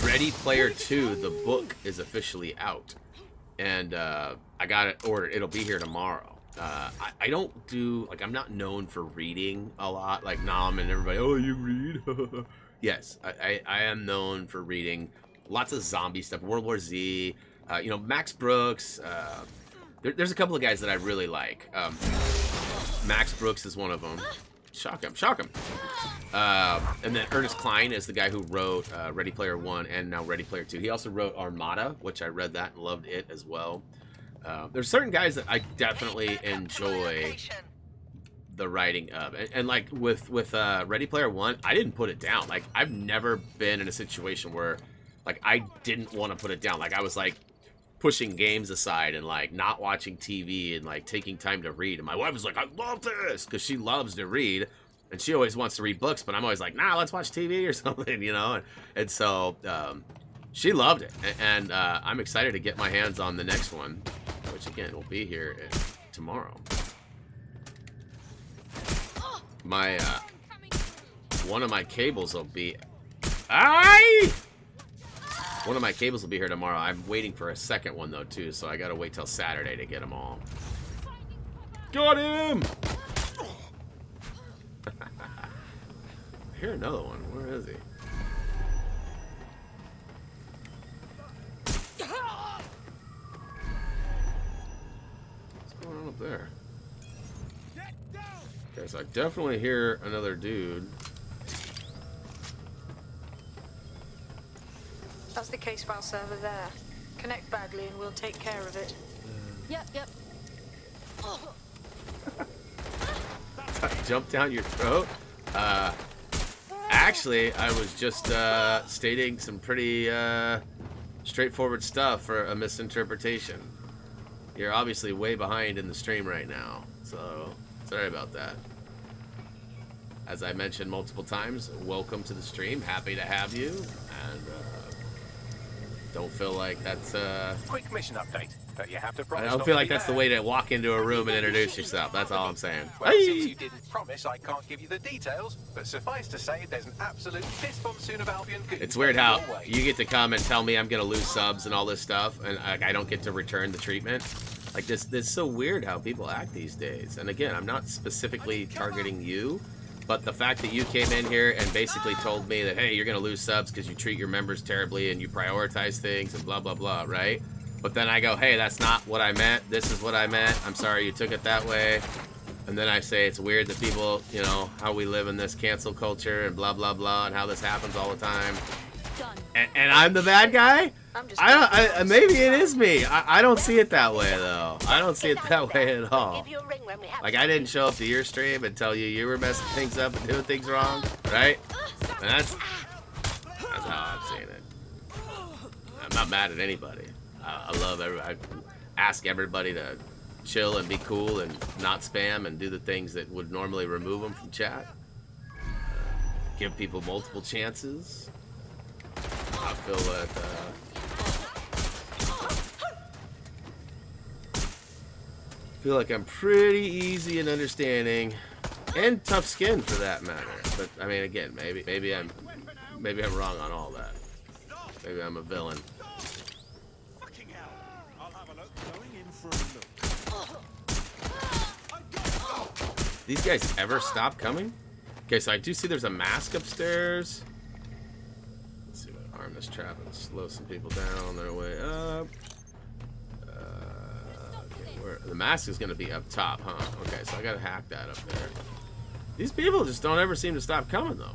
Ready Player 2, the book, is officially out. And I got it ordered. It'll be here tomorrow. I don't do, like, I'm not known for reading a lot. Like, Nom and everybody, oh, you read? Yes, I am known for reading lots of zombie stuff. World War Z, you know, Max Brooks. There's a couple of guys that I really like. Max Brooks is one of them. Shock him, shock him. And then Ernest Cline is the guy who wrote Ready Player 1 and now Ready Player 2. He also wrote Armada, which I read that and loved it as well. There's certain guys that I definitely enjoy the writing of. And like with Ready Player 1, I didn't put it down. Like, I've never been in a situation where, like, I didn't want to put it down. Like, I was, like, pushing games aside and, like, not watching TV and, like, taking time to read. And my wife was like, I love this! Because she loves to read. And she always wants to read books, but I'm always like, nah, let's watch TV or something, you know? And so, she loved it. And I'm excited to get my hands on the next one, which, again, will be here tomorrow. My, one of my cables will be... One of my cables will be here tomorrow. I'm waiting for a second one, though, too, so I gotta wait till Saturday to get them all. Got him! I hear another one. Where is he? What's going on up there? Okay, so I definitely hear another dude. That's the case file server there. Connect Bagley and we'll take care of it. Yep, yep. Jump down your throat? Actually, I was just stating some pretty straightforward stuff for a misinterpretation. You're obviously way behind in the stream right now, so sorry about that. As I mentioned multiple times, welcome to the stream. Happy to have you, and don't feel like that's Quick mission update, but you have to I promise don't not feel to like be that's the there. way to walk into a room and introduce yourself. That's all I'm saying. Well, Hey! since you didn't promise, I can't give you the details, but suffice to say, there's an absolute fist bump soon of Albion. It's weird how you get to come and tell me I'm gonna lose subs and all this stuff, and I don't get to return the treatment. Like, this is so weird how people act these days. And again, I'm not specifically targeting you, but the fact that you came in here and basically told me that, hey, you're gonna lose subs because you treat your members terribly and you prioritize things and blah blah blah, right? But then I go, hey, that's not what I meant. This is what I meant. I'm sorry you took it that way. And then I say it's weird that people, you know, how we live in this cancel culture and blah blah blah, and how this happens all the time. And I'm the bad guy? I maybe it is me. I don't see it that way, though. I don't see it that way at all. Like, I didn't show up to your stream and tell you you were messing things up and doing things wrong, right? And that's how I'm seeing it. I'm not mad at anybody. I love everybody. I ask everybody to chill and be cool and not spam and do the things that would normally remove them from chat. Give people multiple chances. I feel that feel like I'm pretty easy in understanding and tough skin for that matter. But I mean, again, maybe I'm wrong on all that. Maybe I'm a villain. These guys ever stop coming? Okay, so I do see there's a mask upstairs. Let's see what arm this trap and slow some people down on their way up. Okay, where the mask is gonna be up top, huh? Okay, so I gotta hack that up there. These people just don't ever seem to stop coming though.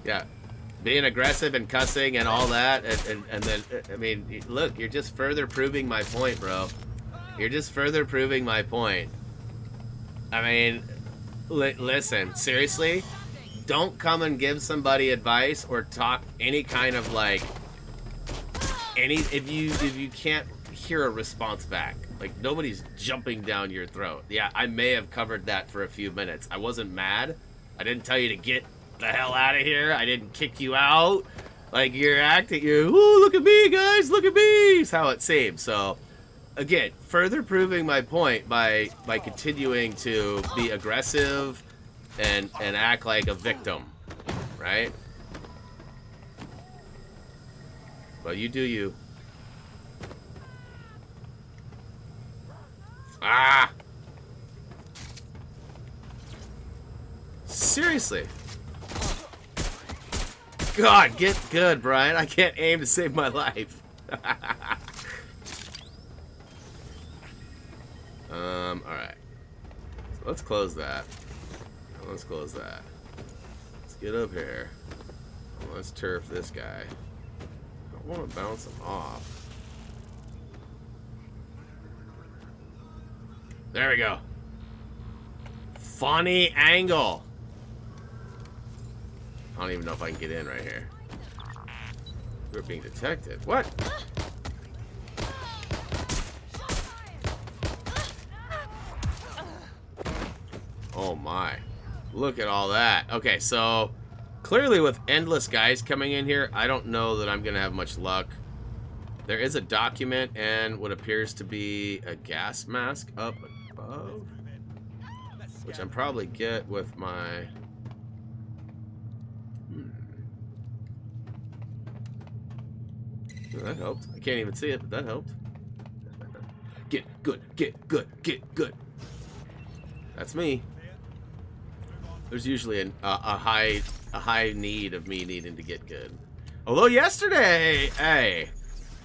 Yeah, being aggressive and cussing and all that, and then, I mean, look, you're just further proving my point, bro. You're just further proving my point. I mean, listen, seriously, don't come and give somebody advice or talk any kind of, like, if you can't hear a response back. Like, nobody's jumping down your throat. Yeah, I may have covered that for a few minutes. I wasn't mad. I didn't tell you to get the hell out of here. I didn't kick you out. Like, you're acting, ooh, look at me, guys, look at me. Is how it seems. So, again, further proving my point by continuing to be aggressive and act like a victim, right? Well, you do you. Ah! Seriously. God, get good, Brian. I can't aim to save my life. Alright. So let's close that. Let's close that. Let's get up here. Let's turf this guy. I don't want to bounce him off. There we go. Funny angle. I don't even know if I can get in right here. We're being detected. What? Oh my. Look at all that. Okay, so clearly with endless guys coming in here, I don't know that I'm going to have much luck. There is a document and what appears to be a gas mask up above, which I'm probably get with my... That helped. I can't even see it, but that helped. Get good, get good, get good. That's me. There's usually a high need of me needing to get good. Although yesterday, hey,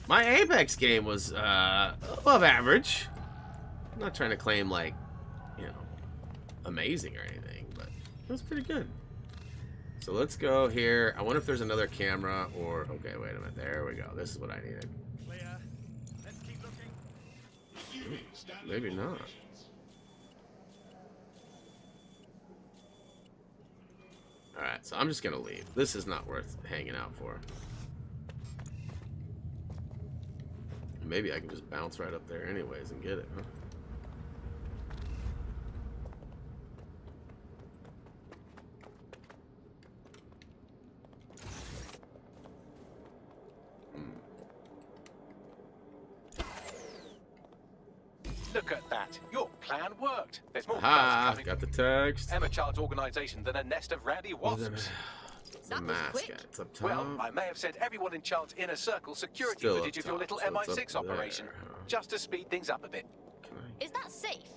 my Apex game was above average. I'm not trying to claim like, you know, amazing or anything, but it was pretty good. So let's go here. I wonder if there's another camera or... Okay, wait a minute. There we go. This is what I needed. Ooh, maybe not. Alright, so I'm just going to leave. This is not worth hanging out for. Maybe I can just bounce right up there anyways and get it, huh? Look at that. Your plan worked. There's more Ah, got the text. Emma Child's organization than a nest of rowdy wasps. It's a mask. It's up top. Well, I may have sent everyone in Child's inner circle security Still footage up of your top, little so it's MI6 up there, operation, huh? just to speed things up a bit. Is that safe?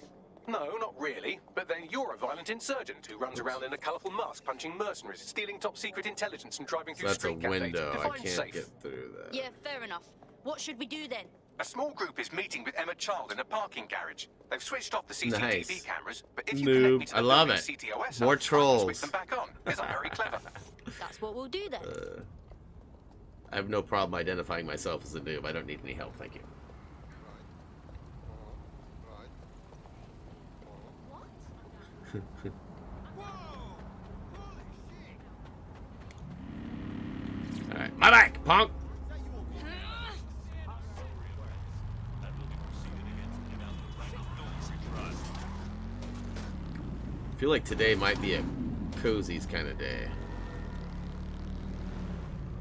No, not really. But then you're a violent insurgent who runs around in a colourful mask, punching mercenaries, stealing top secret intelligence, and driving So through that's a street cafes. window. I Define can't safe. get through that. Yeah, fair enough. What should we do then? A small group is meeting with Emma Child in a parking garage. They've switched off the CCTV Nice. cameras, but if you Noob. connect me to the I love building's it. CTOS, More I can trolls. switch them back on, because I'm very clever. That's what we'll do then. I have no problem identifying myself as a noob. I don't need any help, thank you. Alright, my back, punk! I feel like today might be a cozies kind of day.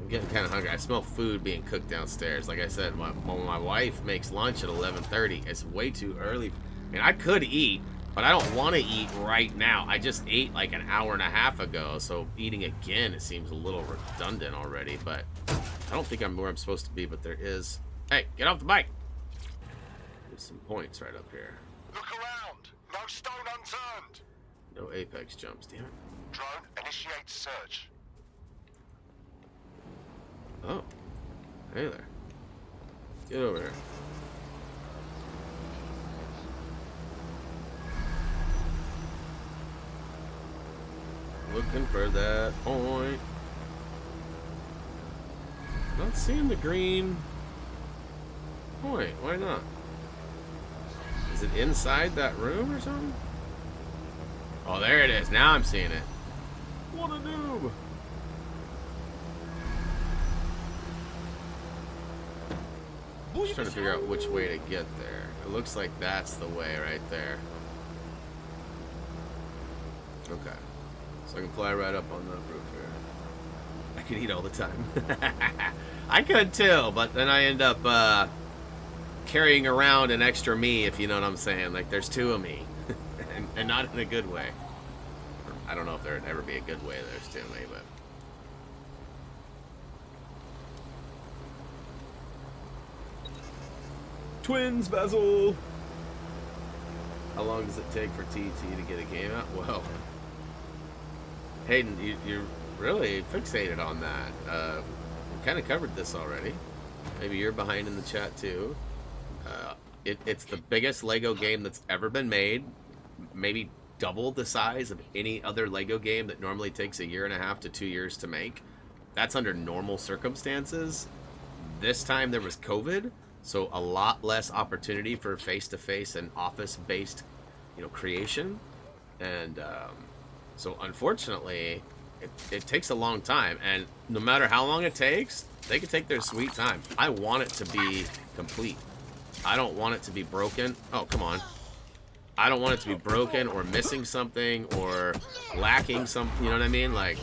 I'm getting kind of hungry. I smell food being cooked downstairs. Like I said, when my wife makes lunch at 11:30, it's way too early. I mean, I could eat, but I don't want to eat right now. I just ate like an hour and a half ago, so eating again, it seems a little redundant already, but I don't think I'm where I'm supposed to be, but there is... Hey, get off the bike! There's some points right up here. Look around. No stone unturned. No apex jumps, damn it. Drone, initiate search. Oh. Hey there. Get over here. Looking for that point. Not seeing the green point. Why not? Is it inside that room or something? Oh, there it is. Now I'm seeing it. What a noob. Just trying to figure out which way to get there. It looks like that's the way right there. Okay. So I can fly right up on the roof here. I can eat all the time. I could too, but then I end up carrying around an extra me, if you know what I'm saying. Like, there's two of me. and not in a good way. I don't know if there'd ever be a good way there's two of me, but... Twins, Basil! How long does it take for TT to get a game out? Well, Hayden, you're really fixated on that. We kind of covered this already. Maybe you're behind in the chat too. It's the biggest Lego game that's ever been made. Maybe double the size of any other Lego game that normally takes 1.5 to 2 years to make. That's under normal circumstances. This time there was COVID. So a lot less opportunity for face-to-face and office-based, creation. And so unfortunately, it takes a long time. And no matter how long it takes, they can take their sweet time. I want it to be complete. I don't want it to be broken. Oh, come on. I don't want it to be broken or missing something or lacking something. You know what I mean? Like,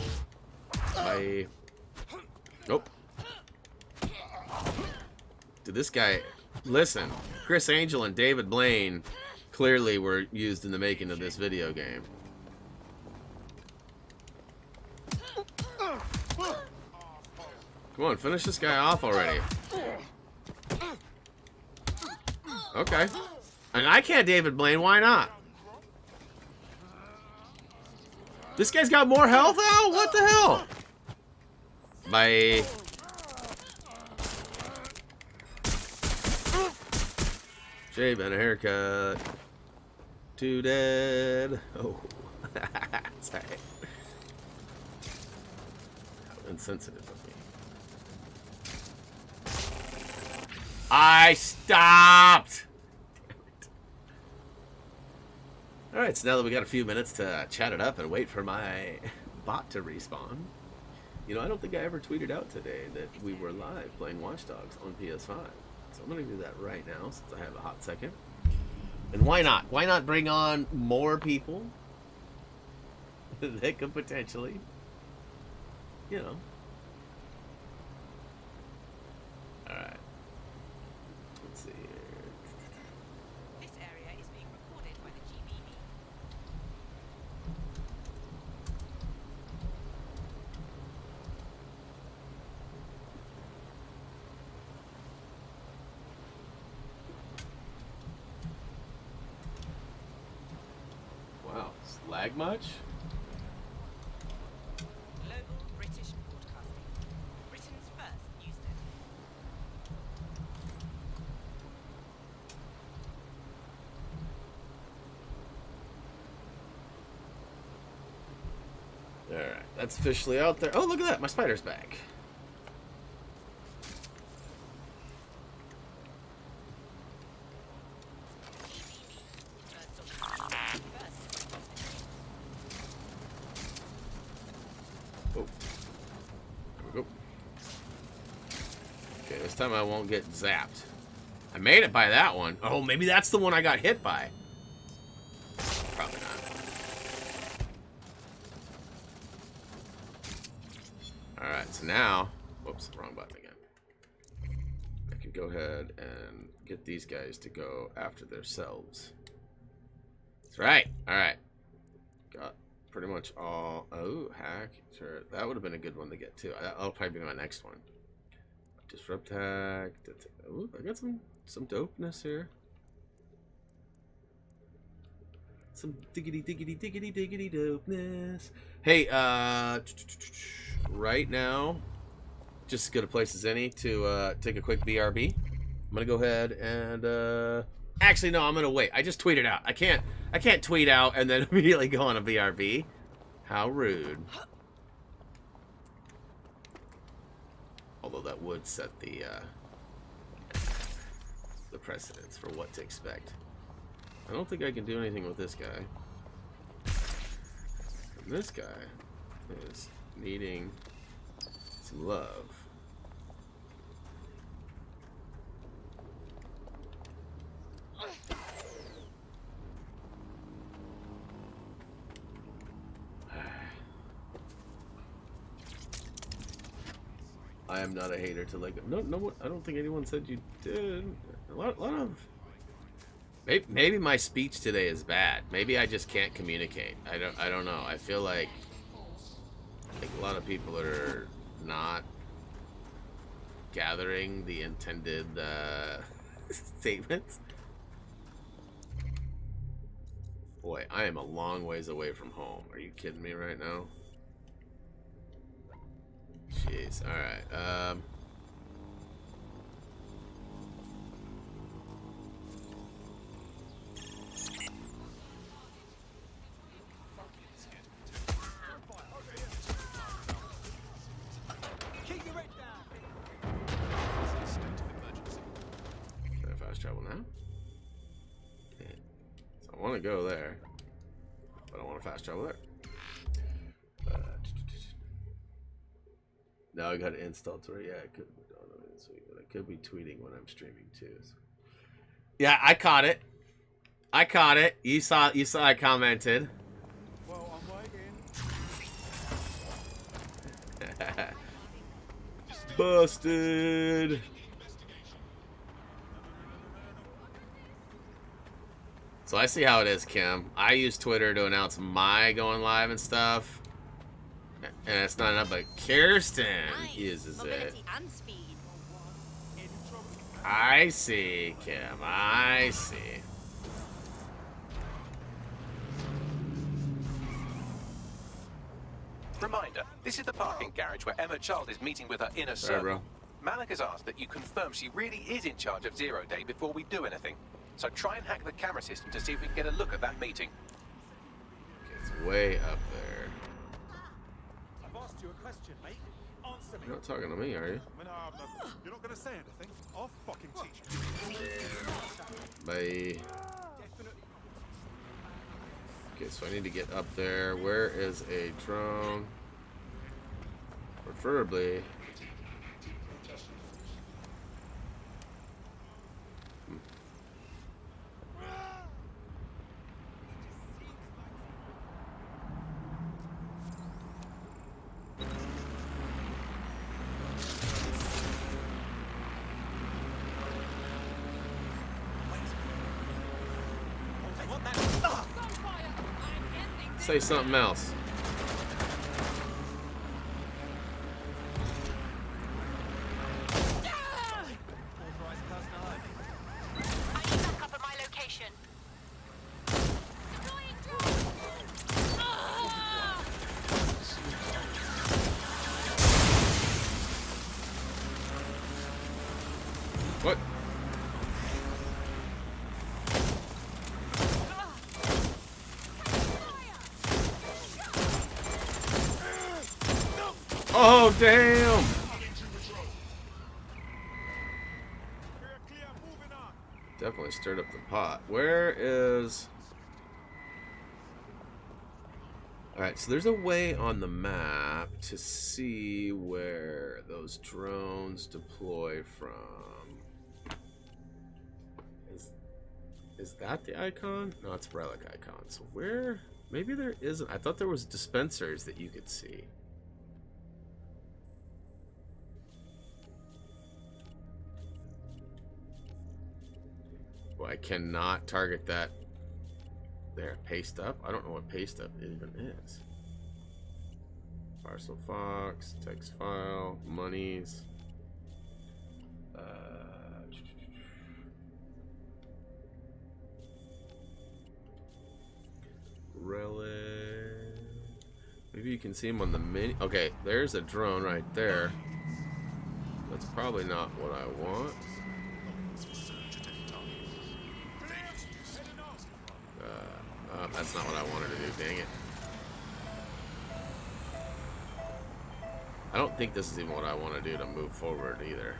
Nope. Dude, this guy, listen, Chris Angel and David Blaine clearly were used in the making of this video game. Come on, finish this guy off already. Okay. And I can't David Blaine, why not? This guy's got more health now? What the hell? Bye. Shave and a haircut. Too dead. Oh. Sorry. How insensitive of me. I stopped! Alright, so now that we got a few minutes to chat it up and wait for my bot to respawn. I don't think I ever tweeted out today that we were live playing Watch Dogs on PS5. So I'm going to do that right now since I have a hot second. And why not? Why not bring on more people that could potentially, Alright. Let's see here. This area is being recorded by the GBB. Wow, does it lag much? Global British Broadcasting. Britain's first news network. Alright, that's officially out there. Oh, look at that, my spider's back. Oh. There we go. Okay, this time I won't get zapped. I made it by that one. Oh, maybe that's the one I got hit by. Probably not. Alright, so now, whoops, wrong button again. I can go ahead and get these guys to go after themselves. That's right. Alright. Got pretty much all. Oh, hack. Sure, that would have been a good one to get too. That'll probably be my next one. Disrupt hack. Ooh, I got some dopeness here. Some diggity dopeness. Hey, right now, just as good a place as any to take a quick BRB. I'm gonna go ahead and actually no, I'm gonna wait. I just tweeted out. I can't tweet out and then immediately go on a BRB. How rude. Although that would set the precedence for what to expect. I don't think I can do anything with this guy. And this guy is needing some love. I'm not a hater to Lego. No, I don't think anyone said you did. A lot of. Maybe my speech today is bad. Maybe I just can't communicate. I don't know. I feel like a lot of people are not gathering the intended statements. Boy, I am a long ways away from home. Are you kidding me right now? Jeez. All right. Can I fast travel now? Yeah. So I want to go there, but I want to fast travel there. Now I got it installed to it. Yeah, I could be downloading this week, but I could be tweeting when I'm streaming too. So. Yeah, I caught it. I caught it. You saw I commented. Well, I'm waiting. Busted. So I see how it is, Kim. I use Twitter to announce my going live and stuff. And it's not enough, but Kirsten uses it. And speed. I see, Kim. I see. Reminder, this is the parking garage where Emma Child is meeting with her inner circle. Malik has asked that you confirm she really is in charge of Zero Day before we do anything. So try and hack the camera system to see if we can get a look at that meeting. Okay, it's way up there. I've asked you a question, mate. Answer me. You're not talking to me, are you? You're not going to say anything. I'll fucking teach you. Bye. Okay, so I need to get up there. Where is a drone? Preferably. Say something else. What? Oh, damn! Definitely stirred up the pot. Where is... Alright, so there's a way on the map to see where those drones deploy from. Is that the icon? No, it's relic icon. So where... Maybe there isn't. I thought there was dispensers that you could see. Well, I cannot target that. There, paste up. I don't know what paste up even is. Parcel Fox, text file, monies. Relic. Maybe you can see him on the mini. Okay, there's a drone right there. That's probably not what I want. That's not what I wanted to do, dang it. I don't think this is even what I want to do to move forward either.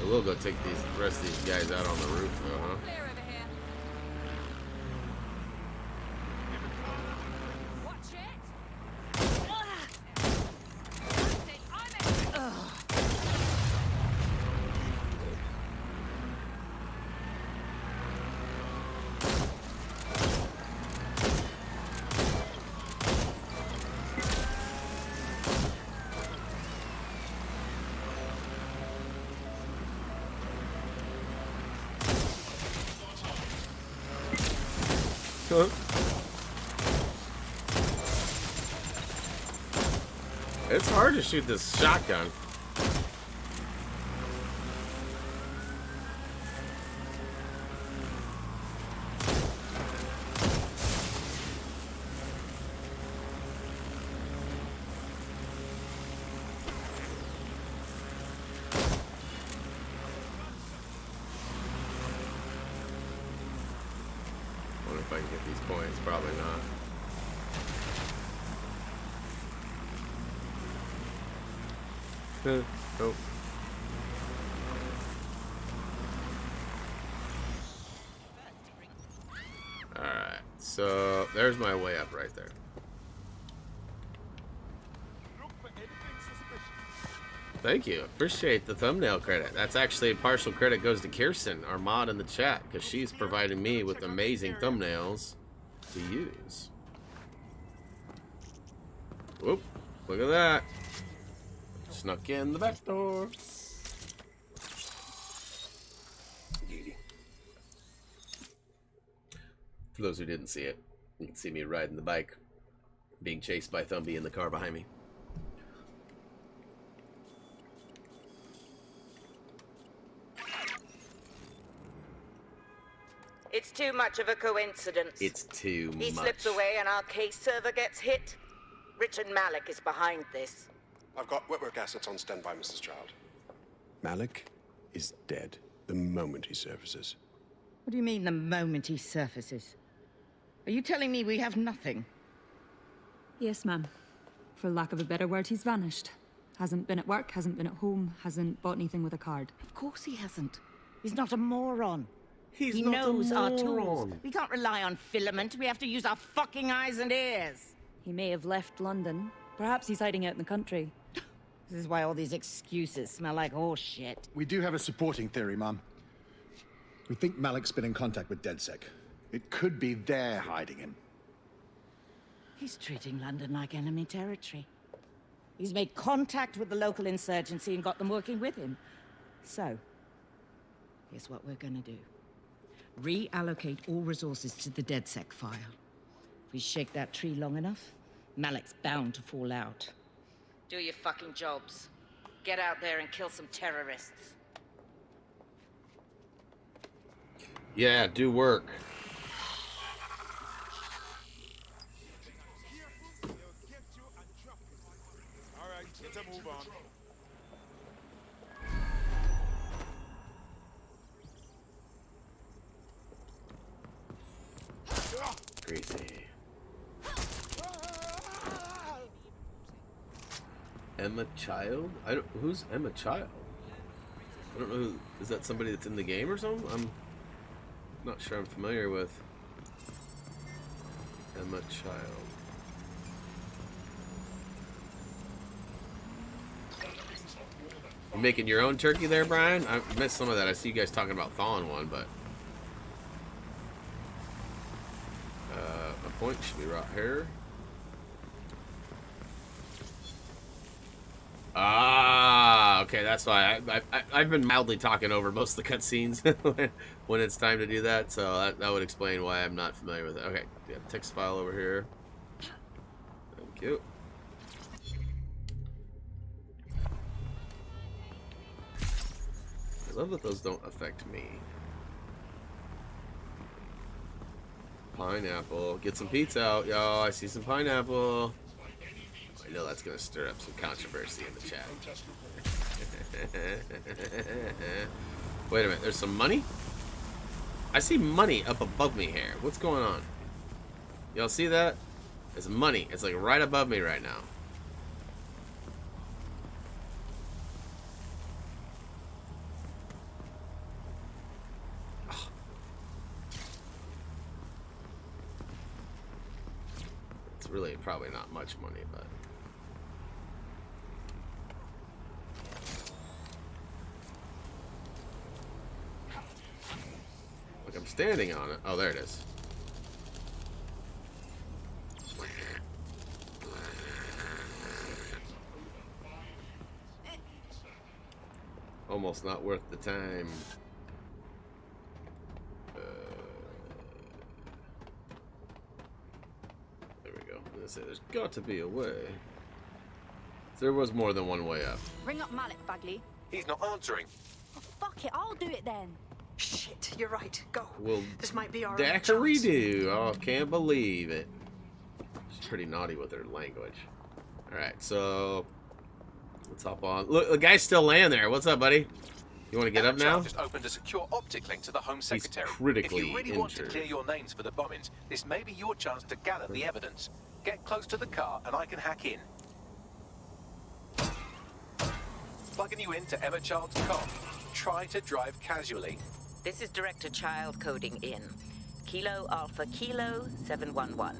I will go take the rest of these guys out on the roof though, huh? It's hard to shoot this shotgun. Wonder if I can get these points. Probably not. Nope. Alright, so there's my way up right there. Thank you. Appreciate the thumbnail credit. That's actually partial credit goes to Kirsten, our mod in the chat, because she's providing me with amazing thumbnails to use. Whoop. Look at that. Snuck in the back door. For those who didn't see it, you can see me riding the bike, being chased by Thumby in the car behind me. It's too much of a coincidence. It's too much. He slips away and our case server gets hit. Richard Malik is behind this. I've got wetwork assets on standby, Mrs. Child. Malik is dead the moment he surfaces. What do you mean, the moment he surfaces? Are you telling me we have nothing? Yes, ma'am. For lack of a better word, he's vanished. Hasn't been at work, hasn't been at home, hasn't bought anything with a card. Of course he hasn't. He's not a moron. He knows our tools. We can't rely on filament. We have to use our fucking eyes and ears. He may have left London. Perhaps he's hiding out in the country. This is why all these excuses smell like horse shit. We do have a supporting theory, Mum. We think Malik's been in contact with DedSec. It could be they're hiding him. He's treating London like enemy territory. He's made contact with the local insurgency and got them working with him. So, here's what we're gonna do. Reallocate all resources to the DedSec file. If we shake that tree long enough, Malik's bound to fall out. Do your fucking jobs. Get out there and kill some terrorists. Yeah, do work. Alright, let's move on. Greasy. Emma Child? Who's Emma Child? I don't know who. Is that somebody that's in the game or something? I'm not sure I'm familiar with Emma Child. You making your own turkey there, Brian? I missed some of that. I see you guys talking about thawing one, but my point should be right here. Ah, okay, that's why I've been mildly talking over most of the cutscenes when it's time to do that, so that would explain why I'm not familiar with it. Okay, yeah, text file over here. Thank you. I love that those don't affect me. Pineapple. Get some pizza out, y'all. I see some pineapple. I know that's going to stir up some controversy in the chat. Wait a minute, there's some money? I see money up above me here. What's going on? Y'all see that? There's money. It's like right above me right now. It's really probably not much money, but... Like I'm standing on it. Oh, there it is. Almost not worth the time. There we go. There's got to be a way. There was more than one way up. Ring up Malik, Bagley. He's not answering. Oh, fuck it, I'll do it then. Shit, you're right. Go. Well, This might be our daiquiri-do. Oh, can't believe it. She's pretty naughty with her language. Alright, so let's hop on. Look, the guy's still laying there. What's up, buddy? You want to get up now? Just opened a secure optic link to the Home Secretary. critically if you really want to injured. clear your names for the bombings, this may be your chance to gather the evidence. Get close to the car and I can hack in. Plugging you into Emma Child's com. Try to drive casually. This is Director Child coding in. Kilo Alpha Kilo 711.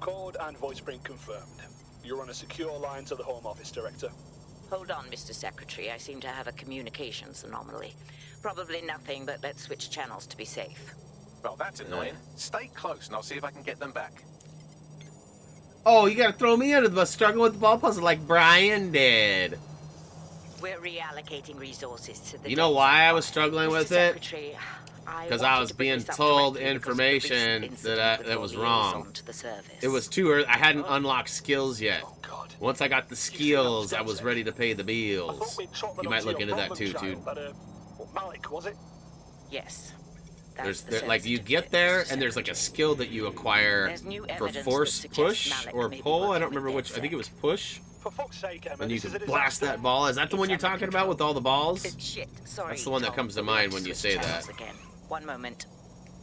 Code and voice print confirmed. You're on a secure line to the Home Office, Director. Hold on, Mr. Secretary. I seem to have a communications anomaly. Probably nothing, but let's switch channels to be safe. Well, that's annoying. Stay close and I'll see if I can get them back. Oh, you gotta throw me under the bus, struggling with the ball puzzle like Brian did. We're reallocating resources to the... You know why I was struggling with it? Because I was to bring being this up told directly because of the information recent that incident that with was your wrong. liaison to the service. It was too early. I hadn't unlocked skills yet. Once I got the skills, I was ready to pay the bills. You might look into that too, dude. Malik, was it? Yes. Like you get there and there's like a skill that you acquire for force push or pull. I don't remember which. I think it was push. For fuck's sake, Emma, And you can blast that ball. Is that the one you're talking about with all the balls? Shit, sorry. That's the one that comes to mind when you say that. Again. One moment.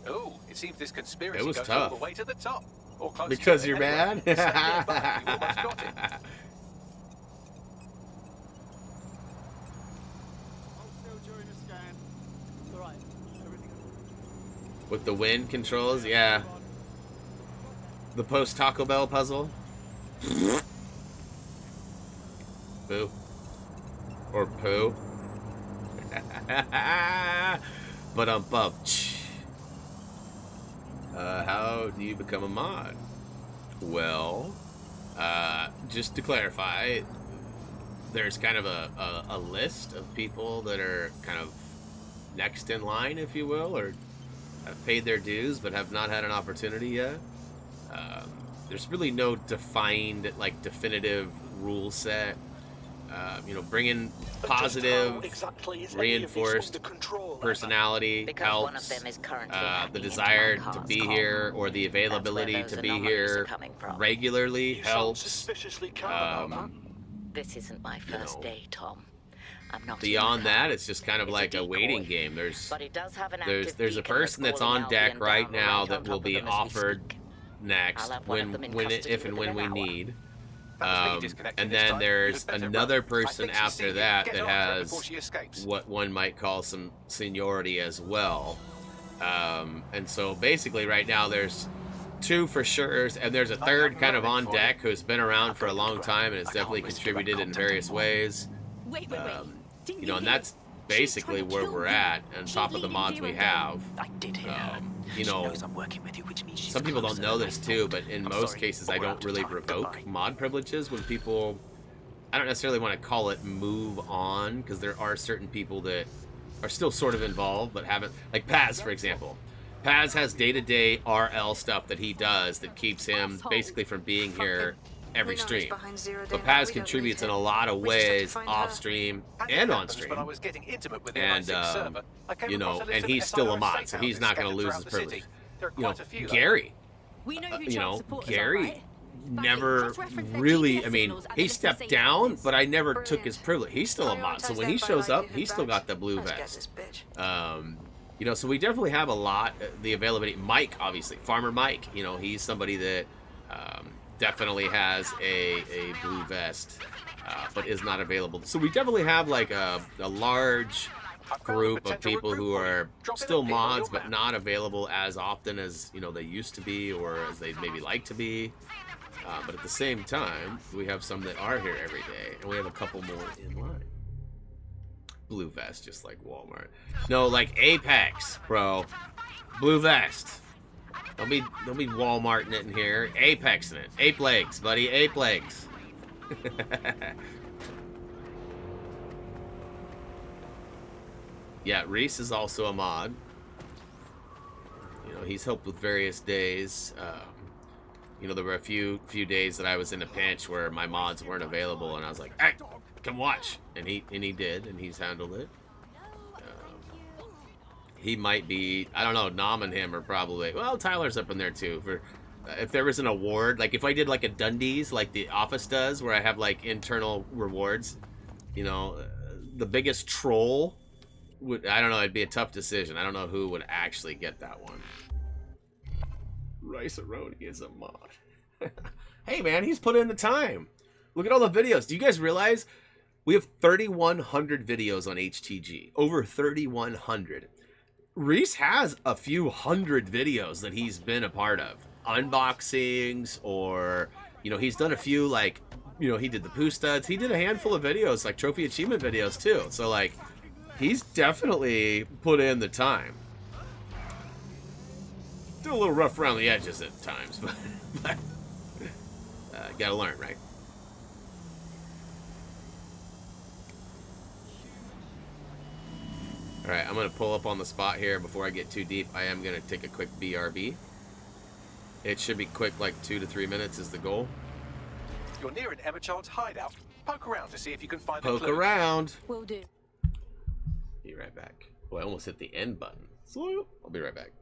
Oh, it seems this conspiracy It was goes tough. all the way to the top. Or close Because to it you're anyway. mad? Stay nearby, you almost got it. With the wind controls, yeah. The post Taco Bell puzzle. Boo. Or poo. But how do you become a mod? Well, just to clarify, there's kind of a list of people that are kind of next in line, if you will, or have paid their dues but have not had an opportunity yet. There's really no defined, like, definitive rule set. You know, bringing positive, reinforced personality helps. The desire to be here or the availability to be here regularly helps. This isn't my first day, Tom. I'm not Beyond that, it's just kind of like a waiting game. There's a person that's on deck right now that will be offered next if and when we need. And then there's another person after that that has what one might call some seniority as well. And so basically right now there's two for sure, and there's a third kind of on deck who's been around for a long time and has definitely contributed in various ways. You know, and that's basically where we're at on top of the mods we have. You know, some people don't know this too, but in most cases I don't really revoke mod privileges when people, I don't necessarily want to call it move on, because there are certain people that are still sort of involved but haven't, like Paz, for example. Paz has day-to-day RL stuff that he does that keeps him basically from being here every stream. But Paz contributes in a lot of ways off stream and on stream. And, you know, and he's still a mod, so he's not going to lose his privilege. You know, Gary, you know, Gary never really, I mean, he stepped down, but I never took his privilege. He's still a mod, so when he shows up, he's still got the blue vest. You know, so we definitely have a lot, the availability. Mike, obviously, Farmer Mike, you know, he's somebody that definitely has a blue vest, but is not available. So we definitely have like a large group of people who are still mods, but not available as often as, you know, they used to be or as they maybe like to be. But at the same time, we have some that are here every day, and we have a couple more in line. Blue vest, just like Walmart. No, like Apex, bro. Blue vest. Don't be Walmarting it in here. Apexing it. Ape legs, buddy. Ape legs. Yeah, Reese is also a mod. You know, he's helped with various days. You know, there were a few days that I was in a pinch where my mods weren't available, and I was like, "Hey, come watch," and he did, and he's handled it. He might be, I don't know, Nom and him are probably, well, Tyler's up in there too. For if there was an award, like if I did like a Dundies, like the Office does, where I have like internal rewards, you know, the biggest troll would, I don't know, it'd be a tough decision. I don't know who would actually get that one. Rice-A-Roni is a mod. Hey man, he's put in the time. Look at all the videos. Do you guys realize we have 3,100 videos on HTG? Over 3,100. Reese has a few hundred videos that he's been a part of. Unboxings, or, you know, he's done a few, like, you know, he did the Pooh Studs. He did a handful of videos, like trophy achievement videos too. So, like, he's definitely put in the time. Still a little rough around the edges at times, but gotta learn, right? Alright, I'm going to pull up on the spot here before I get too deep. I am going to take a quick BRB. It should be quick, like 2 to 3 minutes is the goal. You're near an Emma Child's hideout. Poke around to see if you can find the Poke clue. around. Will do. Be right back. Oh, I almost hit the end button. So I'll be right back.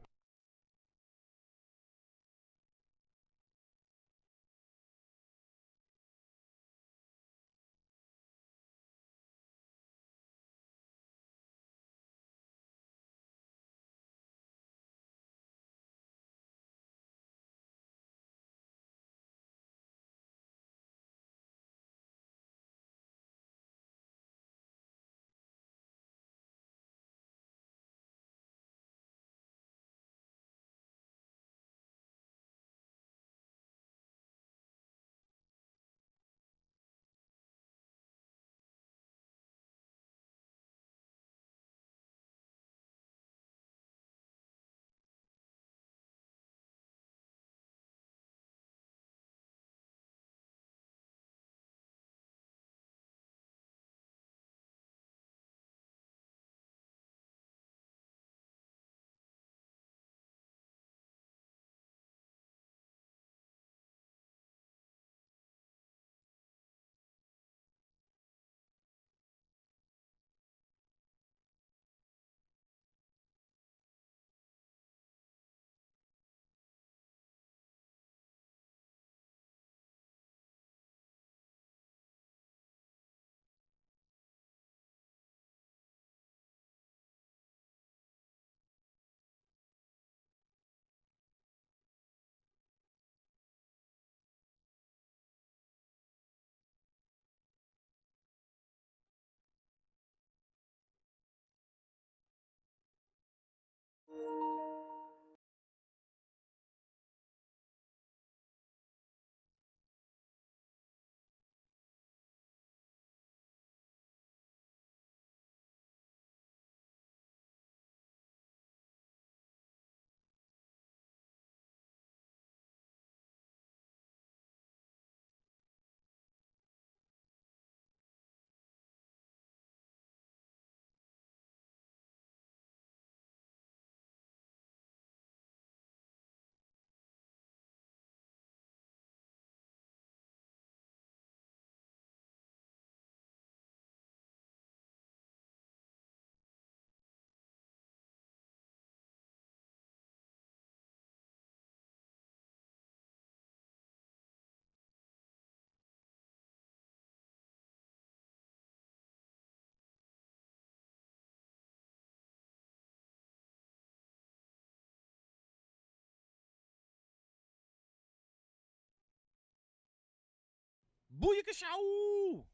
Booyakashow!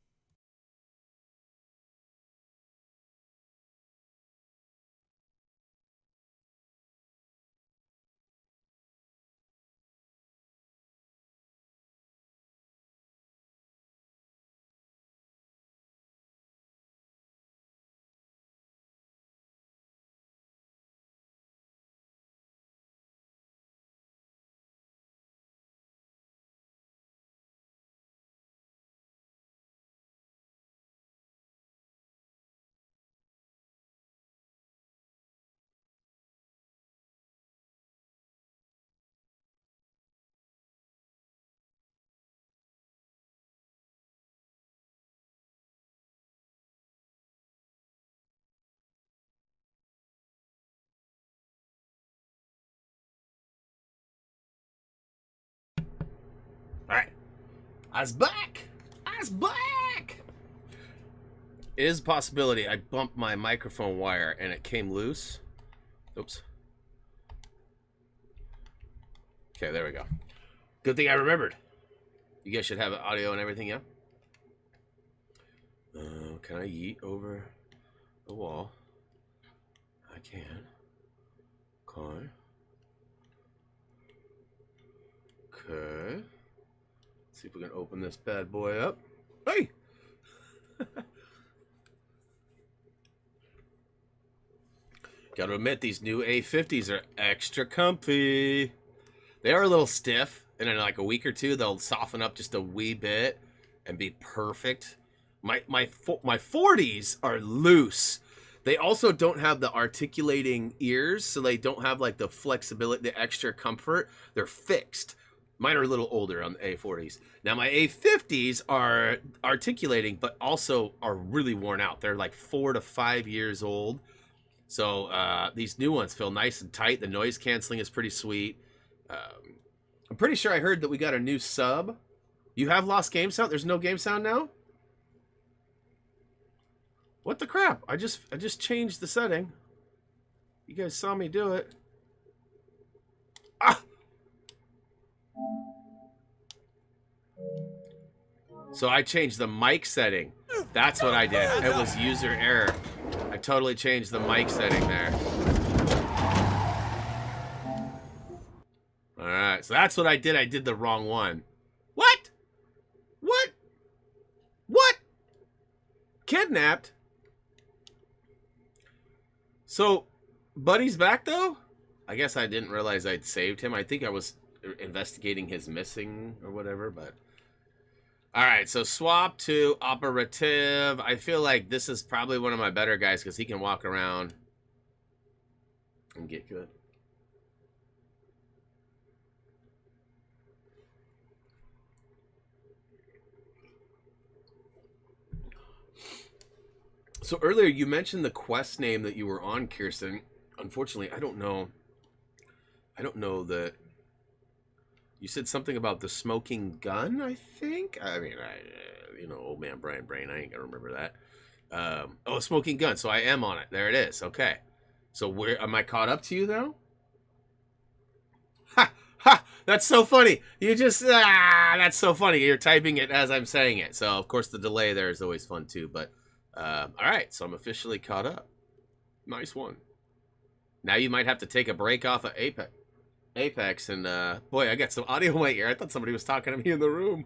I's back! I's back! It is a possibility I bumped my microphone wire and it came loose. Oops. Okay, there we go. Good thing I remembered. You guys should have audio and everything, yeah? Can I yeet over the wall? I can. Okay. Okay. Let's see if we can open this bad boy up. Hey! Gotta admit, these new A50s are extra comfy. They are a little stiff, and in like a week or two, they'll soften up just a wee bit and be perfect. My 40s are loose. They also don't have the articulating ears, so they don't have like the flexibility, the extra comfort. They're fixed. Mine are a little older on the A40s. Now my A50s are articulating, but also are really worn out. They're like 4 to 5 years old. So these new ones feel nice and tight. The noise canceling is pretty sweet. I'm pretty sure I heard that we got a new sub. You have lost game sound? There's no game sound now? What the crap? I just changed the setting. You guys saw me do it. Ah! So I changed the mic setting. That's what I did. It was user error. I totally changed the mic setting there. Alright, so that's what I did. I did the wrong one. What? What? What? Kidnapped? So, Buddy's back, though? I guess I didn't realize I'd saved him. I think I was investigating his missing or whatever, but... Alright, so swap to operative. I feel like this is probably one of my better guys because he can walk around and get good. So earlier you mentioned the quest name that you were on, Kirsten. Unfortunately, I don't know that. You said something about the smoking gun, I think. I mean, you know, old man Brian Brain. I ain't gonna remember that. Oh, smoking gun. So I am on it. There it is. Okay. So where am I caught up to you though? Ha ha! That's so funny. You just that's so funny. You're typing it as I'm saying it. So of course the delay there is always fun too. But all right. So I'm officially caught up. Nice one. Now you might have to take a break off of Apex, and boy, I got some audio in my ear. I thought somebody was talking to me in the room.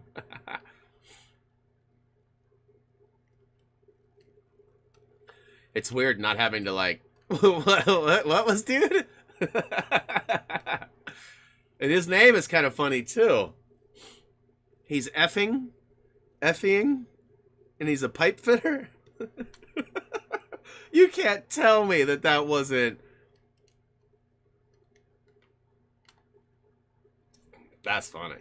It's weird not having to like, what was dude? And his name is kind of funny too. He's effing, and he's a pipe fitter. You can't tell me that that wasn't. That's funny.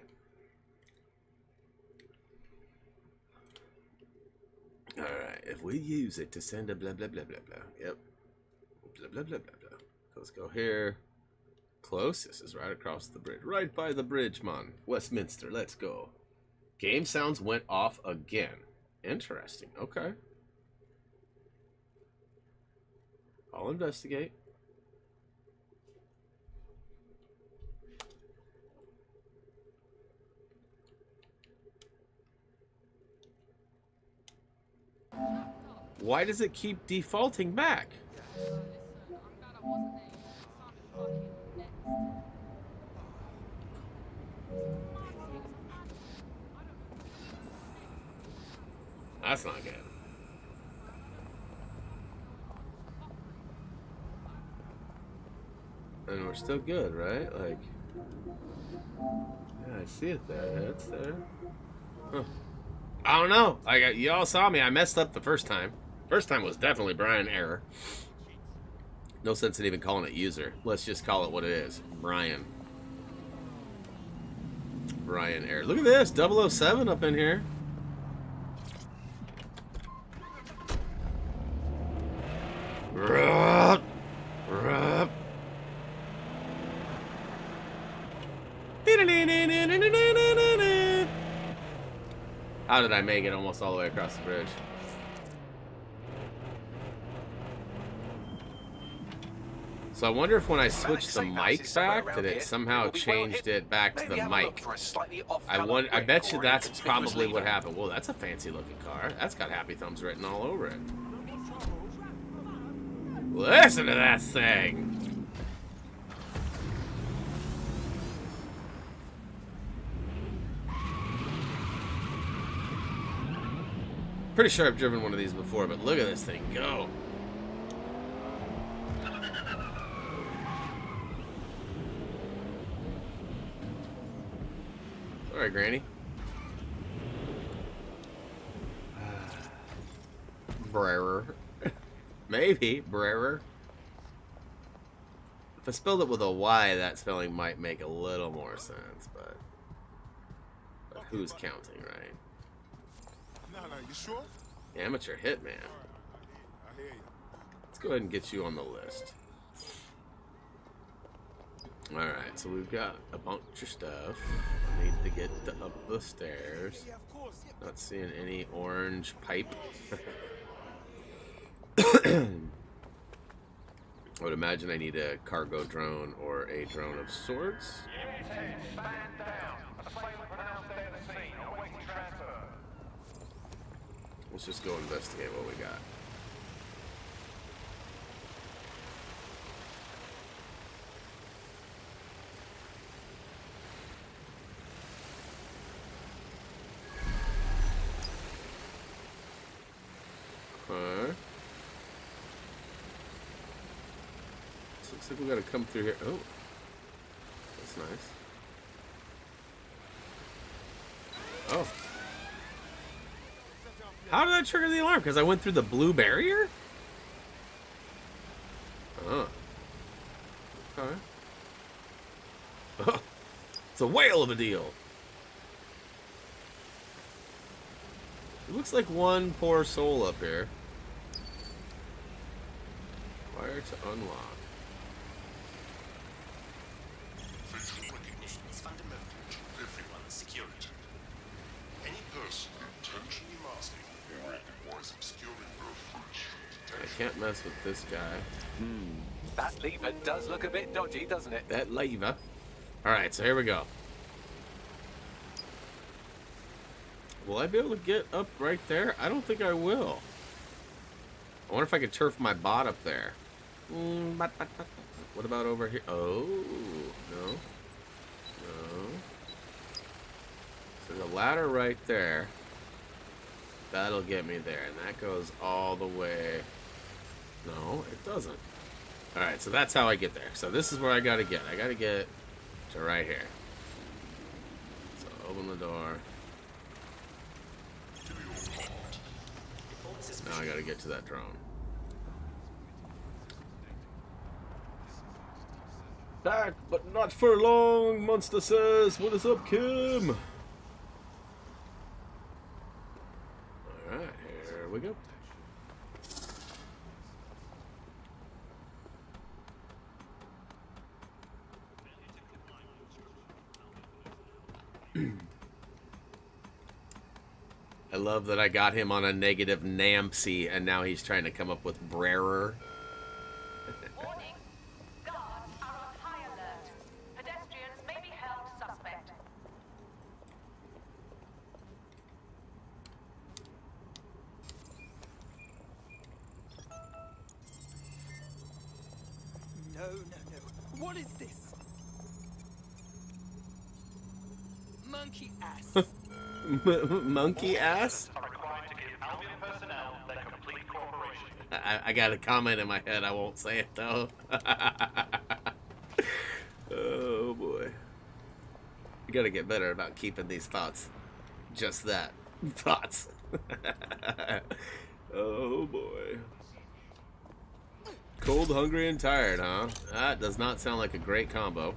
Alright, if we use it to send a blah blah blah blah blah. Yep. Blah blah blah blah blah. Let's go here. Close. This is right across the bridge. Right by the bridge, man. Westminster. Let's go. Game sounds went off again. Interesting. Okay. I'll investigate. Why does it keep defaulting back? That's not good. And we're still good, right? Like, yeah, I see it there. It's there. Huh. I don't know. Like, y'all saw me. I messed up the first time. First time was definitely Brian error. No sense in even calling it user. Let's just call it what it is. Brian. Brian error. Look at this. 007 up in here. Rup. Rup. How did I make it almost all the way across the bridge? So I wonder if when I switched the mic back, that it somehow changed it back to the mic. I bet you that's probably what happened. Whoa, that's a fancy looking car. That's got Happy Thumbs written all over it. Listen to that thing. Pretty sure I've driven one of these before, but look at this thing go. Alright, Granny. Brerer. Maybe. Brerer. If I spelled it with a Y, that spelling might make a little more sense, but who's counting, right? No, you sure? Amateur hitman. I hear you. Let's go ahead and get you on the list. Alright, so we've got a bunch of stuff. I need to get up the stairs. Not seeing any orange pipe. I would imagine I need a cargo drone or a drone of sorts. Let's just go investigate what we got. Okay. So looks like we gotta come through here. Oh, that's nice. Oh. How did I trigger the alarm? Because I went through the blue barrier? Oh. Okay. Oh. It's a whale of a deal. It looks like one poor soul up here. Wire to unlock. Facial recognition is fundamental to everyone's security. Any person intentionally masking or otherwise obscuring their I can't mess with this guy. That lever does look a bit dodgy, doesn't it? That lever. Alright, so here we go. Will I be able to get up right there? I don't think I will. I wonder if I could turf my bot up there. What about over here? Oh, no. No. So the ladder right there. That'll get me there. And that goes all the way. No, it doesn't. Alright, so that's how I get there. So this is where I gotta get. I gotta get to right here. So open the door. Now I gotta get to that drone. Back, but not for long, Monster says. What is up, Kim? Alright, here we go. I love that I got him on a negative Nampsy, and now he's trying to come up with Brerer. Warning. Guards are on high alert. Pedestrians may be held suspect. No. What is this? Monkey ass. Monkey ass? I got a comment in my head. I won't say it though. Oh boy. You gotta get better about keeping these thoughts. Just that. Thoughts. Oh boy. Cold, hungry, and tired, huh? That does not sound like a great combo.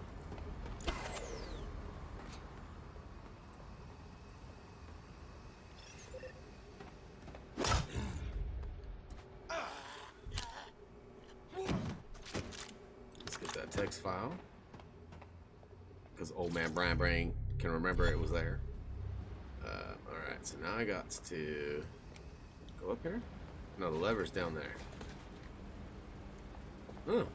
Text file, because old man Brian Brain can remember it was there. All right. Alright, so now I got to go up here? No, the lever's down there. Oh,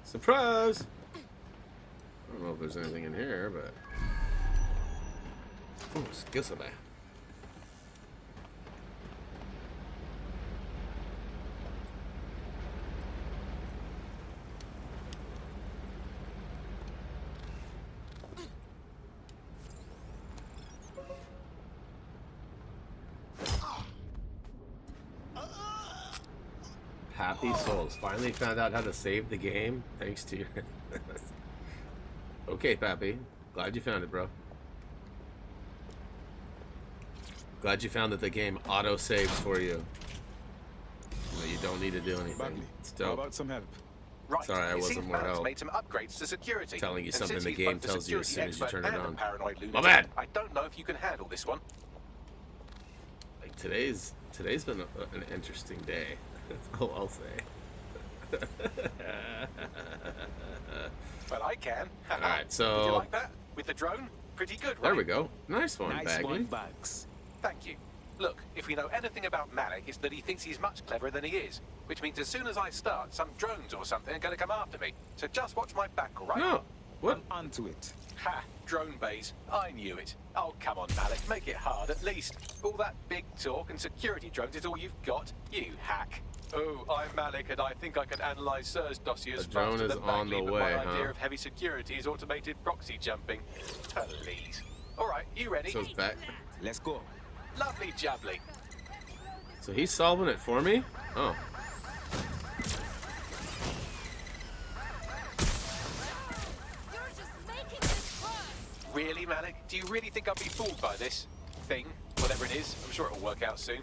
surprise! I don't know if there's anything in here, but... Oh, skillset. Happy souls. Finally found out how to save the game thanks to your... Okay, Pappy. Glad you found it, bro. Glad you found that the game auto-saves for you. You don't need to do anything. It's dope. How about some help? Right. Sorry, I wasn't more help. Made some upgrades to security. Telling you And something since the he's game both the tells you as security soon as you expert turn it and a on. paranoid My lunatic, bad. I don't know if you can handle this one. Like today's been an interesting day. That's all I'll say. Well, I can. All right, so Did you like that? With the drone? Pretty good, right? there we go. Nice one, Nice Bagley. one, Bugs. Thank you. Look, if we know anything about Malik, it's that he thinks he's much cleverer than he is. Which means as soon as I start, some drones or something are going to come after me. So just watch my back, all right? No. What? I'm onto it. Ha! Drone bays. I knew it. Oh, come on, Malik. Make it hard, at least. All that big talk and security drones is all you've got, you hack. Oh, I'm Malik, and I think I can analyze Sir's dossiers The drone faster is than on Bagley, the but way, my idea huh? of heavy security is automated proxy jumping. Please. All right, you ready? So it's back. Let's go. Lovely jubbly. So he's solving it for me? Oh. Really, Malik? Do you really think I'll be fooled by this thing? Whatever it is, I'm sure it'll work out soon.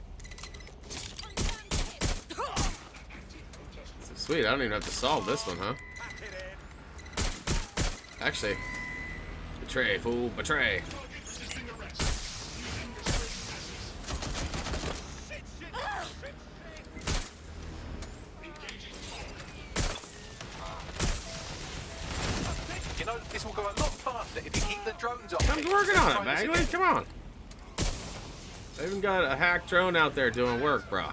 So sweet, I don't even have to solve this one, huh? Actually, betray, fool, betray. You know, this will go a lot faster if you keep the drones off. I'm working on it, Bagley. Come on. I even got a hack drone out there doing work, bro.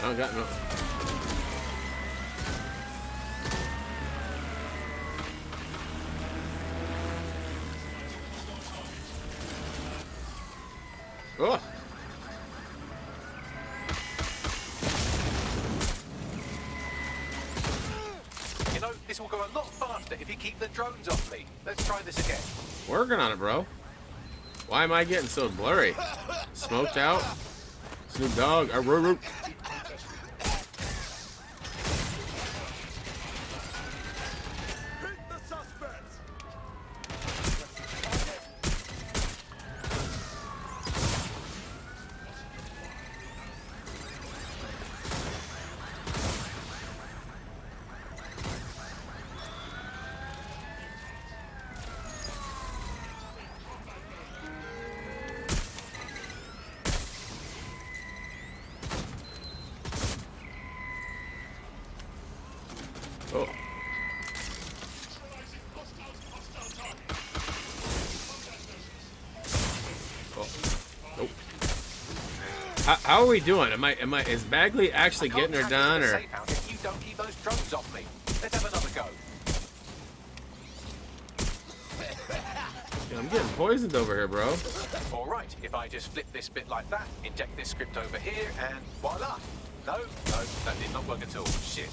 I don't got no. Oh. You know, this will go a lot faster if you keep the drones off me. Let's try this again. Working on it, bro. Why am I getting so blurry? Smoked out? Snoop Dogg. Oh. Oh. Nope. How are we doing? Is Bagley actually getting her done, or? If you don't keep those drones off me, let's have another go. Yeah, I'm getting poisoned over here, bro. All right, if I just flip this bit like that, inject this script over here, and voila. No, that did not work at all. Shit.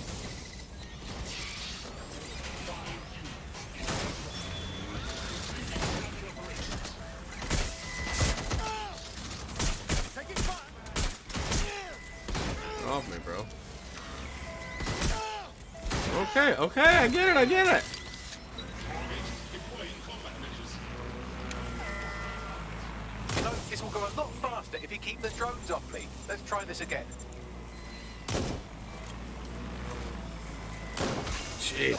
Get off me, bro. Okay, I get it. This will go a lot faster if you keep the drones off me. Let's try this again. Jeez.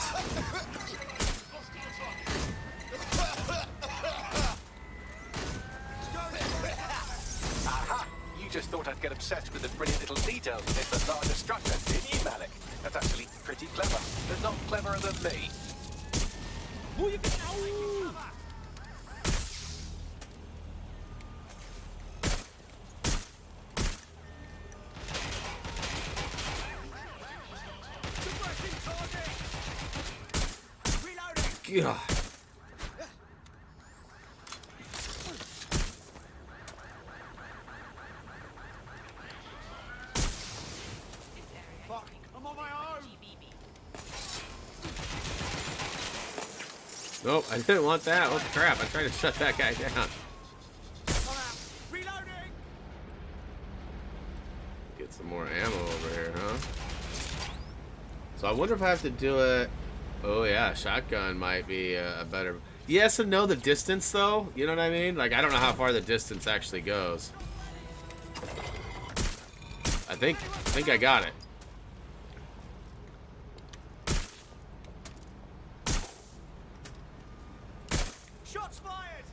Aha! You just thought I'd get obsessed with the brilliant little details of this larger structure, didn't you, Malik? That's actually pretty clever, but not cleverer than me. God. I'm on my own. Nope, I didn't want that. What the crap? I tried to shut that guy down. Reloading. Get some more ammo over here, huh? So I wonder if I have to do it. Oh yeah, shotgun might be a better. Yes and no, the distance though. You know what I mean? Like I don't know how far the distance actually goes. I think I got it. Shots fired.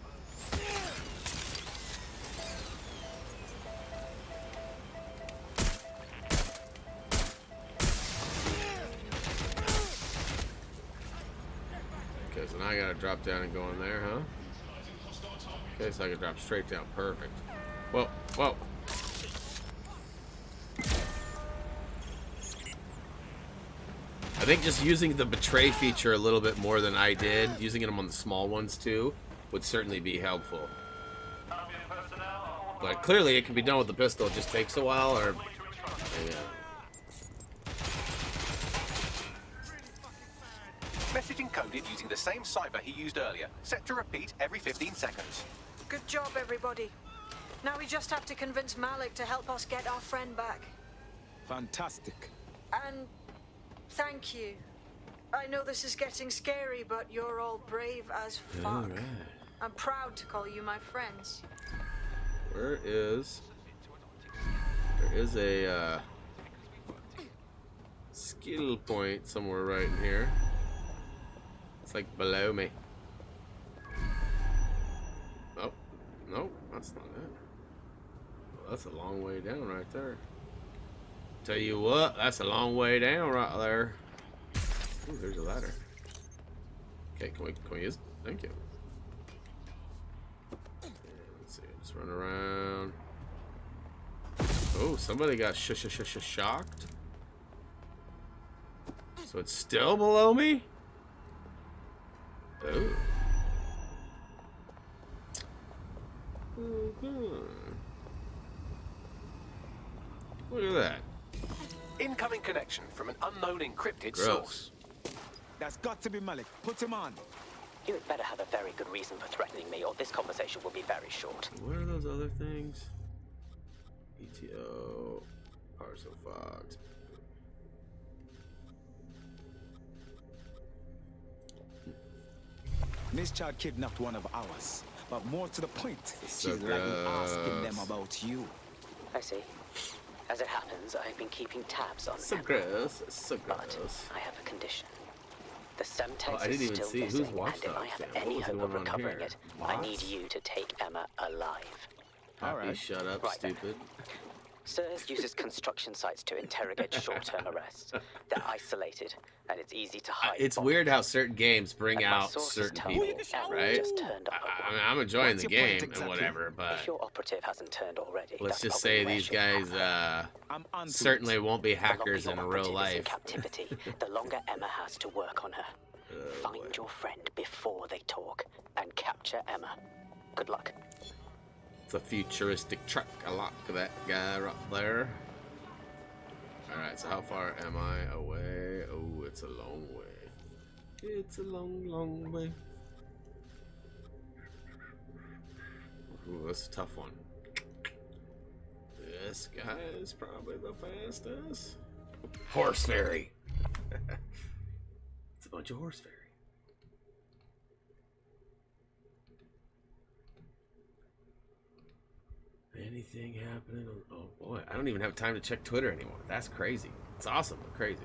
Okay, so now I gotta drop down and go in there, huh? Okay, so I can drop straight down. Perfect. Whoa, whoa. I think just using the betray feature a little bit more than I did, using it on the small ones too, would certainly be helpful. But clearly it can be done with the pistol. It just takes a while, or... Yeah. Message encoded using the same cipher he used earlier, set to repeat every 15 seconds. Good job, everybody. Now we just have to convince Malik to help us get our friend back. Fantastic. And thank you. I know this is getting scary, but you're all brave as fuck. All right. I'm proud to call you my friends. Where is... There is a skill point somewhere right in here. It's like below me. Oh, nope, that's not it. Well, that's a long way down right there. Tell you what, that's a long way down right there. Ooh, there's a ladder. Okay, can we use it? Thank you. Okay, let's see, just run around. Oh, somebody got shocked. So it's still below me? Oh. Look at that. Incoming connection from an unknown encrypted Gross. source. That's got to be Malik. Put him on. You had better have a very good reason for threatening me, or this conversation will be very short. What are those other things? ETO, Parcel Fox. This child kidnapped one of ours. But more to the point, So she's likely asking them gross. about you. I see. As it happens, I've been keeping tabs on So them. gross. So But gross. I have a condition. The Oh, Semtex I didn't is even still see who's missing, and watched if I that. have Damn, any what was hope of going on recovering here? it, I need Bots? you to take Emma alive. Happy, Alright. shut up, Right then. stupid. SIRS uses construction sites to interrogate short-term arrests. They're isolated, and it's easy to hide. It's bombs. weird how certain games bring And my out sources certain tell people, me Emma right? just turned up at I one. mean, I'm enjoying What's the your point game and exactly? whatever, but If your operative hasn't turned already, let's that's just probably say where these she guys happened. I'm onto certainly it. won't be The longer hackers your in real operative is in life. captivity, the longer Emma has to work on her. Find your friend before they talk, and capture Emma. Good luck. It's a futuristic truck. I like that guy right there. Alright, so how far am I away? Oh, it's a long way. It's a long, long way. Ooh, that's a tough one. This guy is probably the fastest. Horse ferry. It's a bunch of horse ferry. Anything happening? Oh boy, I don't even have time to check Twitter anymore. That's crazy. It's awesome, but crazy.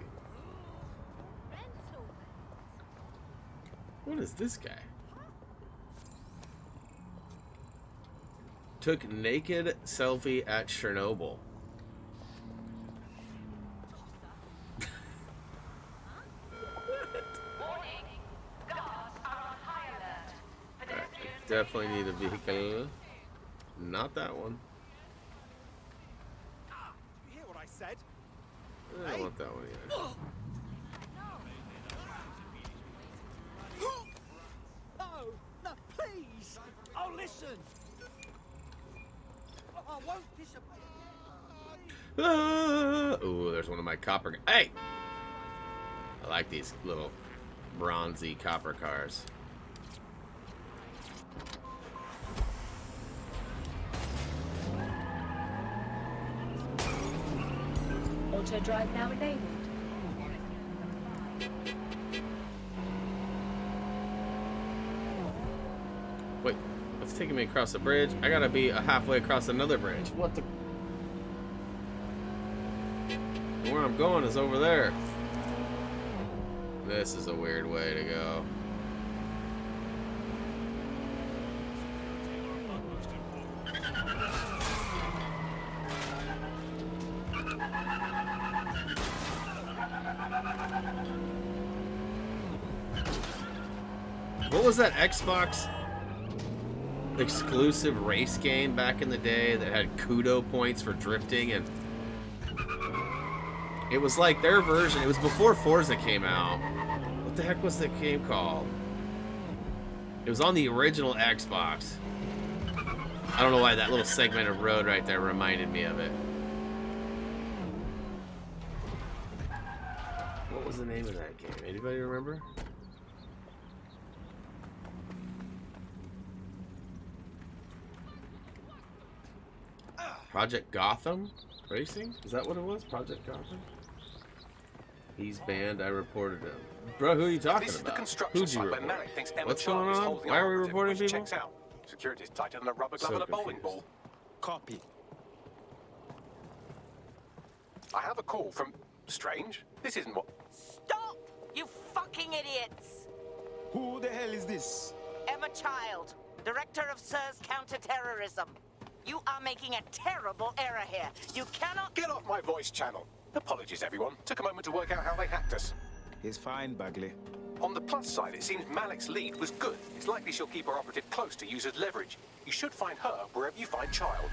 What is this guy? Took naked selfie at Chernobyl. Definitely need a vehicle. Not that one. You hear what I said? I don't want that one either. No, no, please. Oh, listen. Oh, I won't disappear. Ooh, there's one of my copper. Hey! I like these little bronzy copper cars. Auto drive now enabled. Wait, what's taking me across the bridge? I gotta be halfway across another bridge. What the? Where I'm going is over there. This is a weird way to go. What was that Xbox exclusive race game back in the day that had kudo points for drifting? And it was like their version. It was before Forza came out. What the heck was that game called? It was on the original Xbox. I don't know why that little segment of road right there reminded me of it. What was the name of that game? Anybody remember? Project Gotham Racing? Is that what it was? Project Gotham? He's banned. I reported him. Bro, who are you talking This is about? the construction Who'd you site where report? Malik thinks Emma What's Charlie going is on? holding Why are we operative reporting when she people? checks out. Security's tighter than a rubber glove So and a bowling confused. ball. Copy. I have a call from... Strange. This isn't what... Stop, you fucking idiots! Who the hell is this? Emma Child, Director of SIR's Counterterrorism. You are making a terrible error here. You cannot... Get off my voice channel. Apologies, everyone. Took a moment to work out how they hacked us. He's fine, Bagley. On the plus side, it seems Malik's lead was good. It's likely she'll keep her operative close to use as leverage. You should find her wherever you find Child.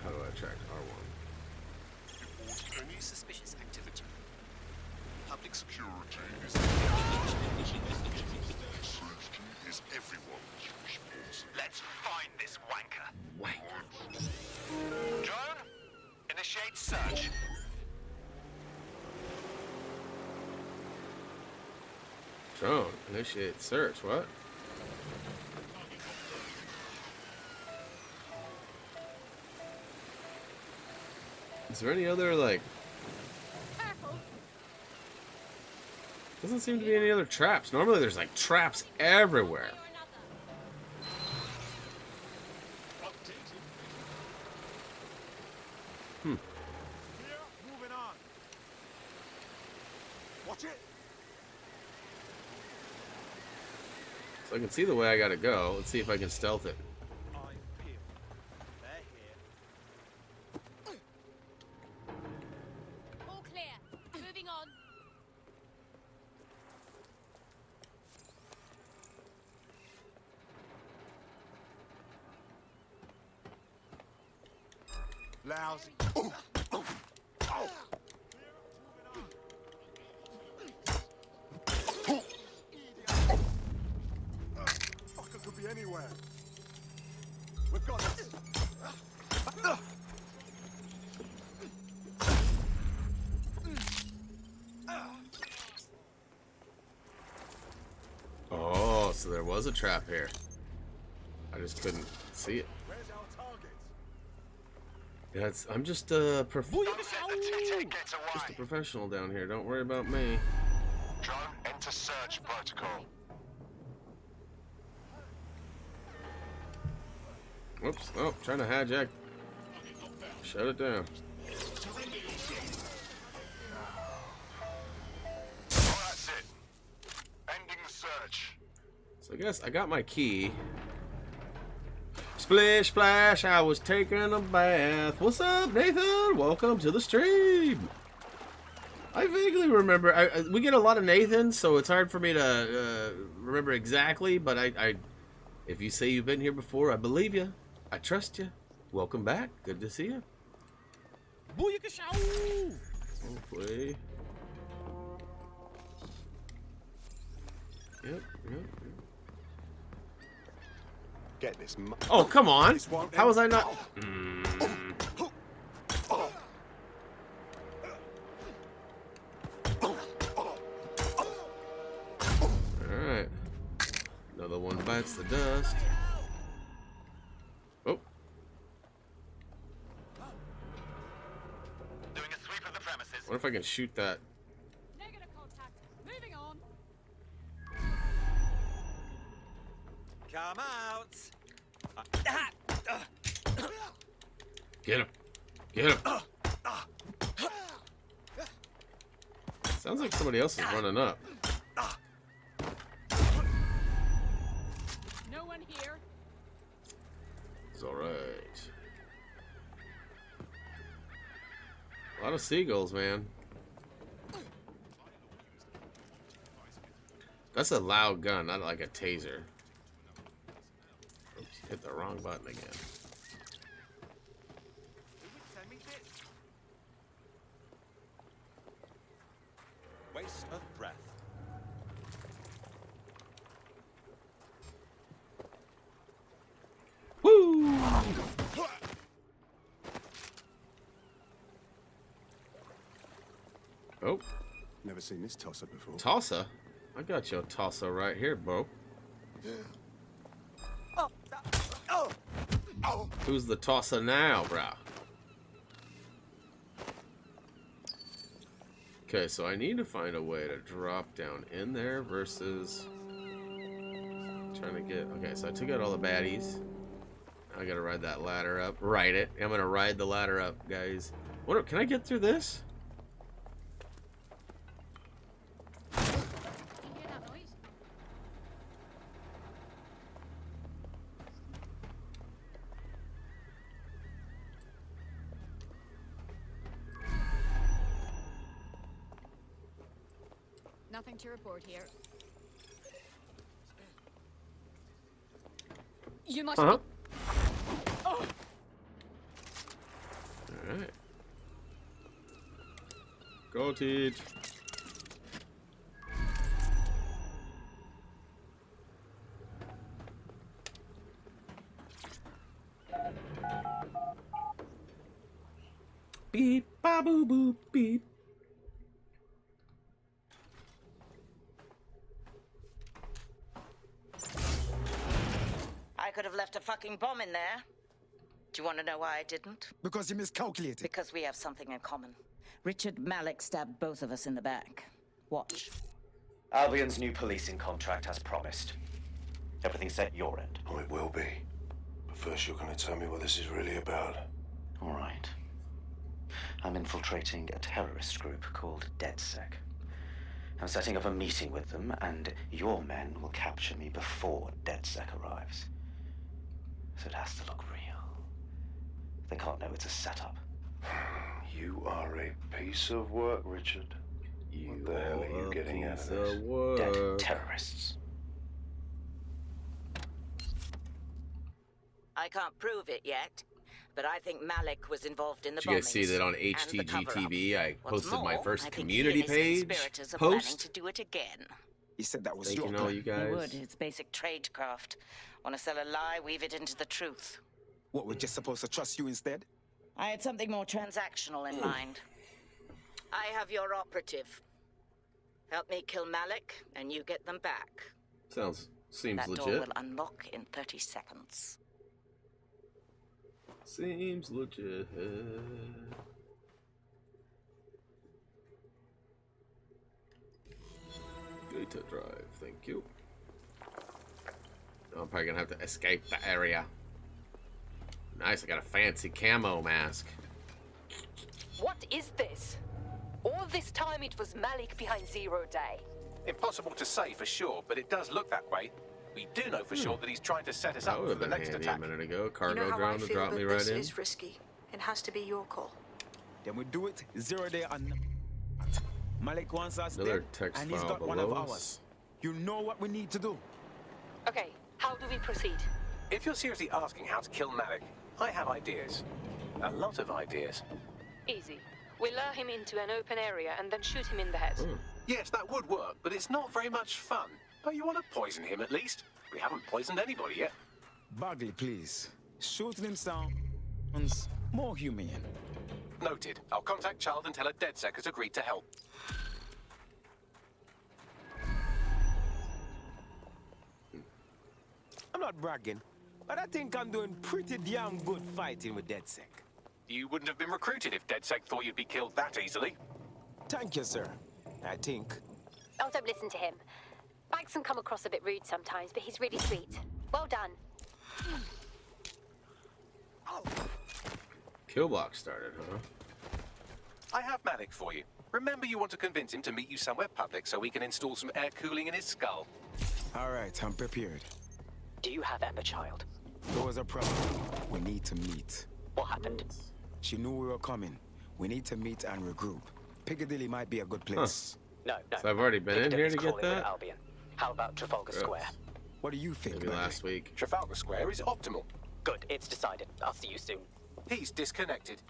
How do I track R1? Report any suspicious activity. Public security is everyone's responsibility. Let's find this wanker. Drone, initiate search. Drone, initiate search. What? Is there any other, like... Doesn't seem to be any other traps. Normally there's, like, traps everywhere. Hmm. Moving on. Watch it. So I can see the way I gotta go. Let's see if I can stealth it. All clear. Moving on. Lousy. Fucker could be anywhere. We've got this. so there was a trap here. I just couldn't see it. Yeah, I'm just a professional down here. Don't worry about me. Drone, enter search protocol. Whoops. Oh, trying to hijack. Shut it down. That's it. Ending the search. So I guess I got my key. Splish splash, I was taking a bath. What's up, Nathan? Welcome to the stream. I vaguely remember. We get a lot of Nathans, so it's hard for me to remember exactly. But if you say you've been here before, I believe you. I trust you. Welcome back. Good to see you. Hopefully. Yep. Get this. Oh, come on. How was I not? Alright. Another one bites the dust. Oh. Doing a sweep of the premises. What if I can shoot that? Negative contact. Moving on. Come out. Get him. Get him. Sounds like somebody else is running up. No one here. It's alright. A lot of seagulls, man. That's a loud gun, not like a taser. Oops, hit the wrong button again. Waste of breath. Woo! Oh. Never seen this tosser before. Tosser? I got your tosser right here, bro. Who's the tosser now, brah? Okay, so I need to find a way to drop down in there versus trying to get... Okay, so I took out all the baddies. I gotta ride that ladder up. Ride it. I'm gonna ride the ladder up, guys. What? Can I get through this? Nothing to report here. You must be... Oh. Alright. Go, Teach. Beep, ba boo boop, beep. I could have left a fucking bomb in there. Do you want to know why I didn't? Because you miscalculated. Because we have something in common. Richard Malik stabbed both of us in the back. Watch. Albion's new policing contract as promised. Everything's set your end. Oh, it will be. But first you're going to tell me what this is really about. All right. I'm infiltrating a terrorist group called DedSec. I'm setting up a meeting with them, and your men will capture me before DedSec arrives. So it has to look real. They can't know it's a setup. You are a piece of work, Richard. What the hell are you getting out of this? Dead terrorists. I can't prove it yet, but I think Malik was involved in the Did you guys see that on HTG TV? I posted my first community page post. Planning to do it again. He said that was Thank your you, all you guys. He would. It's basic tradecraft. Want to sell a lie, weave it into the truth. What, we're just supposed to trust you instead? I had something more transactional in mind. I have your operative. Help me kill Malik, and you get them back. Sounds Seems That legit. door will unlock in 30 seconds. Seems legit. Data drive, thank you. I'm probably gonna have to escape the area. Nice, I got a fancy camo mask. What is this? All this time it was Malik behind 0 day. Impossible to say for sure, but it does look that way. We do know for sure that he's trying to set us That up would for have the been next handy attack. a minute ago. You Cargo know how I drone to feel, drop but me this right in. is risky. It has to be your call. Then we do it 0 day on. Malik wants us Another dead, text and he's file got one of below ours. us. You know what we need to do. Okay, how do we proceed? If you're seriously asking how to kill Malik, I have ideas. A lot of ideas. Easy. We lure him into an open area and then shoot him in the head. Yes, that would work, but it's not very much fun. Don't you want to poison him at least? We haven't poisoned anybody yet. Bagley, please. Shooting him sounds more humane. Noted. I'll contact Child and tell her DedSec has agreed to help. I'm not bragging, but I think I'm doing pretty damn good fighting with DedSec. You wouldn't have been recruited if DedSec thought you'd be killed that easily. Thank you, sir. I think. Oh, don't listen to him. Max can come across a bit rude sometimes, but he's really sweet. Well done. Kill block started, huh? I have Malik for you. Remember, you want to convince him to meet you somewhere public so we can install some air cooling in his skull. All right, I'm prepared. Do you have Emma, child? There was a problem. We need to meet. What happened? She knew we were coming. We need to meet and regroup. Piccadilly might be a good place. No. So I've already been in here to get that? Albion. How about Trafalgar Square? What do you think, Maybe last week. Trafalgar Square is optimal. Good, it's decided. I'll see you soon. He's disconnected.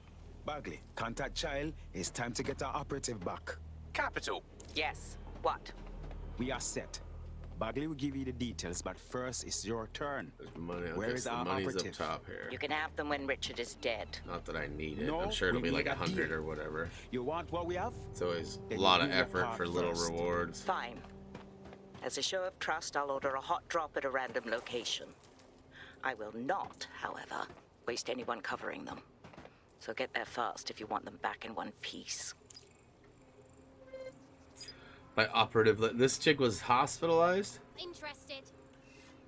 Bagley, contact Child. It's time to get our operative back. Capital. Yes. What? We are set. Bagley will give you the details, but first it's your turn. There's money. Where is the our money's operative? up top here. You can have them when Richard is dead. Not that I need it. No, I'm sure it'll we be like need a 100 deal. or whatever. You want what we have? It's always a Then lot you of do your effort part for little first. rewards. Fine. As a show of trust, I'll order a hot drop at a random location. I will not, however, waste anyone covering them. So get there fast if you want them back in one piece. By operative, this chick was hospitalized? Interested.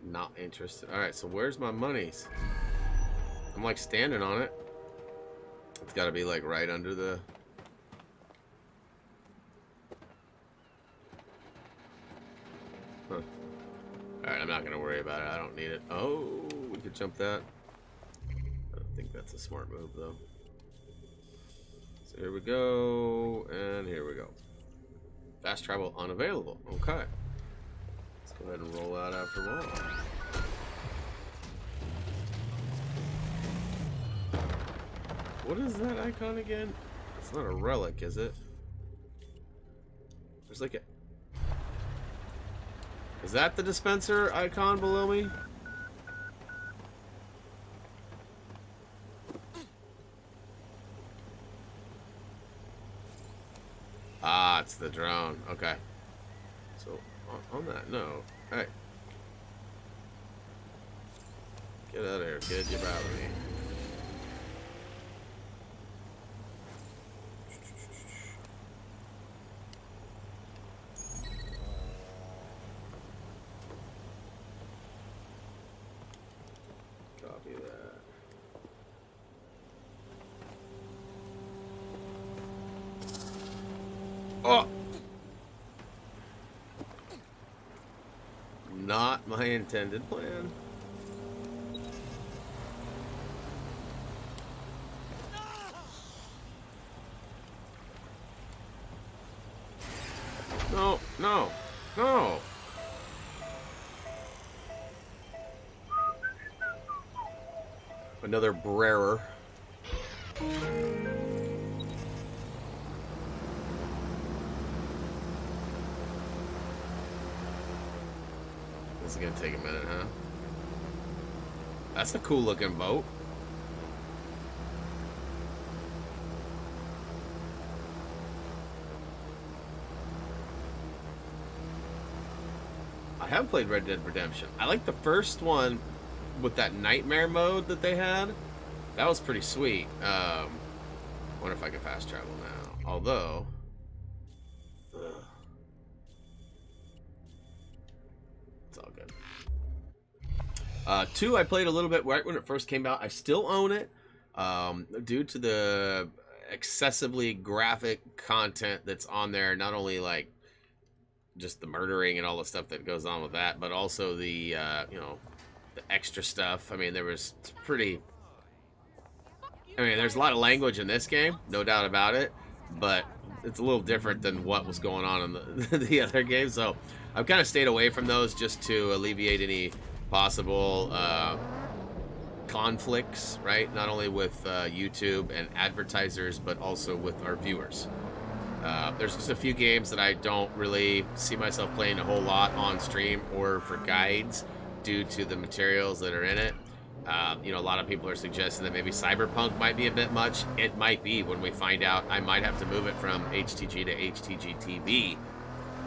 Not interested. Alright, so where's my monies? I'm like standing on it. It's gotta be like right under the... Huh. Alright, I'm not gonna worry about it. I don't need it. Oh, we could jump that. I don't think that's a smart move though. So here we go, and here we go. Fast travel unavailable. Okay. Let's go ahead and roll out after all. What is that icon again? It's not a relic, is it? There's like a... Is that the dispenser icon below me? Ah, it's the drone. Okay. So, on that note, hey. Get out of here, kid. You're bothering me. Copy that. Oh! Not my intended plan. No, no, no. Another Brerer. This is gonna take a minute, huh? That's a cool looking boat. I have played Red Dead Redemption. I like the first one with that nightmare mode that they had. That was pretty sweet. Wonder if I can fast travel now. Although, it's all good. 2 I played a little bit right when it first came out. I still own it. Due to the excessively graphic content that's on there, not only like just the murdering and all the stuff that goes on with that, but also the you know, the extra stuff. I mean, there was pretty. I mean, there's a lot of language in this game, no doubt about it, but it's a little different than what was going on in the other games. So I've kind of stayed away from those just to alleviate any possible conflicts, right? Not only with YouTube and advertisers, but also with our viewers. There's just a few games that I don't really see myself playing a whole lot on stream or for guides due to the materials that are in it. You know, a lot of people are suggesting that maybe Cyberpunk might be a bit much. It might be when we find out. I might have to move it from HTG to HTG TV.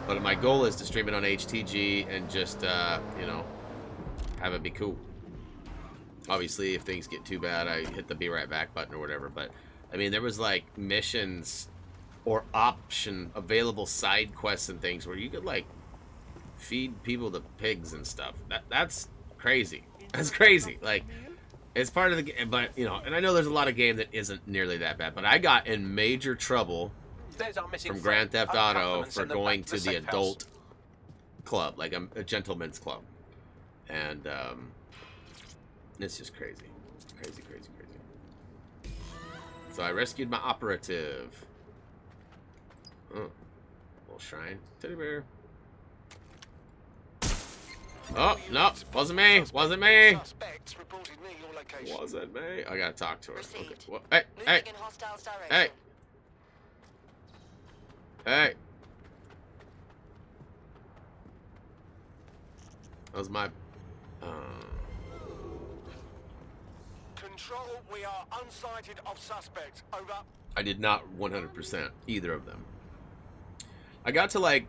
But my goal is to stream it on HTG and just, you know, have it be cool. Obviously, if things get too bad, I hit the be right back button or whatever. But, I mean, there was, like, missions or available side quests and things where you could, like, feed people to pigs and stuff. That's crazy. That's crazy. Like, it's part of the game, but, you know, and I know there's a lot of game that isn't nearly that bad, but I got in major trouble from Grand Theft Auto for going to the adult club, like a gentleman's club. And, it's just crazy. Crazy, crazy, crazy. So I rescued my operative. Oh, little shrine. Teddy bear. Oh, no, wasn't me. Wasn't me. Wasn't me. I gotta talk to her. Okay. Well, hey, hey. Hey. Hey. That was my... Control, we are unsighted of suspects. Over. I did not 100% either of them. I got to, like,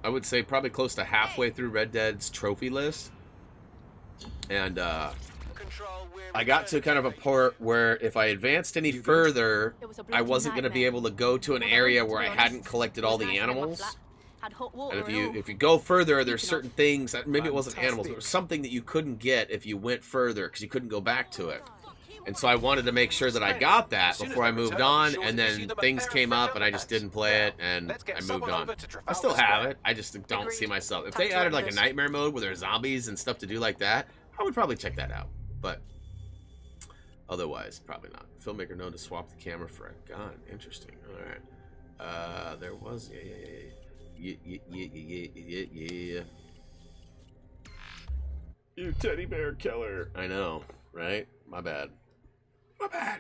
I would say probably close to halfway through Red Dead's trophy list. And I got to kind of a part where if I advanced any further, I wasn't going to be able to go to an area where I hadn't collected all the animals. And if you go further, there's certain things that maybe it wasn't animals, but it was something that you couldn't get if you went further because you couldn't go back to it. And so I wanted to make sure that I got that before I moved on, and then things came up and I just didn't play it and I moved on. I still have it, I just don't see myself. If they added like a nightmare mode where there's zombies and stuff to do like that, I would probably check that out. But otherwise, probably not. Filmmaker known to swap the camera for a gun. Interesting. Alright. There was... Yeah. You teddy bear killer. I know, right? My bad. My bad.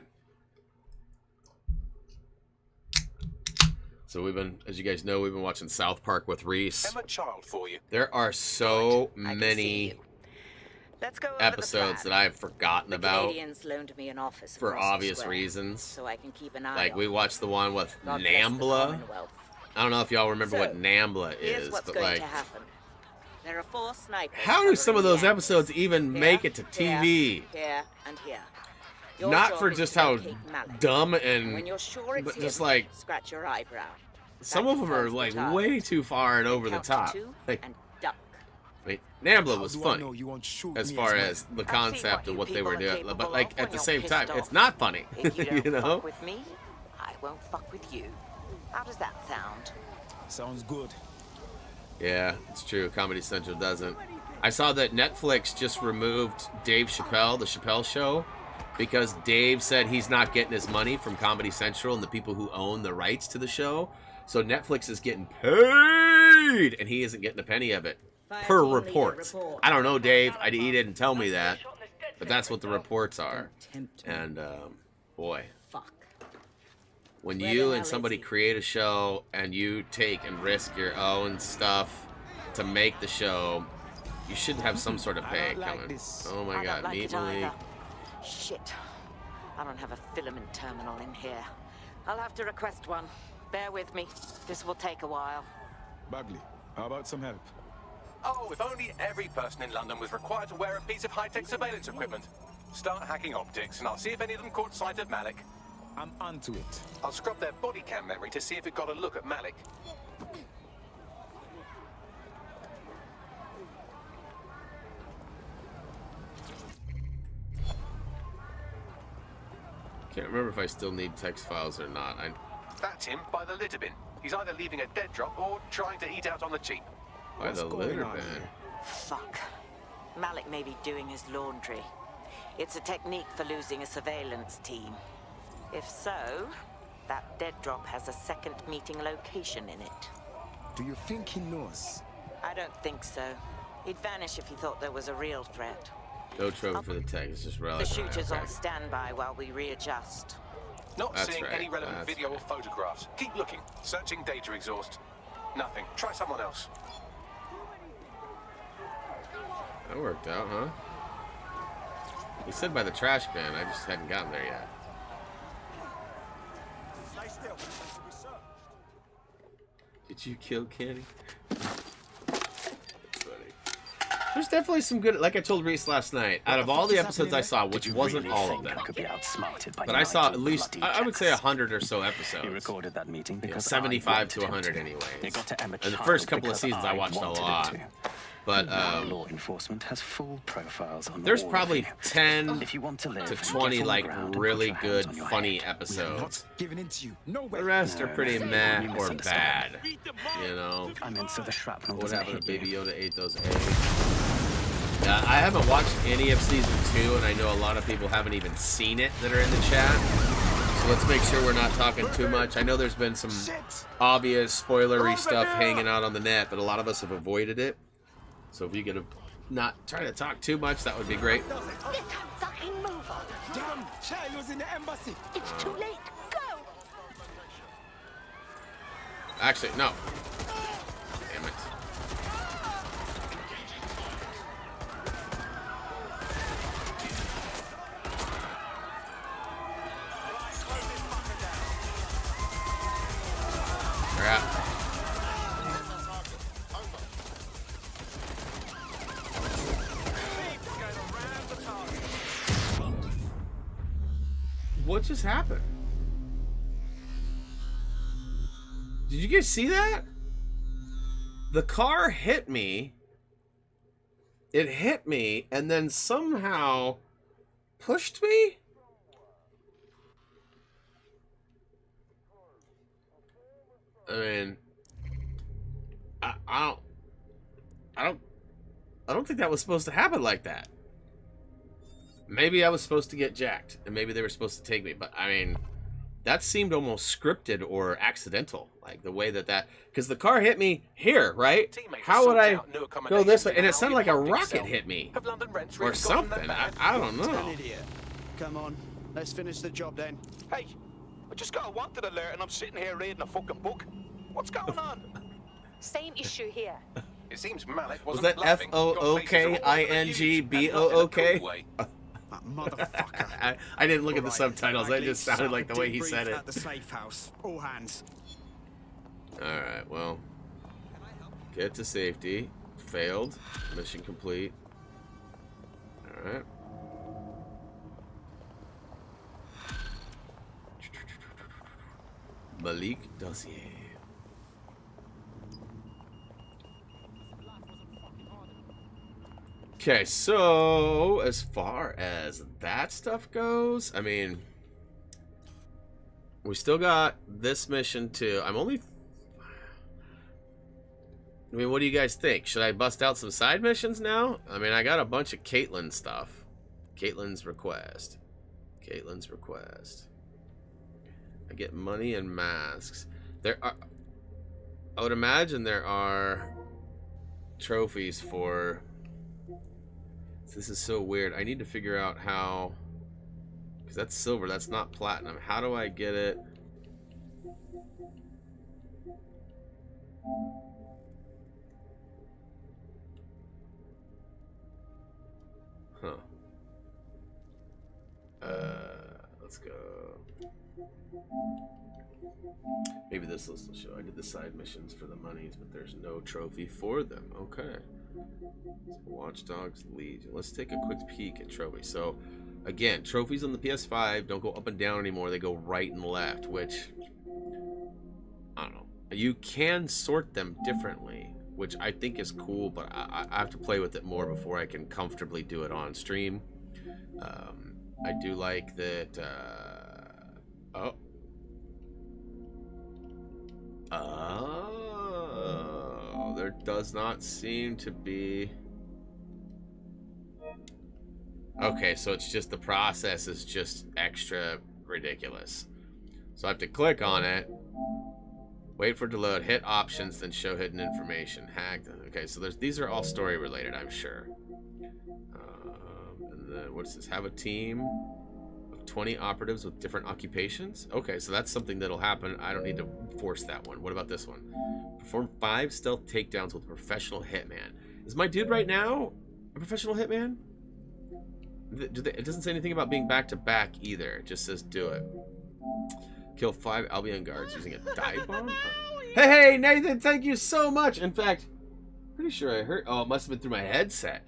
So we've been, as you guys know, we've been watching South Park with Reese. I'm a child for you. There are so many episodes that I've forgotten about loaned me an office for obvious reasons. So I can keep an eye like we watched the one with Nambla. I don't know if y'all remember what Nambla is, but like, there are 4 snipers. How do some of those episodes even make it to TV? Here and here. Not for just how dumb and, when you're sure it's but just like, scratch your eyebrow. Some of them are like way too far and over the top. Like, I mean, Nambla was funny as far as the concept of what they were doing, but like at the same time, it's not funny. You know? Fuck with me, I won't fuck with you. How does that sound? Sounds good. Yeah, it's true. Comedy Central doesn't. I saw that Netflix just removed Dave Chappelle, the Chappelle Show, because Dave said he's not getting his money from Comedy Central and the people who own the rights to the show. So Netflix is getting paid, and he isn't getting a penny of it, per reports. I don't know, Dave. He didn't tell me that, but that's what the reports are. And, boy. When you and somebody create a show and you take and risk your own stuff to make the show, you should have some sort of pay coming. Oh my god, meet me. Shit. I don't have a filament terminal in here. I'll have to request one. Bear with me. This will take a while. Bagley, how about some help? Oh, if only every person in London was required to wear a piece of high-tech surveillance equipment. Start hacking optics, and I'll see if any of them caught sight of Malik. I'm onto it. I'll scrub their body cam memory to see if it got a look at Malik. Can't remember if I still need text files or not. That's him by the litter bin. He's either leaving a dead drop or trying to eat out on the cheap. By the litter bin. Fuck. Malik may be doing his laundry. It's a technique for losing a surveillance team. If so, that dead drop has a second meeting location in it. Do you think he knows? I don't think so. He'd vanish if he thought there was a real threat. No trouble for the tech, it's just The relevant. shooter's on standby while we readjust. Not That's seeing right, any relevant that's video or photographs. Keep looking. Searching data exhaust. Nothing. Try someone else. That worked out, huh? He said by the trash bin, I just hadn't gotten there yet. Stay still. We searched. Did you kill Kenny? There's definitely some good, like I told Reese last night, out of all the episodes I saw, which wasn't all of them, but I saw at least, I would say 100 or so episodes. He recorded that meeting because 75 to 100 anyways. And the first couple of seasons I watched a lot. But law enforcement has full profiles on there's all probably of you. 10 If you want to live, to get 20 on the like ground and really put your hands good, on your funny head. episodes. Giving in to you. No way. The rest are pretty No, meh you or misunderstand. bad. You know? I meant so the shrapnel What doesn't happened hit to Baby you. Yoda ate those eggs? I haven't watched any of season 2, and I know a lot of people haven't even seen it that are in the chat. So let's make sure we're not talking too much. I know there's been some obvious spoilery stuff hanging out on the net, but a lot of us have avoided it. So if you could not try to talk too much, that would be great. Get a fucking move on. Damn, child was in the embassy. It's too late. Go. Actually, no. Damn it. Crap. What just happened? Did you guys see that? The car hit me. It hit me and then somehow pushed me? I mean, I don't think that was supposed to happen like that. Maybe I was supposed to get jacked, and maybe they were supposed to take me, but I mean, that seemed almost scripted or accidental, like the way that because the car hit me here, right? How would I go this way? And it sounded like a rocket hit me, or something. I don't know. An idiot. Come on, let's finish the job then. Hey, I just got a wanted alert and I'm sitting here reading a fucking book. What's going on? Same issue here. It seems Malik Was wasn't that bluffing. FOOKINGBOOK? Motherfucker. I didn't look at the subtitles. That just sounded like the way he said it. At the safe house. All hands. Alright, well. Get to safety. Failed. Mission complete. Alright. Malik dossier. Okay, so as far as that stuff goes, I mean, we still got this mission too. I mean, what do you guys think? Should I bust out some side missions now? I mean, I got a bunch of Caitlyn stuff. Caitlyn's request. Caitlyn's request. I get money and masks. There are... I would imagine there are trophies for... This is so weird. I need to figure out how... Because that's silver, that's not platinum. How do I get it? Huh. Let's go. Maybe this list will show. I did the side missions for the monies, but there's no trophy for them. Okay. Watch Dogs Legion. Let's take a quick peek at trophies. So, again, trophies on the PS5 don't go up and down anymore. They go right and left, which, I don't know. You can sort them differently, which I think is cool, but I have to play with it more before I can comfortably do it on stream. I do like that. There does not seem to be. Okay, so it's just the process is just extra ridiculous. So I have to click on it, wait for it to load, hit options, then show hidden information. Hacked. Okay, so these are all story related, I'm sure. And then what's this? Have a team of 20 operatives with different occupations. Okay, so that's something that'll happen. I don't need to force that one. What about this one? Perform 5 stealth takedowns with a professional hitman. Is my dude right now a professional hitman? It doesn't say anything about being back to back either. It just says do it. Kill 5 Albion guards using a dive bomb. Hey, Nathan, thank you so much. In fact, pretty sure I heard. Oh, it must have been through my headset.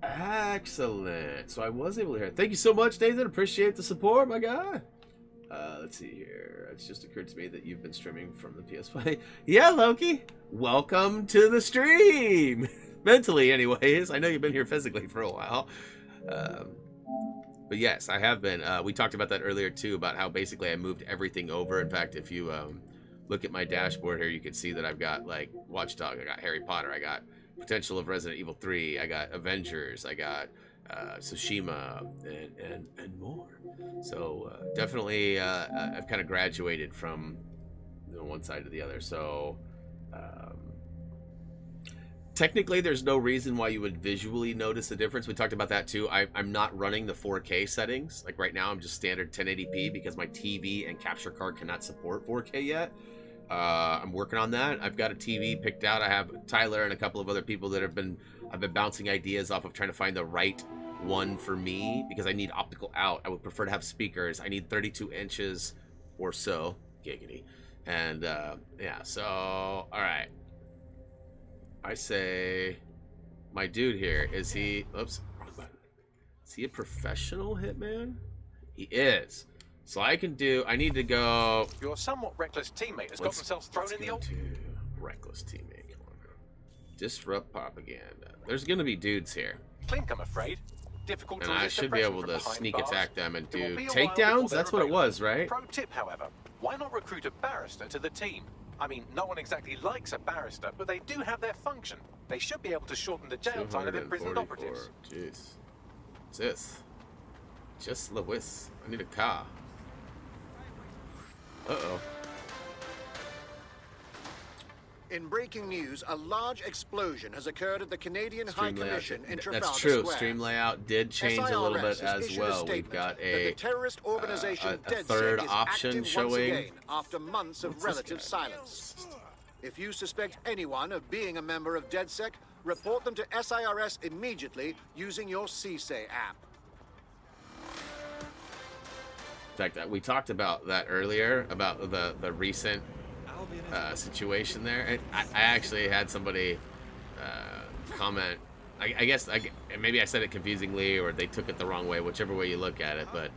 Excellent. So I was able to hear it. Thank you so much, Nathan. Appreciate the support, my guy. Let's see here. It's just occurred to me that you've been streaming from the PS5. Yeah, Loki. Welcome to the stream. Mentally, anyways. I know you've been here physically for a while. But yes, I have been. We talked about that earlier too, about how basically I moved everything over. In fact, if you look at my dashboard here, you can see that I've got like Watchdog, I got Harry Potter, I got potential of Resident Evil 3, I got Avengers, I got Tsushima, and more. So definitely, I've kind of graduated from one side to the other. So technically, there's no reason why you would visually notice the difference. We talked about that too. I'm not running the 4K settings. Like right now, I'm just standard 1080p because my TV and capture card cannot support 4K yet. I'm working on that. I've got a TV picked out. I have Tyler and a couple of other people that I've been bouncing ideas off of trying to find the right one for me because I need optical out. I would prefer to have speakers. I need 32 inches or so. Giggity. And yeah, so all right. I say, my dude here, is he, oops, wrong button. Is he a professional hitman? He is. So I need to go. Your somewhat reckless teammate has got themselves thrown in the old. Reckless teammate, come on. Disrupt propaganda. There's going to be dudes here. Clink, I'm afraid. Difficult to and I should be able to sneak attack them and do takedowns? That's what it was, right? Pro tip, however, why not recruit a barrister to the team? I mean, no one exactly likes a barrister, but they do have their function. They should be able to shorten the jail time of imprisoned operatives. Jeez. What's this? Just Lewis. I need a car. Uh-oh. In breaking news, a large explosion has occurred at the Canadian High Commission in Trafalgar That's true. Square. Stream layout did change a little bit as well. We've got a terrorist organization a third option showing. Again after months of relative silence. If you suspect anyone of being a member of DedSec, report them to SIRS immediately using your CSAY app. In fact, we talked about that earlier, about the recent situation there. And I actually had somebody comment. I guess maybe I said it confusingly, or they took it the wrong way, whichever way you look at it. But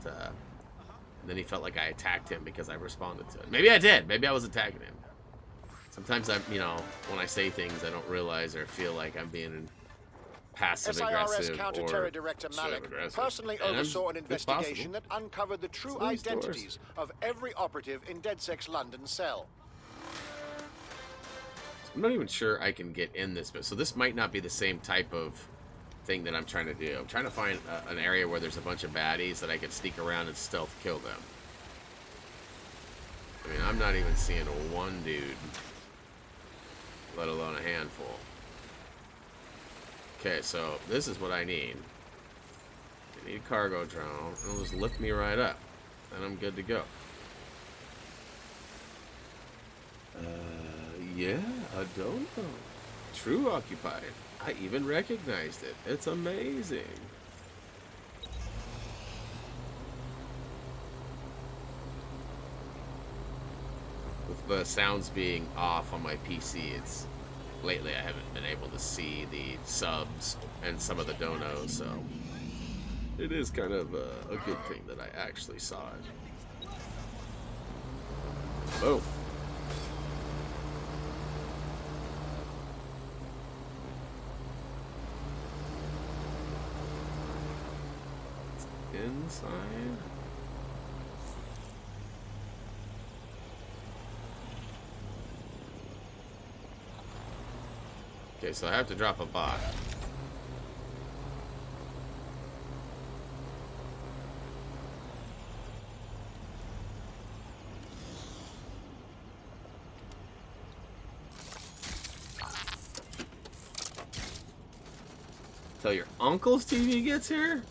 then he felt like I attacked him because I responded to it. Maybe I did. Maybe I was attacking him. Sometimes when I say things, I don't realize or feel like I'm being passive aggressive SIRS Counter-Terror Director Malik personally oversaw an investigation that uncovered the true identities of every operative in DedSec's London cell. I'm not even sure I can get in this, but so this might not be the same type of thing that I'm trying to do. I'm trying to find an area where there's a bunch of baddies that I can sneak around and stealth kill them. I mean, I'm not even seeing one dude, let alone a handful. Okay, so this is what I need. I need a cargo drone. It'll just lift me right up, and I'm good to go. Yeah, I don't know. True occupied. I even recognized it. It's amazing. the sounds being off on my PC, it's lately I haven't been able to see the subs and some of the donos, so it is kind of a good thing that I actually saw it. Oh. Inside. Okay, so I have to drop a bot. Till your uncle's TV gets here?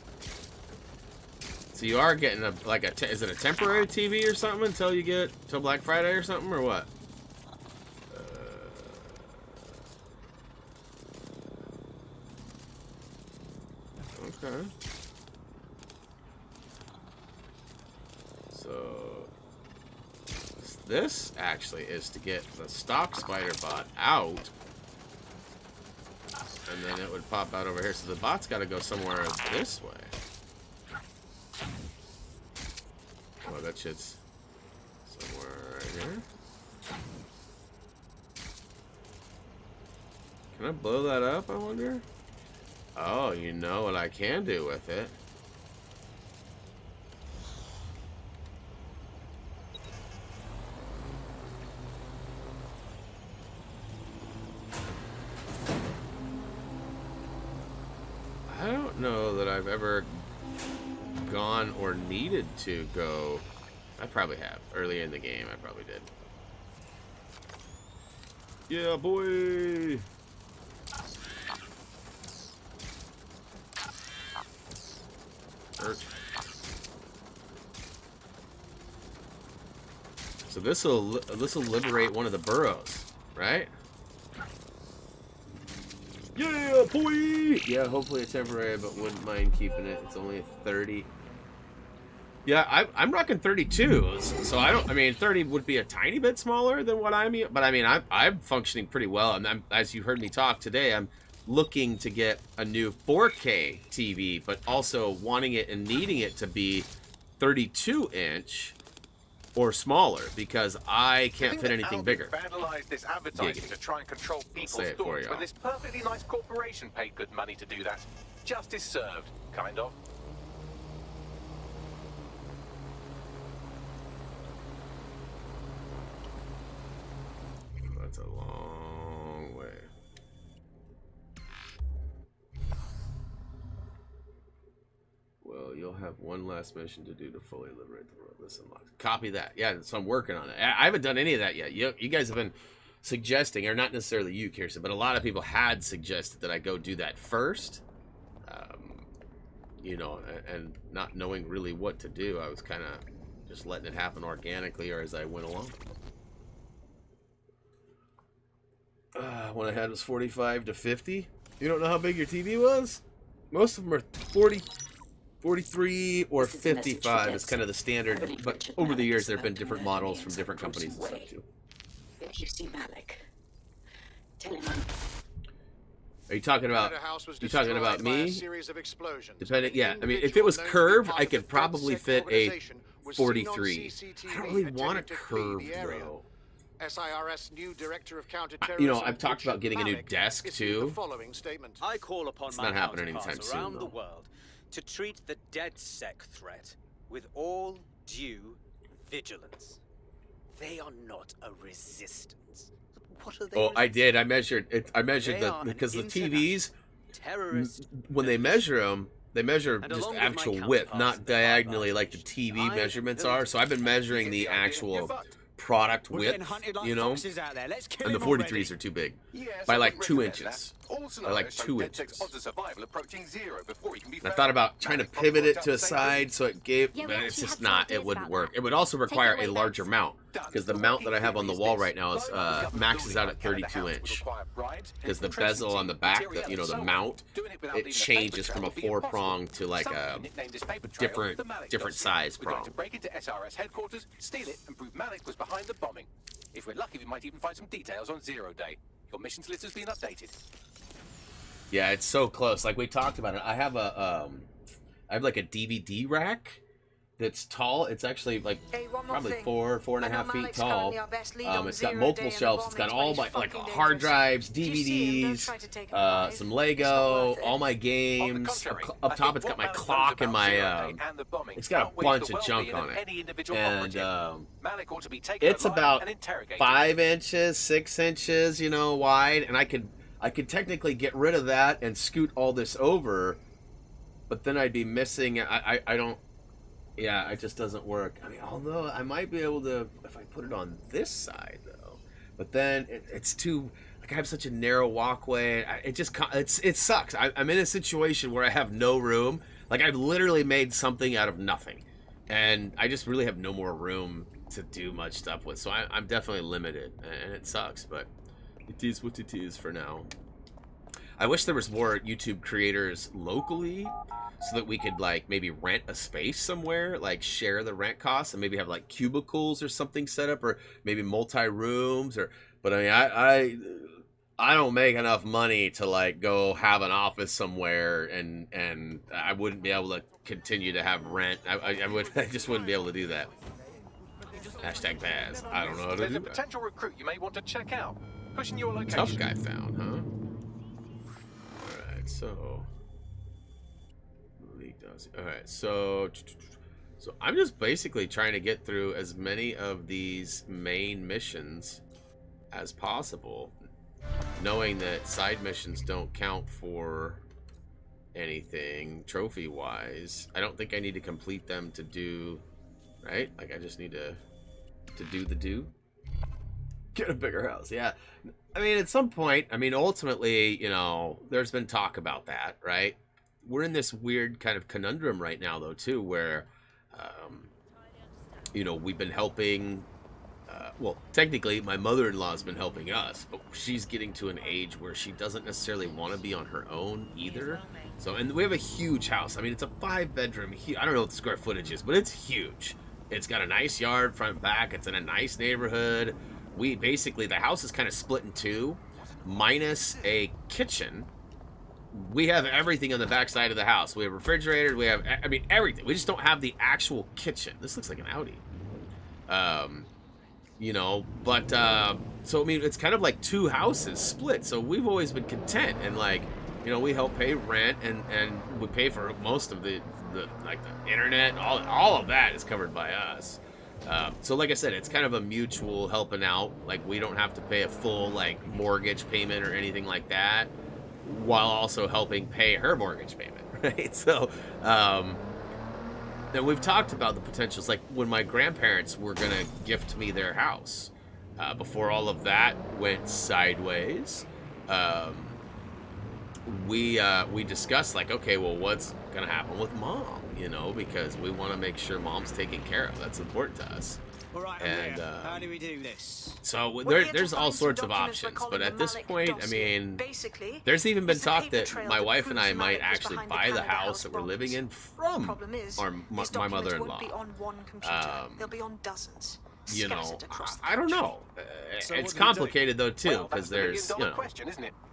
So you are getting a is it a temporary TV or something until you get till Black Friday or something, or what? Okay. So this actually is to get the stock spider bot out, and then it would pop out over here. So the bot's got to go somewhere this way. Oh, that shit's somewhere right here. Can I blow that up, I wonder? Oh, you know what I can do with it. I don't know that I've ever gone or needed to go. I probably have. Early in the game, I probably did. Yeah, boy! So this'll liberate one of the burrows, right? Yeah, boy! Yeah, hopefully it's temporary, but wouldn't mind keeping it. It's only 30. Yeah, I'm rocking 32s, so I mean, 30 would be a tiny bit smaller than what I'm, but I mean, I'm functioning pretty well, and as you heard me talk today, I'm looking to get a new 4K TV, but also wanting it and needing it to be 32-inch or smaller, because I can't fit anything bigger. Vandalized this advertising to try and control people's thoughts when this perfectly nice corporation paid good money to do that. Justice served, kind of. That's a long way. Well, you'll have one last mission to do to fully liberate the world. This unlocks. Copy that. Yeah, so I'm working on it. I haven't done any of that yet. You guys have been suggesting, or not necessarily you, Kirsten, but a lot of people had suggested that I go do that first. You know, and not knowing really what to do, I was kind of just letting it happen organically or as I went along. One I had was 45 to 50. You don't know how big your TV was? Most of them are 40, 43, or 55 is kind of the standard. But over the years, there have been different models from different companies and stuff too. If you see Malik, tell him Are you talking about? You talking about me? Depending, yeah. I mean, if it was curved, I could probably fit a 43. I don't really want a curved though. SIRS new director of You know, I've talked about getting a new desk too. I call upon It's my not happening anytime counterparts soon, around the though. world to treat the DedSec threat with all due vigilance. They are not a resistance. What are they? Oh, I did. I measured it. I measured because the TVs, when they measure them, they measure just actual width, not diagonally like the TV measurements are. So I've been measuring the actual product width, you know, and the 43s are too big by like 2 inches. By like 2 inches. I thought about trying to pivot it to a side so it gave, but it's just not, it wouldn't work. It would also require a larger mount, because the mount that I have on the wall right now is maxes out at 32 inch. Because the bezel on the back, you know, the mount, it changes from a 4-prong to like a different size prong. Break into SRS headquarters, steal it, and prove Malik was behind the bombing. If we're lucky, we might even find some details on 0 Day. Your missions list has been updated. Yeah, it's so close. Like we talked about it. I have like a DVD rack that's tall. It's actually like probably 4.5 feet tall. It's got multiple shelves. It's got all my like hard drives, DVDs, some Lego, all my games. Up top, it's got my clock and my. It's got a bunch of junk on it, and it's about 5 inches, 6 inches, you know, wide, and I could technically get rid of that and scoot all this over, but then I'd be missing. I don't. Yeah, it just doesn't work. I mean, although I might be able to if I put it on this side though. But then it's too like I have such a narrow walkway. It sucks. I'm in a situation where I have no room. Like I've literally made something out of nothing, and I just really have no more room to do much stuff with. So I'm definitely limited, and it sucks. But it is what it is for now. I wish there was more YouTube creators locally so that we could like maybe rent a space somewhere, like share the rent costs and maybe have like cubicles or something set up, or maybe multi-rooms. But I mean, I don't make enough money to like go have an office somewhere, and I wouldn't be able to continue to have rent. I just wouldn't be able to do that. Hashtag Baz. I don't know how to do that. There's a potential recruit you may want to check out. Pushing your location. Tough guy found, huh? Alright, so alright, so I'm just basically trying to get through as many of these main missions as possible, knowing that side missions don't count for anything trophy wise. I don't think I need to complete them to do, right? Like I just need to do. Get a bigger house. Yeah. I mean, at some point, I mean, ultimately, you know, there's been talk about that, right? We're in this weird kind of conundrum right now, though, too, where, you know, we've been helping, well, technically, my mother-in-law's been helping us, but she's getting to an age where she doesn't necessarily want to be on her own either. So, and we have a huge house. I mean, it's a 5-bedroom, I don't know what the square footage is, but it's huge. It's got a nice yard, front and back. It's in a nice neighborhood. We basically, the house is kind of split in two, minus a kitchen. We have everything on the back side of the house. We have refrigerators. We have, I mean, everything. We just don't have the actual kitchen. This looks like an Audi. You know, but, so, I mean, it's kind of like two houses split. So we've always been content. And, like, you know, we help pay rent and we pay for most of the like, the internet. All of that is covered by us. So like I said, it's kind of a mutual helping out. Like we don't have to pay a full like mortgage payment or anything like that, while also helping pay her mortgage payment, right? So then we've talked about the potentials, like when my grandparents were gonna gift me their house, before all of that went sideways. We discussed like, okay, well, what's gonna happen with mom? You know, because we want to make sure mom's taken care of. That's important to us. All right, and how do we do this? So there's all sorts of options, but at this point, I mean, there's even been talk that my wife and I might actually buy the house that we're living in from my mother-in-law. They'll be on dozens. You know, I don't know. It's complicated though too, because there's, you know,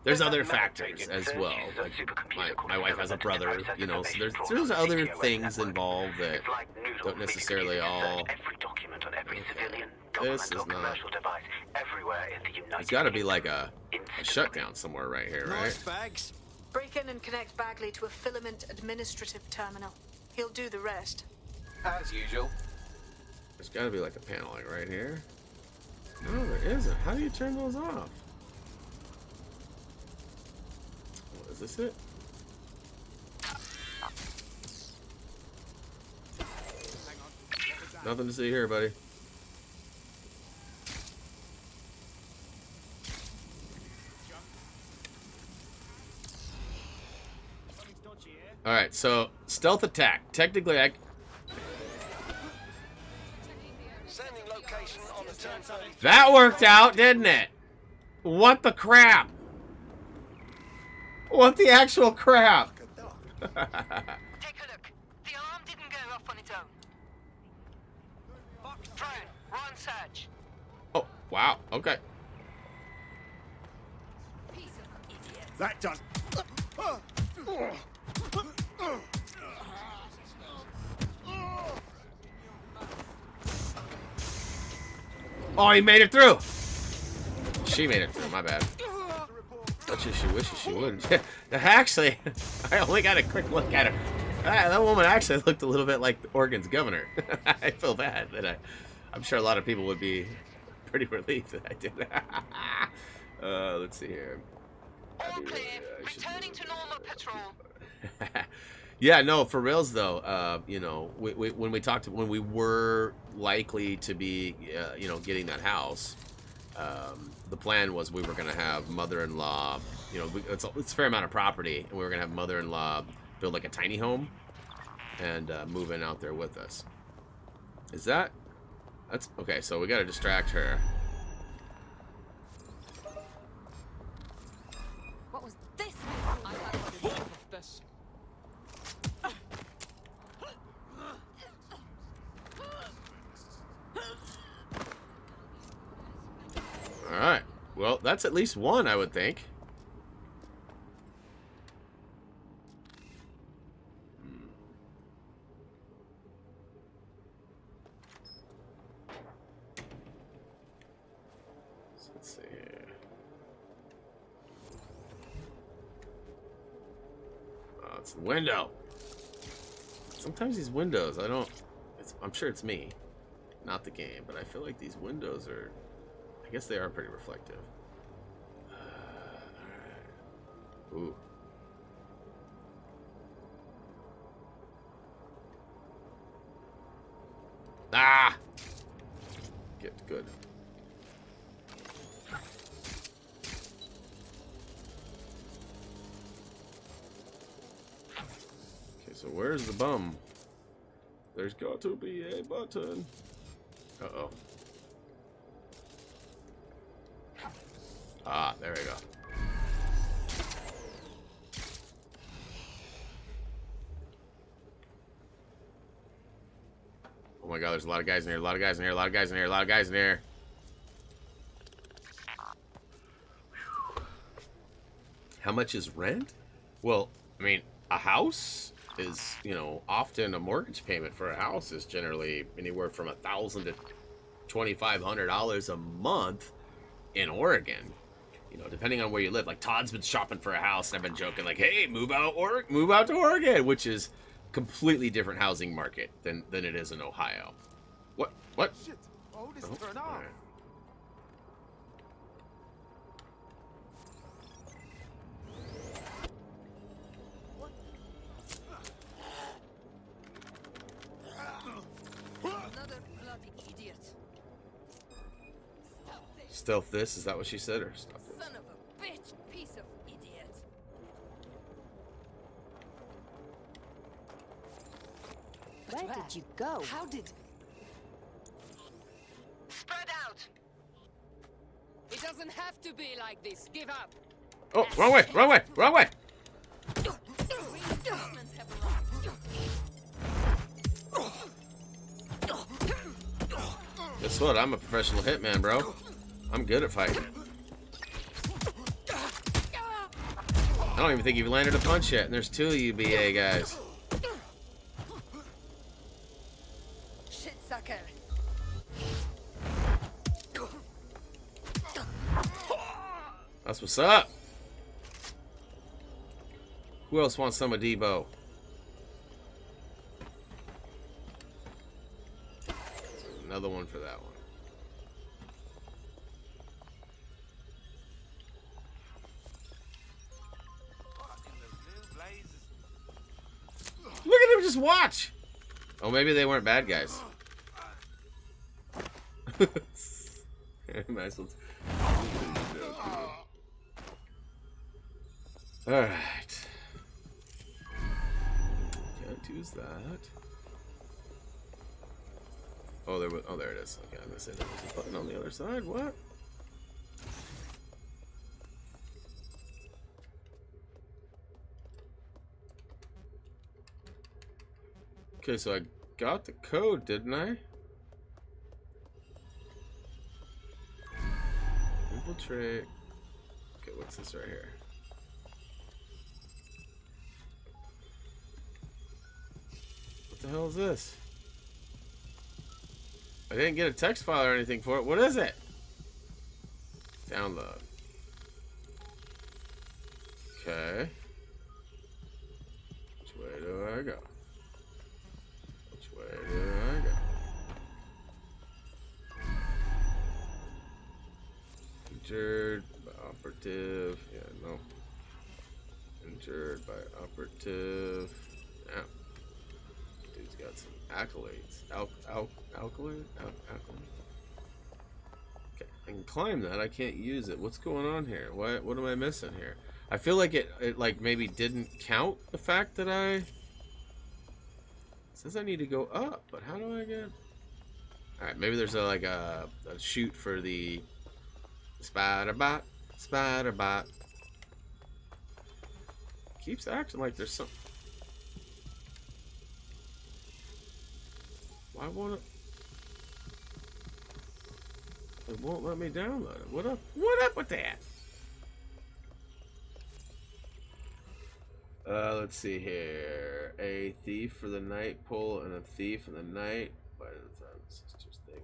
there's other factors as well. Like my wife has a brother, you know, so there's other things involved that don't necessarily all. This is not. There's got to be like a shutdown somewhere right here, right? Break in and connect Bagley to a filament administrative terminal. He'll do the rest. As usual. There's got to be like a panel like right here. No, there isn't. How do you turn those off? Oh, is this it? Nothing to see here, buddy. Alright, so stealth attack. Technically, that worked out, didn't it? What the crap? What the actual crap? Take a look. The alarm didn't go off on its own. Drone, we're on search. Oh, wow. Okay. That does. Oh, he made it through. She made it through. My bad. Much as she wishes she wouldn't. Actually, I only got a quick look at her. That woman actually looked a little bit like Oregon's governor. I feel bad that I'm sure a lot of people would be pretty relieved that I did. Let's see here. Returning to normal patrol. Yeah, no, for reals though. You know, when we were likely to be, you know, getting that house, the plan was we were going to have mother-in-law. You know, it's a fair amount of property, and we were going to have mother-in-law build like a tiny home and move in out there with us. That's okay. So we got to distract her. What was this? I had enough of this. All right. Well, that's at least one, I would think. Let's see here. Oh, it's the window. Sometimes these windows, I'm sure it's me, not the game, but I feel like these windows are, I guess they are pretty reflective. Ooh. Ah! Get good. Okay, so where's the bum? There's got to be a button. Uh-oh. Ah, there we go. Oh my god, there's a lot of guys in here, a lot of guys in here, a lot of guys in here, a lot of guys in here. How much is rent? Well, I mean, a house is, you know, often a mortgage payment for a house is generally anywhere from $1,000 to $2,500 a month in Oregon. You know, depending on where you live. Like Todd's been shopping for a house, and I've been joking like, "Hey, move out to Oregon," which is completely different housing market than it is in Ohio. What? Shit. Oh, this turn off. Right. Another bloody idiot. Stealth this? Is that what she said? Or stop this? Son of a bitch, piece of idiot. Where did you go? How did... Spread out. It doesn't have to be like this. Give up. Oh, wrong way, wrong way, wrong way. Reinforcements have arrived. Guess what? I'm a professional hitman, bro. I'm good at fighting. I don't even think you've landed a punch yet, and there's 2 of you BA guys. Shit sucker. That's what's up. Who else wants some of Debo? Another one for that one. Look at him just watch. Oh, maybe they weren't bad guys. Nice one. Alright. Can't use that. Oh, there it is. Okay, I'm gonna say there was a button on the other side. What? Okay, so I got the code, didn't I? Infiltrate. Okay, what's this right here? What the hell is this? I didn't get a text file or anything for it. What is it? Download. Okay. Which way do I go? Which way do I go? Injured by operative. Yeah, no. Injured by operative. Yeah. Dude's got some accolades. Accolade? Okay, I can climb that. I can't use it. What's going on here? What am I missing here? I feel like it like maybe didn't count the fact that it says I need to go up, but how do I get? All right, maybe there's a shoot for the spider bot. Keeps acting like there's some. Why won't it? It won't let me download it. What up? What up with that? Let's see here. A thief for the night pull and a thief in the night. By the time sisters thing.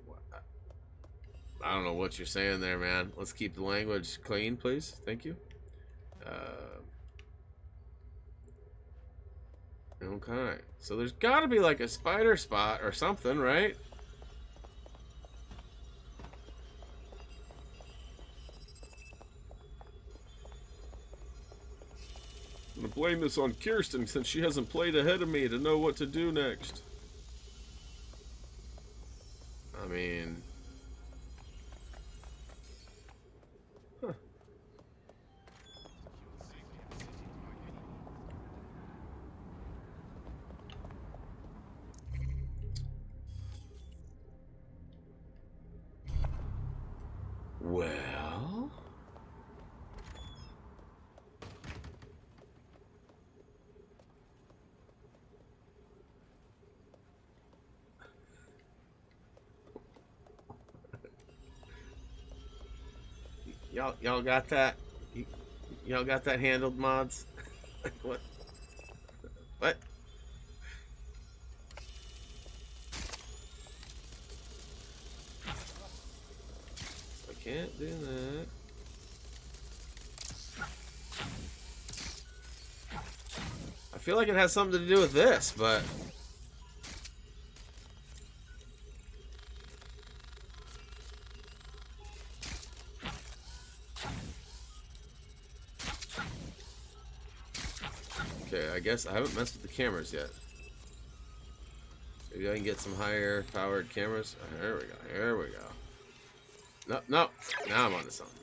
I don't know what you're saying there, man. Let's keep the language clean, please. Thank you. Okay. So there's got to be like a spider spot or something, right? I'm gonna blame this on Kirsten since she hasn't played ahead of me to know what to do next. I mean... Huh. Well... Y'all got that? Y'all got that handled, mods? What? What? I can't do that. I feel like it has something to do with this, but... Okay, I guess I haven't messed with the cameras yet. Maybe I can get some higher powered cameras. There we go. Here we go. No, no. Now I'm onto something.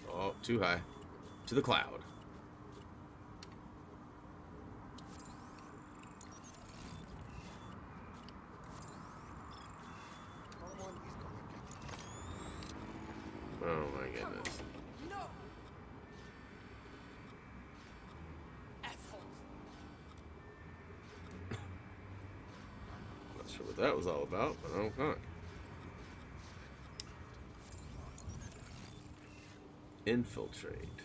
Oh, too high. To the cloud. Oh my goodness. Not sure what that was all about, but okay. Infiltrate.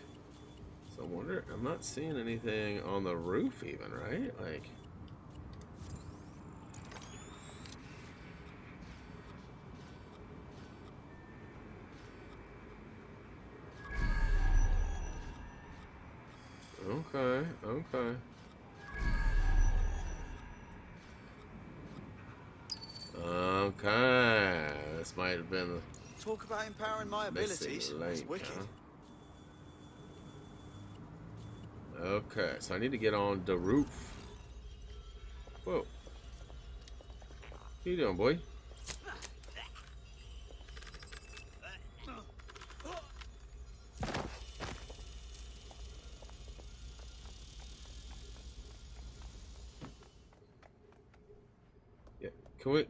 So I wonder, I'm not seeing anything on the roof even, right? Like... Okay, okay. Okay, this might have been Talk about empowering my abilities. That's wicked. Okay, so I need to get on the roof. Whoa. What you doing, boy?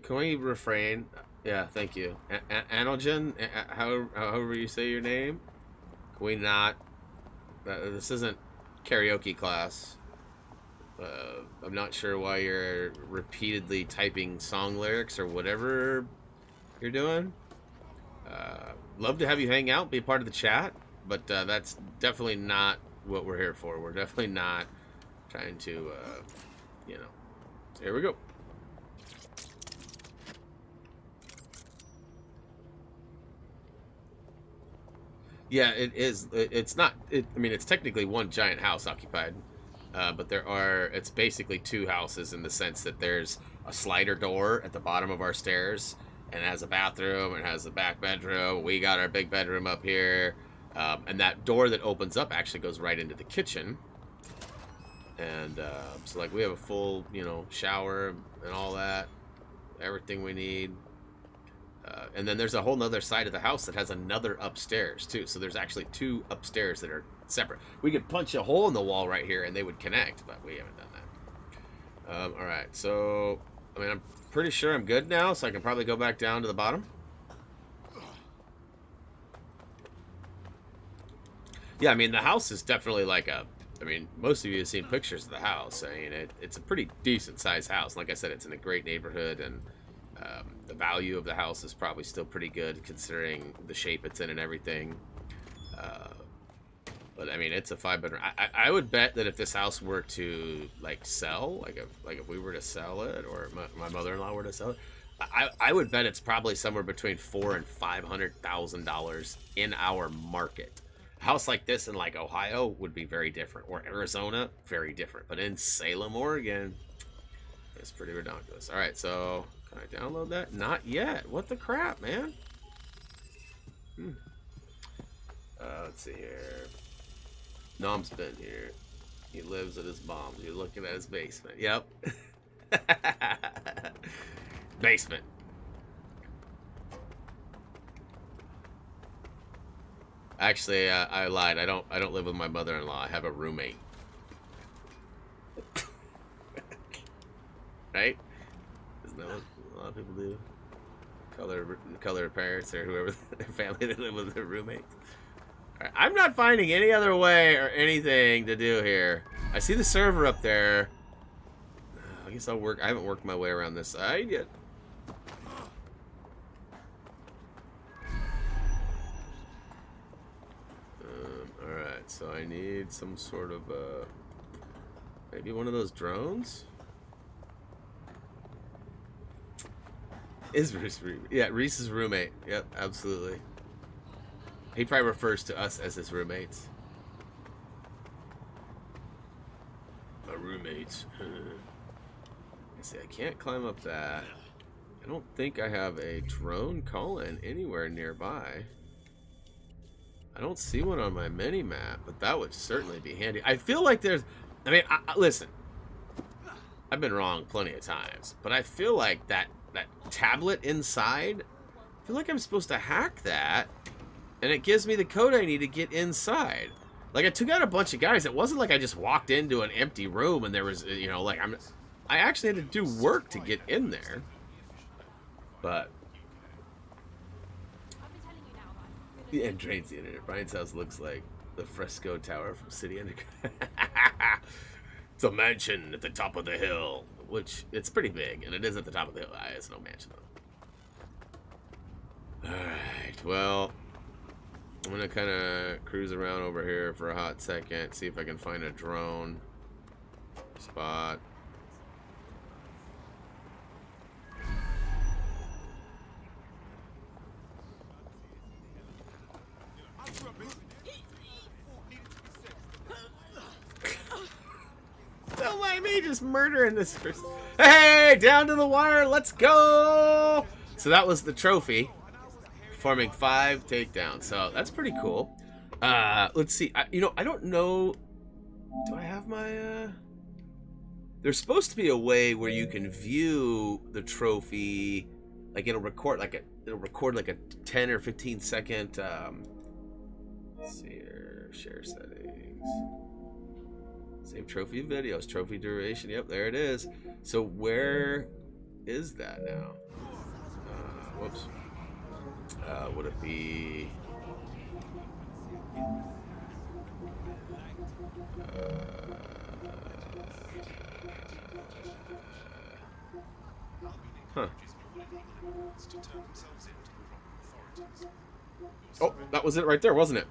Can we refrain? Yeah, thank you. Anogen, however you say your name. Can we not? This isn't karaoke class. I'm not sure why you're repeatedly typing song lyrics or whatever you're doing. love to have you hang out, be a part of the chat, but that's definitely not what we're here for. We're definitely not trying to, you know. Here we go. Yeah, it is. It's not. I mean, it's technically one giant house occupied, but it's basically two houses in the sense that there's a slider door at the bottom of our stairs, and it has a bathroom, and it has a back bedroom. We got our big bedroom up here, and that door that opens up actually goes right into the kitchen. And so, like, we have a full, you know, shower and all that, everything we need. And then there's a whole nother side of the house that has another upstairs too. So there's actually two upstairs that are separate. We could punch a hole in the wall right here and they would connect, but we haven't done that. All right, so I mean, I'm pretty sure I'm good now, so I can probably go back down to the bottom. Yeah, I mean, the house is definitely like a. I mean, most of you have seen pictures of the house. I mean, it's a pretty decent sized house. Like I said, it's in a great neighborhood, and the value of the house is probably still pretty good considering the shape it's in and everything. But I mean, it's a 5-bedroom. I would bet that if this house were to like sell, like if we were to sell it, or my mother-in-law were to sell it, I would bet it's probably somewhere between $400,000 and $500,000 in our market. A house like this in like Ohio would be very different, or Arizona, very different. But in Salem, Oregon, it's pretty ridiculous. All right, so. Can I download that? Not yet. What the crap, man? Let's see here. Nom's been here. He lives at his mom's. You're looking at his basement. Yep. Basement. Actually, I lied. I don't live with my mother-in-law. I have a roommate. Right? Isn't that what a lot of people do? Color parents or whoever their family they live with their roommates. All right, I'm not finding any other way or anything to do here. I see the server up there. I guess I'll work. I haven't worked my way around this side yet. All right, so I need some sort of maybe one of those drones. Is Reese? Yeah, Reese's roommate. Yep, absolutely. He probably refers to us as his roommates. My roommates. See, I can't climb up that. I don't think I have a drone call-in anywhere nearby. I don't see one on my mini-map, but that would certainly be handy. I feel like there's... I mean, listen. I've been wrong plenty of times, but I feel like that tablet inside, I feel like I'm supposed to hack that, and it gives me the code I need to get inside. Like, I took out a bunch of guys. It wasn't like I just walked into an empty room and there was, you know, like, I actually had to do work to get in there. But yeah, it drains the internet. Brian's house looks like the Fresco Tower from City Underground. It's a mansion at the top of the hill. Which, it's pretty big, and it is at the top of the hill. It's no mansion, though. Alright, well, I'm going to kind of cruise around over here for a hot second, see if I can find a drone spot. Don't mind me just murdering this person. Hey, down to the wire. Let's go. So that was the trophy. Performing 5 takedowns. So that's pretty cool. Let's see. You know, I don't know. Do I have my... There's supposed to be a way where you can view the trophy. Like, it'll record like a 10 or 15 second... let's see here. Share settings. Save trophy videos, trophy duration. Yep, there it is. So where is that now? Whoops. Would it be? Huh. Oh, that was it right there, wasn't it?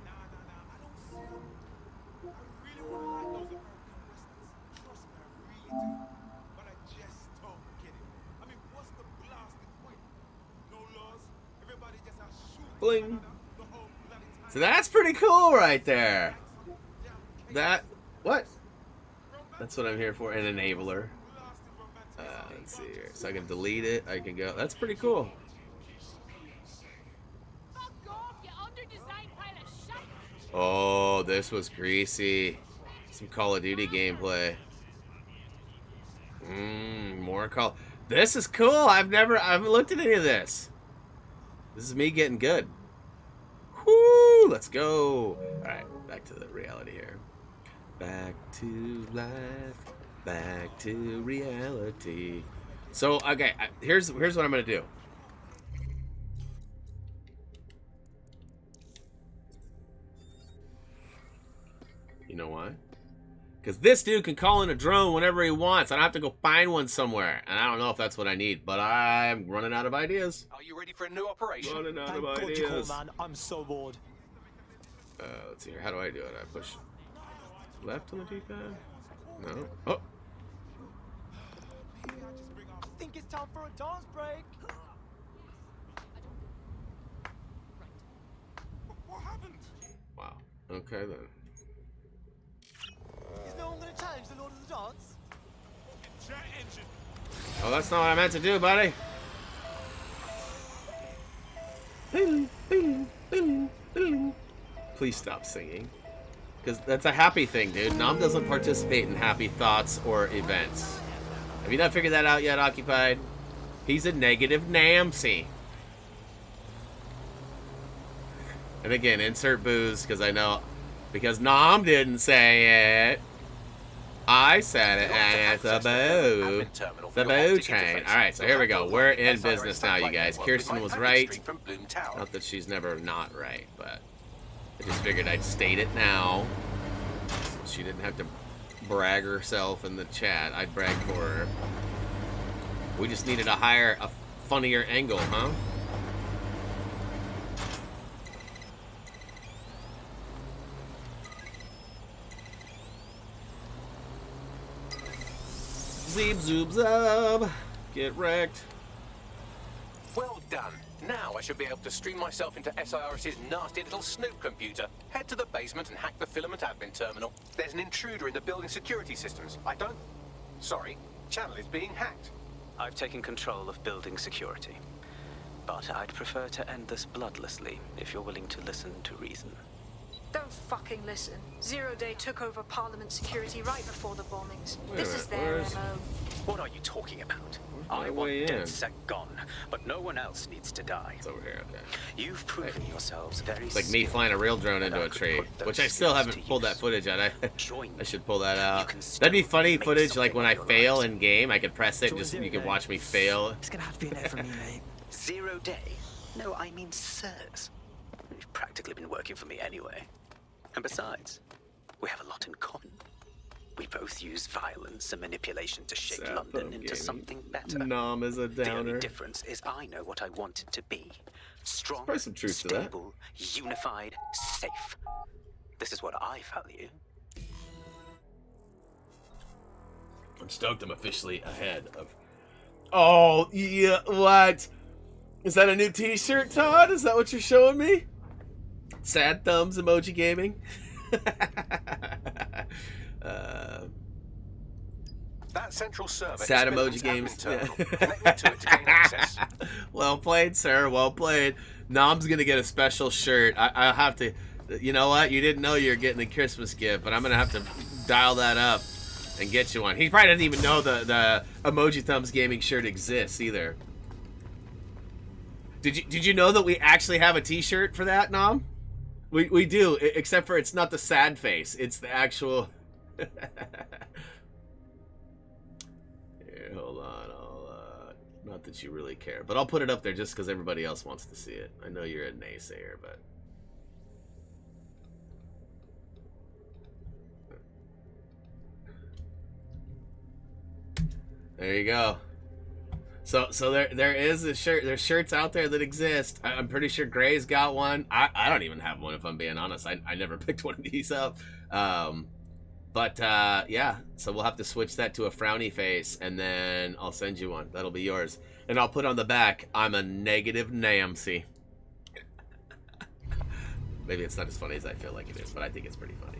Bling. So that's pretty cool right there. That, what? That's what I'm here for, an enabler. Let's see here. So I can delete it, I can go. That's pretty cool. Oh, this was greasy. Some Call of Duty gameplay. More Call. This is cool. I haven't looked at any of this. This is me getting good. Whoo! Let's go. All right, back to the reality here. Back to life. Back to reality. So, okay, here's what I'm gonna do. You know why? Because this dude can call in a drone whenever he wants. I don't have to go find one somewhere. And I don't know if that's what I need, but I'm running out of ideas. Are you ready for a new operation? Running out of Thank God ideas. you called, man. I'm so bored. Let's see here. How do I do it? I push left on the D-pad? No. Oh. I think it's time for a dance break. What happened? Wow. Okay then. Is no one going to challenge the Lord of the Dance? Jet engine. Oh, that's not what I meant to do, buddy. Please stop singing. Because that's a happy thing, dude. Nom doesn't participate in happy thoughts or events. Have you not figured that out yet, Occupied? He's a negative Namsy. And again, insert booze, because I know... Because Nom didn't say it. I said it, and it's a boo. It's a boo train. Alright, so here we go. We're in business now, you guys. Kirsten was right. Not that she's never not right, but I just figured I'd state it now. So she didn't have to brag herself in the chat. I'd brag for her. We just needed a funnier angle, huh? Zeeb zoob zub. Get wrecked. Well done. Now I should be able to stream myself into SIRS's nasty little snoop computer. Head to the basement and hack the filament admin terminal. There's an intruder in the building security systems. Sorry, channel is being hacked. I've taken control of building security. But I'd prefer to end this bloodlessly, if you're willing to listen to reason. Don't fucking listen. Zero Day took over Parliament security right before the bombings. Wait This a is minute, their where's- MO. What are you talking about? my I want way in? DedSec gone, but no one else needs to die. It's over here, okay. You've proven yourselves very It's like me flying a real drone into a tree, which I still haven't pulled that footage yet. I should pull that out. That'd be funny footage, like when I fail in game, I could press it and just you can watch me fail. It's gonna have to be in there for me, mate. 0 day? No, I mean sirs. You've practically been working for me anyway. And besides, we have a lot in common. We both use violence and manipulation to shape London into something better. Nom is a The only downer. difference is I know what I want it to be. Strong, probably some truth to that. stable, unified, safe. This is what I value. I'm stoked I'm officially ahead of... Oh, yeah, what? Is that a new t-shirt, Todd? Is that what you're showing me? Sad thumbs emoji gaming? That central server Sad is emoji Midland's games. admin terminal. Connect me to it to gain access. Well played, sir. Well played. Nom's gonna get a special shirt. I'll have to... You know what? You didn't know you were getting a Christmas gift, but I'm gonna have to dial that up and get you one. He probably doesn't even know the Emoji Thumbs gaming shirt exists either. Did you know that we actually have a t-shirt for that, Nom? We do, except for it's not the sad face. It's the actual... Here, hold on. Not that you really care, but I'll put it up there just because everybody else wants to see it. I know you're a naysayer, but... There you go. So there is a shirt. There's shirts out there that exist. I'm pretty sure Gray's got one. I don't even have one, if I'm being honest. I never picked one of these up. But yeah, so we'll have to switch that to a frowny face, and then I'll send you one. That'll be yours. And I'll put on the back, I'm a negative Namcy. Maybe it's not as funny as I feel like it is, but I think it's pretty funny.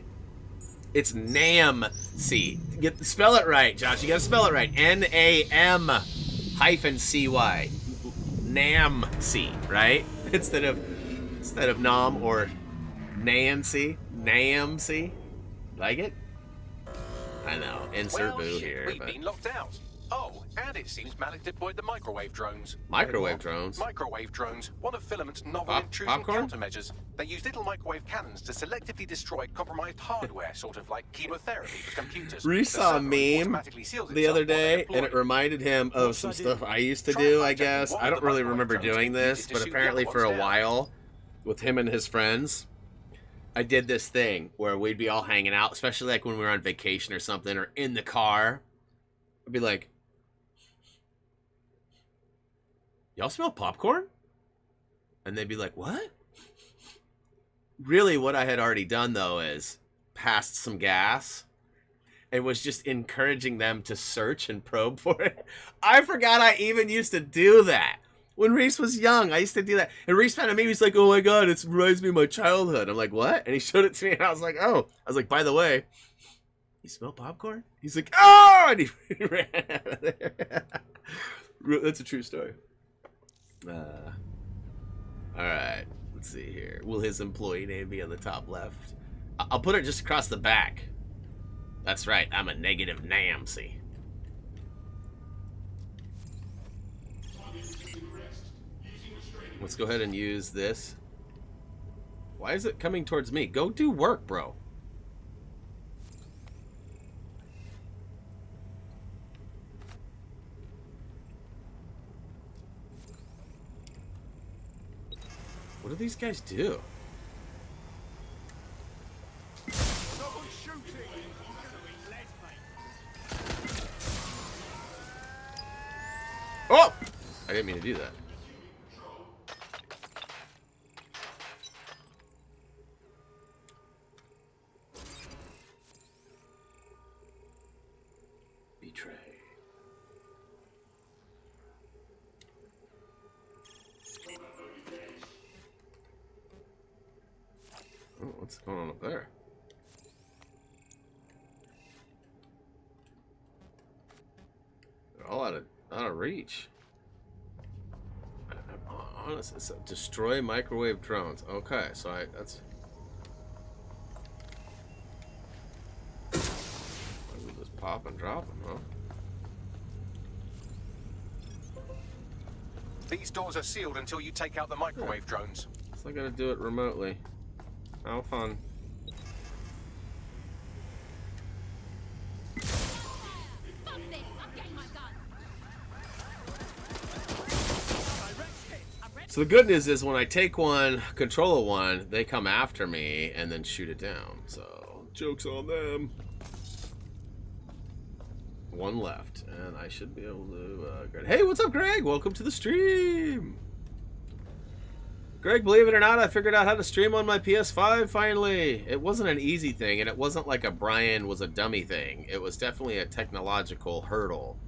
It's Namcy. Spell it right, Josh. You gotta spell it right. N-A-M-C-Y. Namcy, right? Instead of Nom or Nancy. Namcy. Like it? I know. Insert boo here. We've been locked out. Oh, and it seems Malik deployed the microwave drones. Microwave drones? Microwave drones, one of Filament's novel intrusion countermeasures. They use little microwave cannons to selectively destroy compromised hardware, sort of like chemotherapy for computers. Reese saw a meme the other day, and it reminded him of some stuff I used to do, I guess. I don't really remember doing this, but apparently for a while, with him and his friends, I did this thing where we'd be all hanging out, especially like when we were on vacation or something, or in the car. I'd be like, y'all smell popcorn? And they'd be like, what? Really, what I had already done, though, is passed some gas and was just encouraging them to search and probe for it. I forgot I even used to do that. When Reese was young, I used to do that. And Reese found a meme, he's like, oh my god, it reminds me of my childhood. I'm like, what? And he showed it to me, and I was like, oh. I was like, by the way, you smell popcorn? He's like, oh! And he ran out of there. That's a true story. Alright, let's see here. Will his employee name be on the top left? I'll put it just across the back. That's right, I'm a negative Namcy. Let's go ahead and use this. Why is it coming towards me? Go do work, bro. What do these guys do? Oh! I didn't mean to do that. Betray. Oh, what's going on up there? They're all out of reach. Honestly, so destroy microwave drones. Okay, so that's. I'll just pop and drop them, huh? These doors are sealed until you take out the microwave drones. So I gotta do it remotely. How fun. So the good news is when I take one, control one, they come after me and then shoot it down. So, joke's on them. One left, and I should be able to... Hey, what's up, Greg? Welcome to the stream. Greg, believe it or not, I figured out how to stream on my PS5 finally. It wasn't an easy thing, and it wasn't like a Brian was a dummy thing. It was definitely a technological hurdle.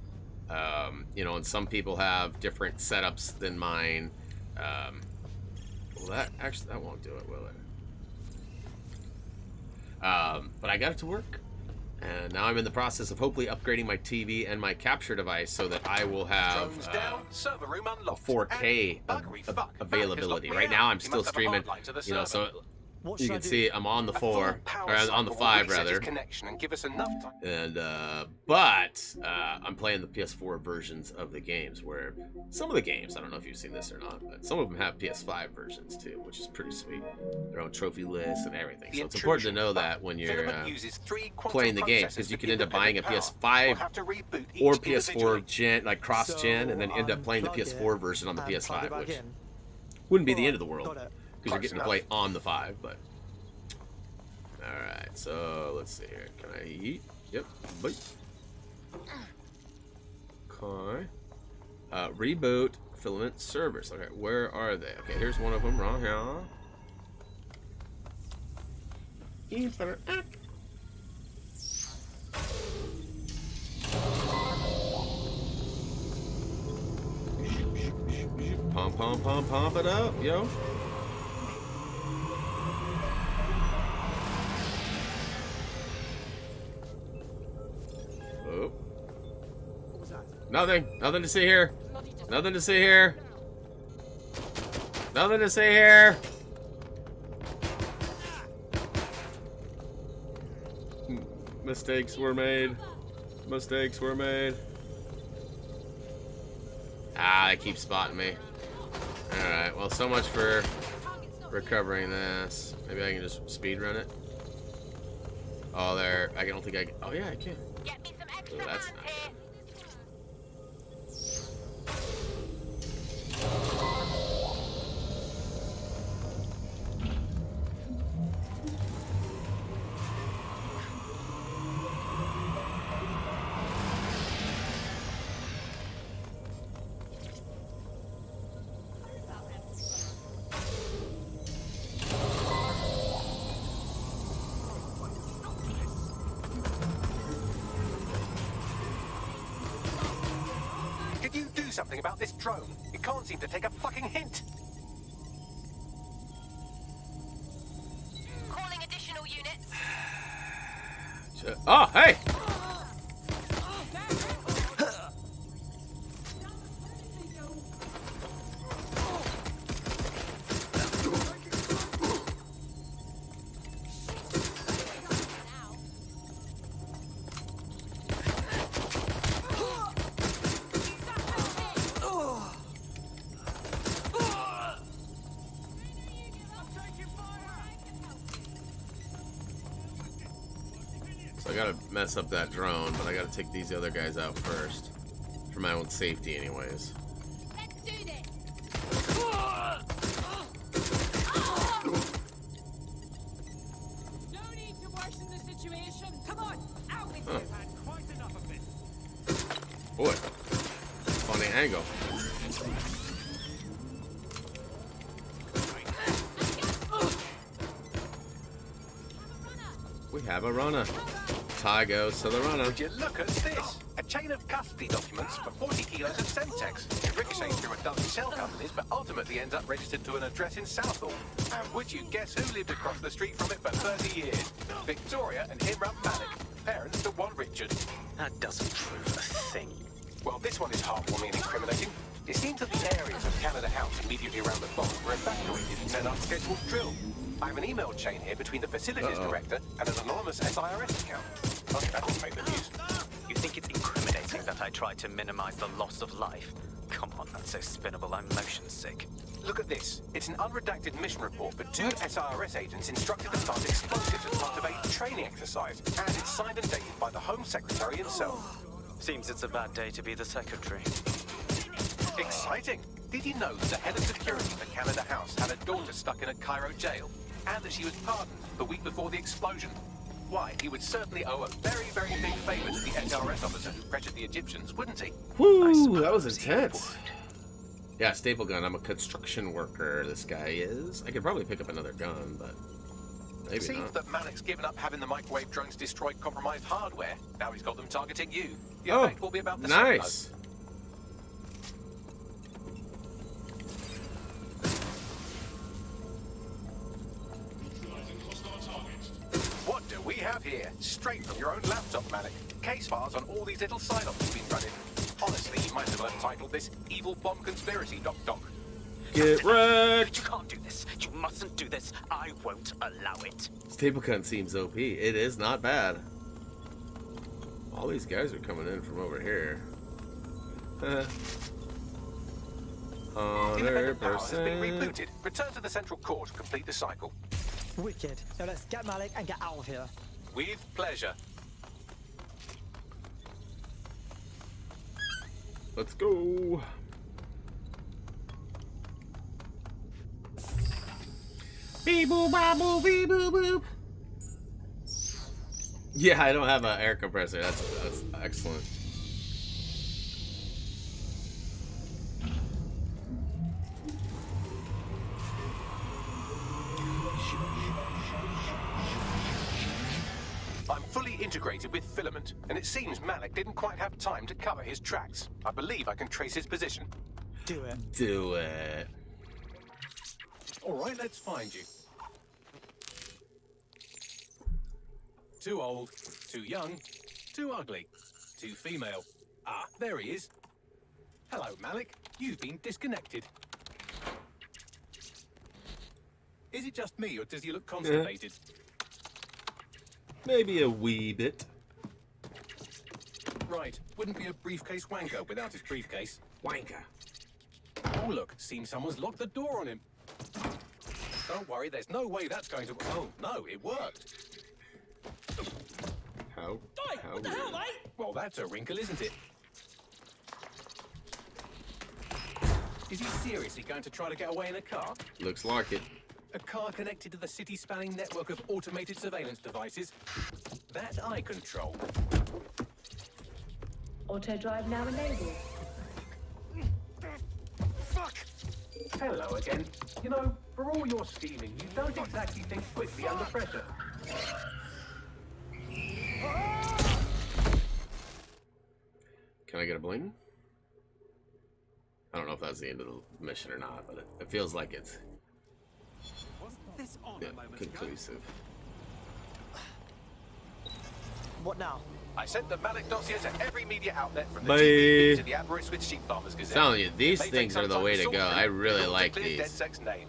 You know, and some people have different setups than mine. Well, that won't do it, will it? But I got it to work. And now I'm in the process of hopefully upgrading my TV and my capture device so that I will have a 4K availability. Right now I'm still streaming, you know, so you can see I'm on the 4, or on the 5 rather. And but I'm playing the PS4 versions of the games, where some of the games, I don't know if you've seen this or not, but some of them have PS5 versions too, which is pretty sweet. Their own trophy lists and everything. So it's important to know that when you're playing the games, because you can end up buying a PS5 or PS4 gen, like cross-gen, and then end up playing the PS4 version on the PS5, which wouldn't be the end of the world, because you're getting to play on the 5, but... Alright, so let's see here. Can I eat? Yep. Bite. Okay. Reboot filament servers. Okay, where are they? Okay, here's one of them right here. Pump it up, yo. Oh. Nothing to see here. Nothing to see here. Nothing to see here. Mistakes were made. Mistakes were made. Ah, they keep spotting me. Alright, well, so much for recovering this. Maybe I can just speed run it. Oh, there. I don't think I can. Oh, yeah, I can. Oh, that's not good. Something about this drone. It can't seem to take a fucking hint. Calling additional units. Oh, hey! So I gotta mess up that drone, but I gotta take these other guys out first. For my own safety, anyways. Let's do this. No need to worsen the situation. Come on, out with you. I've had quite enough of this. Boy, funny angle. We have a runner. Tie goes to the runner. Would you look at this? A chain of custody documents for 40 kilos of Semtex. It ricochets through a dozen shell companies, but ultimately ends up registered to an address in Southall. And would you guess who lived across the street from it for 30 years? Victoria and Imran Malik, parents to one Richard. That doesn't prove a thing. Well, this one is heartwarming and incriminating. It seems that the areas of Canada House immediately around the bomb were evacuated in an unscheduled drill. I have an email chain here between the facilities director and an anonymous SIRS account. I think that will make the news. You think it's incriminating that I tried to minimize the loss of life? Come on, that's so spinnable, I'm motion sick. Look at this. It's an unredacted mission report for 2 SIRS agents instructed to plant explosives as part of a training exercise. And it's signed and dated by the Home Secretary himself. Seems it's a bad day to be the secretary. Exciting! Did you know that the head of security for Canada House had a daughter stuck in a Cairo jail? And that she was pardoned the week before the explosion? Why, he would certainly owe a very, very big favor to the SRS officer who pressured the Egyptians, wouldn't he? Whoo, that was intense. Yeah, staple gun. I'm a construction worker, this guy is. I could probably pick up another gun, but maybe Seems not. that Malik's given up having the microwave drones destroy compromised hardware. Now he's got them targeting you. The effect will be about the same. Nice. What do we have here? Straight from your own laptop, Malik. Case files on all these little side-ops you've been running. Honestly, you might have untitled this Evil Bomb Conspiracy, Doc. Get wrecked! You can't do this. You mustn't do this. I won't allow it. Staple gun seems OP. It is not bad. All these guys are coming in from over here. Independent power has been rebooted. Return to the central core to complete the cycle. Wicked. Now let's get Malik and get out of here. With pleasure. Let's go. Beep boop bop beep boop boop. Yeah, I don't have an air compressor. That's excellent. integrated with filament, and it seems Malik didn't quite have time to cover his tracks. I believe I can trace his position. Do it. Do it. All right, let's find you. Too old, too young, too ugly, too female. Ah, there he is. Hello, Malik. You've been disconnected. Is it just me, or does he look constipated? Maybe a wee bit. Right. Wouldn't be a briefcase wanker without his briefcase. Wanker. Oh, look. Seems someone's locked the door on him. Don't worry, there's no way that's going to... Oh, no, it worked. How? What the hell, mate? Well, that's a wrinkle, isn't it? Is he seriously going to try to get away in a car? Looks like it. A car connected to the city-spanning network of automated surveillance devices that I control. Auto drive now enabled. Fuck! Hello again. You know, for all your scheming, you don't exactly think quickly under pressure. Can I get a bling? I don't know if that's the end of the mission or not, but it feels like it's conclusive. What now? I sent the Malik dossier to every media outlet from the Bye. TV to the Aberystwyth Sheep Farmers Gazette. Telling you, these It may things take are the some way time to go. sort I through, really but like to clear these. DedSec's name.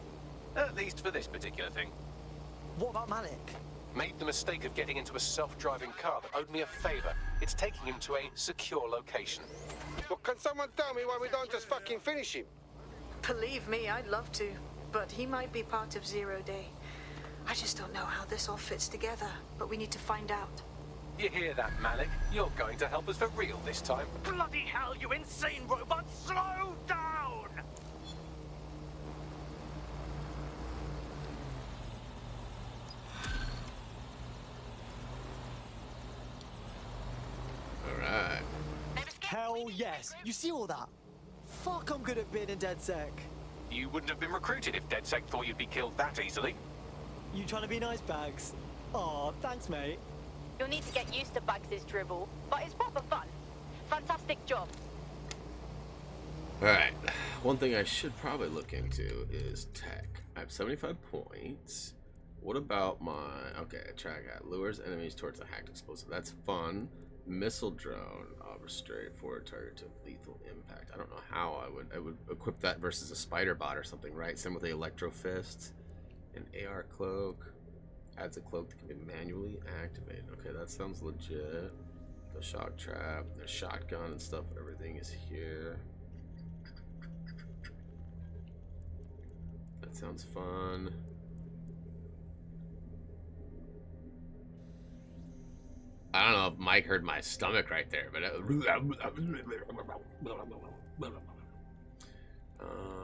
At least for this particular thing. What about Malik? Made the mistake of getting into a self-driving car that owed me a favor. It's taking him to a secure location. Well, can someone tell me why we don't just fucking finish him? Believe me, I'd love to, but he might be part of Zero Day. I just don't know how this all fits together, but we need to find out. You hear that, Malik? You're going to help us for real this time. Bloody hell, you insane robot! Slow down! Alright. Hell yes. You see all that? Fuck, I'm good at being in DedSec. You wouldn't have been recruited if DedSec thought you'd be killed that easily. You trying to be nice, Bags? Aw, thanks, mate. You'll need to get used to Bugs' dribble, but it's proper fun. Fantastic job. Alright. One thing I should probably look into is tech. I have 75 points. What about my... Okay, track out. Lures enemies towards a hacked explosive. That's fun. Missile drone offers straightforward target to lethal impact. I don't know how I would equip that versus a spider bot or something, right? Same with the electro fist. An AR cloak adds a cloak that can be manually activated. Okay, that sounds legit. The shock trap, the shotgun and stuff. Everything is here. That sounds fun. I don't know if Mike heard my stomach right there, but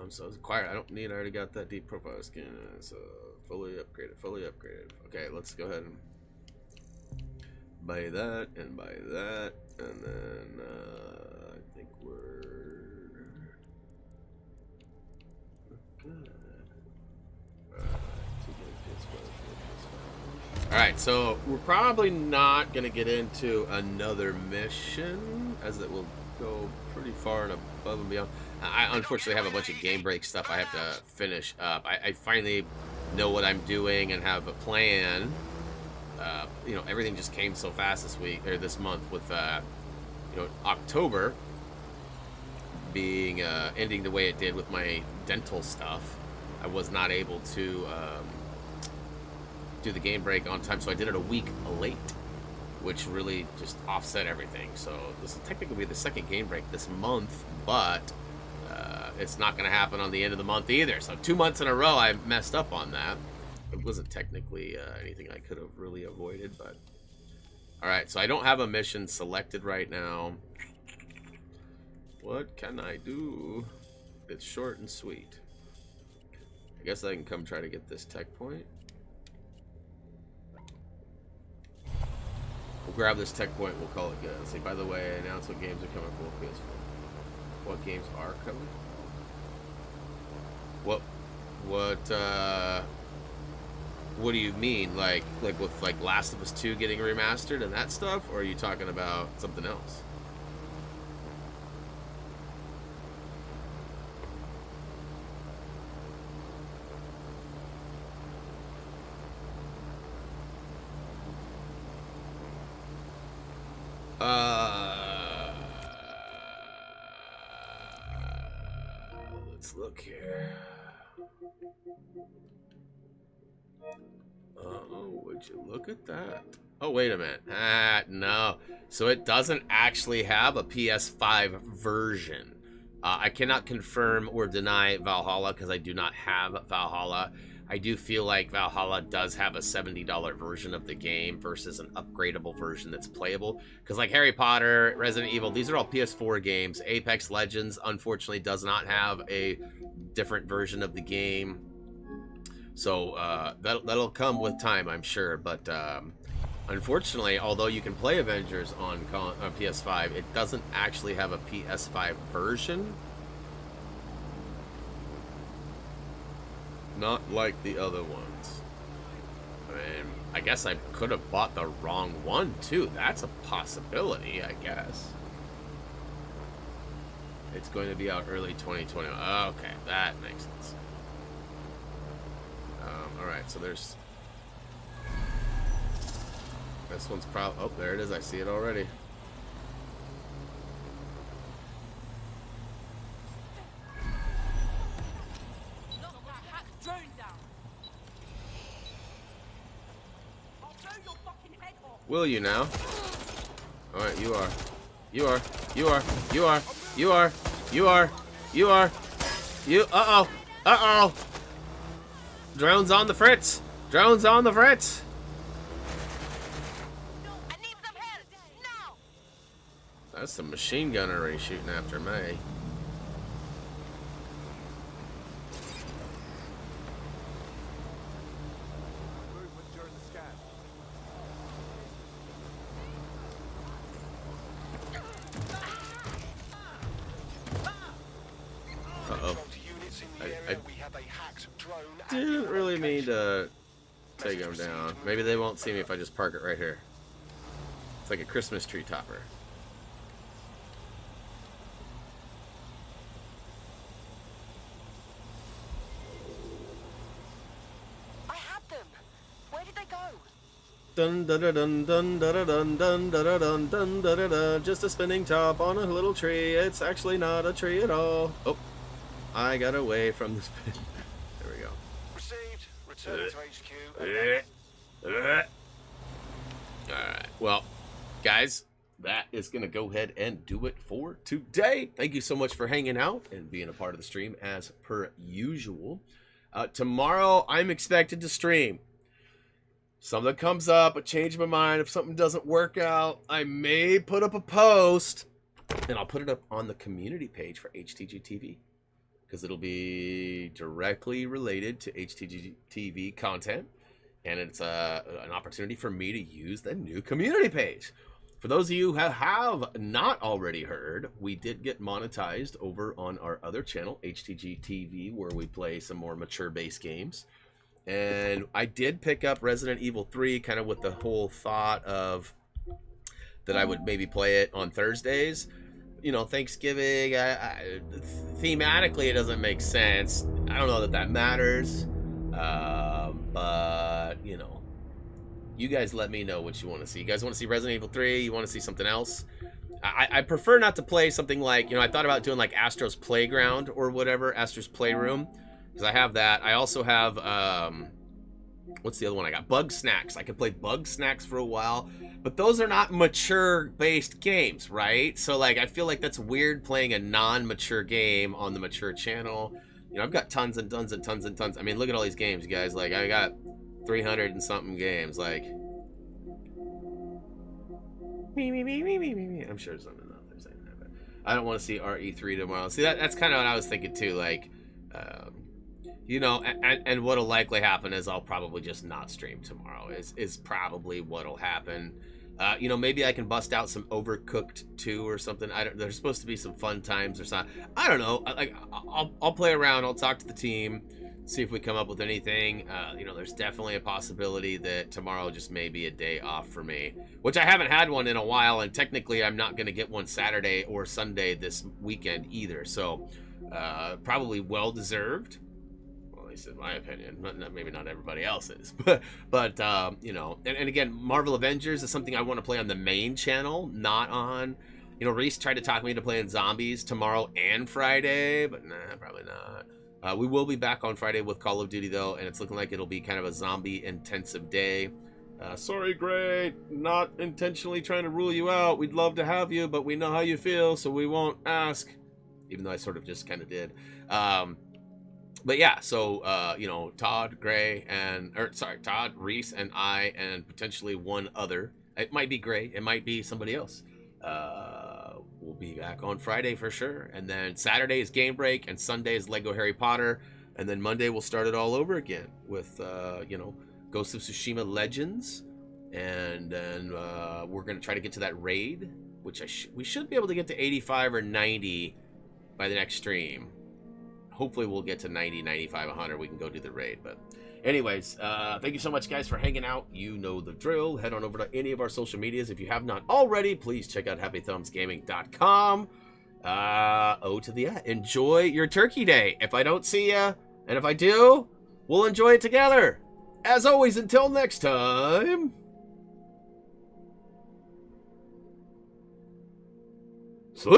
so it's acquired. I don't need. I already got that deep profile skin. So fully upgraded. Fully upgraded. Okay, let's go ahead and buy that and buy that, and then I think we're good. Alright, so we're probably not going to get into another mission, as it will go pretty far and above and beyond. I unfortunately have a bunch of game break stuff I have to finish up. I finally know what I'm doing and have a plan. You know, everything just came so fast this week, or this month, with, you know, October being, ending the way it did with my dental stuff. I was not able to, do the game break on time, so I did it a week late, which really just offset everything. So this will technically be the second game break this month, but it's not going to happen on the end of the month either. So 2 months in a row I messed up on that. It wasn't technically anything I could have really avoided, but alright, so I don't have a mission selected right now. What can I do? It's short and sweet. I guess I can come try to get this tech point. We'll grab this tech point, we'll call it good. Say, by the way, announce what games are coming for PS4. What games are coming? What do you mean? Like with like Last of Us 2 getting remastered and that stuff? Or are you talking about something else? Let's look here. Oh, would you look at that? Oh, wait a minute. No. So it doesn't actually have a PS5 version. I cannot confirm or deny Valhalla because I do not have Valhalla. I do feel like Valhalla does have a $70 version of the game versus an upgradable version that's playable. Because like Harry Potter, Resident Evil, these are all PS4 games. Apex Legends, unfortunately, does not have a different version of the game. So that'll come with time, I'm sure. But unfortunately, although you can play Avengers on PS5, it doesn't actually have a PS5 version. Not like the other ones. I mean, I guess I could have bought the wrong one, too. That's a possibility, I guess. It's going to be out early 2020. Okay, that makes sense. Alright, so there's... This one's probably... Oh, there it is. I see it already. Will you now? Alright, you are. You are. You are. You are. You are. You are. You are. You. Uh-oh. Uh-oh. Drone's on the fritz. Drone's on the fritz. That's some machine gunnery shooting after me. I didn't really mean to take them down. Maybe they won't see me if I just park it right here. It's like a Christmas tree topper. I had them. Where did they go? Dun dun dun dun dun dun dun dun dun dun dun dun. Just a spinning top on a little tree. It's actually not a tree at all. Oh, I got away from the spin. There we go. Received. Returning to HQ. Alright, well, guys, that is going to go ahead and do it for today. Thank you so much for hanging out and being a part of the stream as per usual. Tomorrow, I'm expected to stream. Something comes up, I change my mind. If something doesn't work out, I may put up a post, and I'll put it up on the community page for HTG TV. Because it'll be directly related to HTG TV content, and it's an opportunity for me to use the new community page. For those of you who have not already heard, we did get monetized over on our other channel, HTG TV, where we play some more mature-based games. And I did pick up Resident Evil 3 kind of with the whole thought of that I would maybe play it on Thursdays. You know, Thanksgiving, thematically it doesn't make sense. I don't know that matters. But, you know, you guys let me know what you want to see. You guys want to see Resident Evil 3? You want to see something else? I prefer not to play something like, you know, I thought about doing like Astro's Playground or whatever, Astro's Playroom. Because I have that. I also have, what's the other one I got? Bug Snacks. I could play Bug Snacks for a while. But those are not mature-based games, right? So, like, I feel like that's weird playing a non-mature game on the mature channel. You know, I've got tons and tons and tons and tons. I mean, look at all these games, you guys. Like, I got 300 and something games. Like, I'm sure there's something out there saying that. But I don't want to see RE3 tomorrow. See, that's kind of what I was thinking, too. Like, you know, and what'll likely happen is I'll probably just not stream tomorrow is probably what'll happen. You know, maybe I can bust out some Overcooked 2 or something. There's supposed to be some fun times or something. I don't know. Like, I'll play around. I'll talk to the team. see if we come up with anything. You know, there's definitely a possibility that tomorrow just may be a day off for me, which I haven't had one in a while, and technically I'm not going to get one Saturday or Sunday this weekend either, so probably well-deserved. Well, at least in my opinion. Maybe not everybody else's, but you know, and again, Marvel Avengers is something I want to play on the main channel, not on... You know, Reese tried to talk me into playing zombies tomorrow and Friday, but nah, probably not. We will be back on Friday with Call of Duty, though, and it's looking like it'll be kind of a zombie-intensive day. Sorry, Gray, not intentionally trying to rule you out. We'd love to have you, but we know how you feel, so we won't ask. Even though I sort of just kind of did. But yeah, so, you know, Todd, Gray, Todd, Reese, and I, and potentially one other. It might be Gray. It might be somebody else. We'll be back on Friday for sure, and then Saturday is Game Break, and Sunday is Lego Harry Potter, and then Monday we'll start it all over again with you know, Ghost of Tsushima Legends, and then we're gonna try to get to that raid, which we should be able to get to 85 or 90 by the next stream. Hopefully we'll get to 90, 95, 100. We can go do the raid, but anyways, thank you so much, guys, for hanging out. You know the drill. Head on over to any of our social medias. If you have not already, please check out happythumbsgaming.com. O to the enjoy your turkey day. If I don't see ya, and if I do, we'll enjoy it together. As always, until next time. See ya.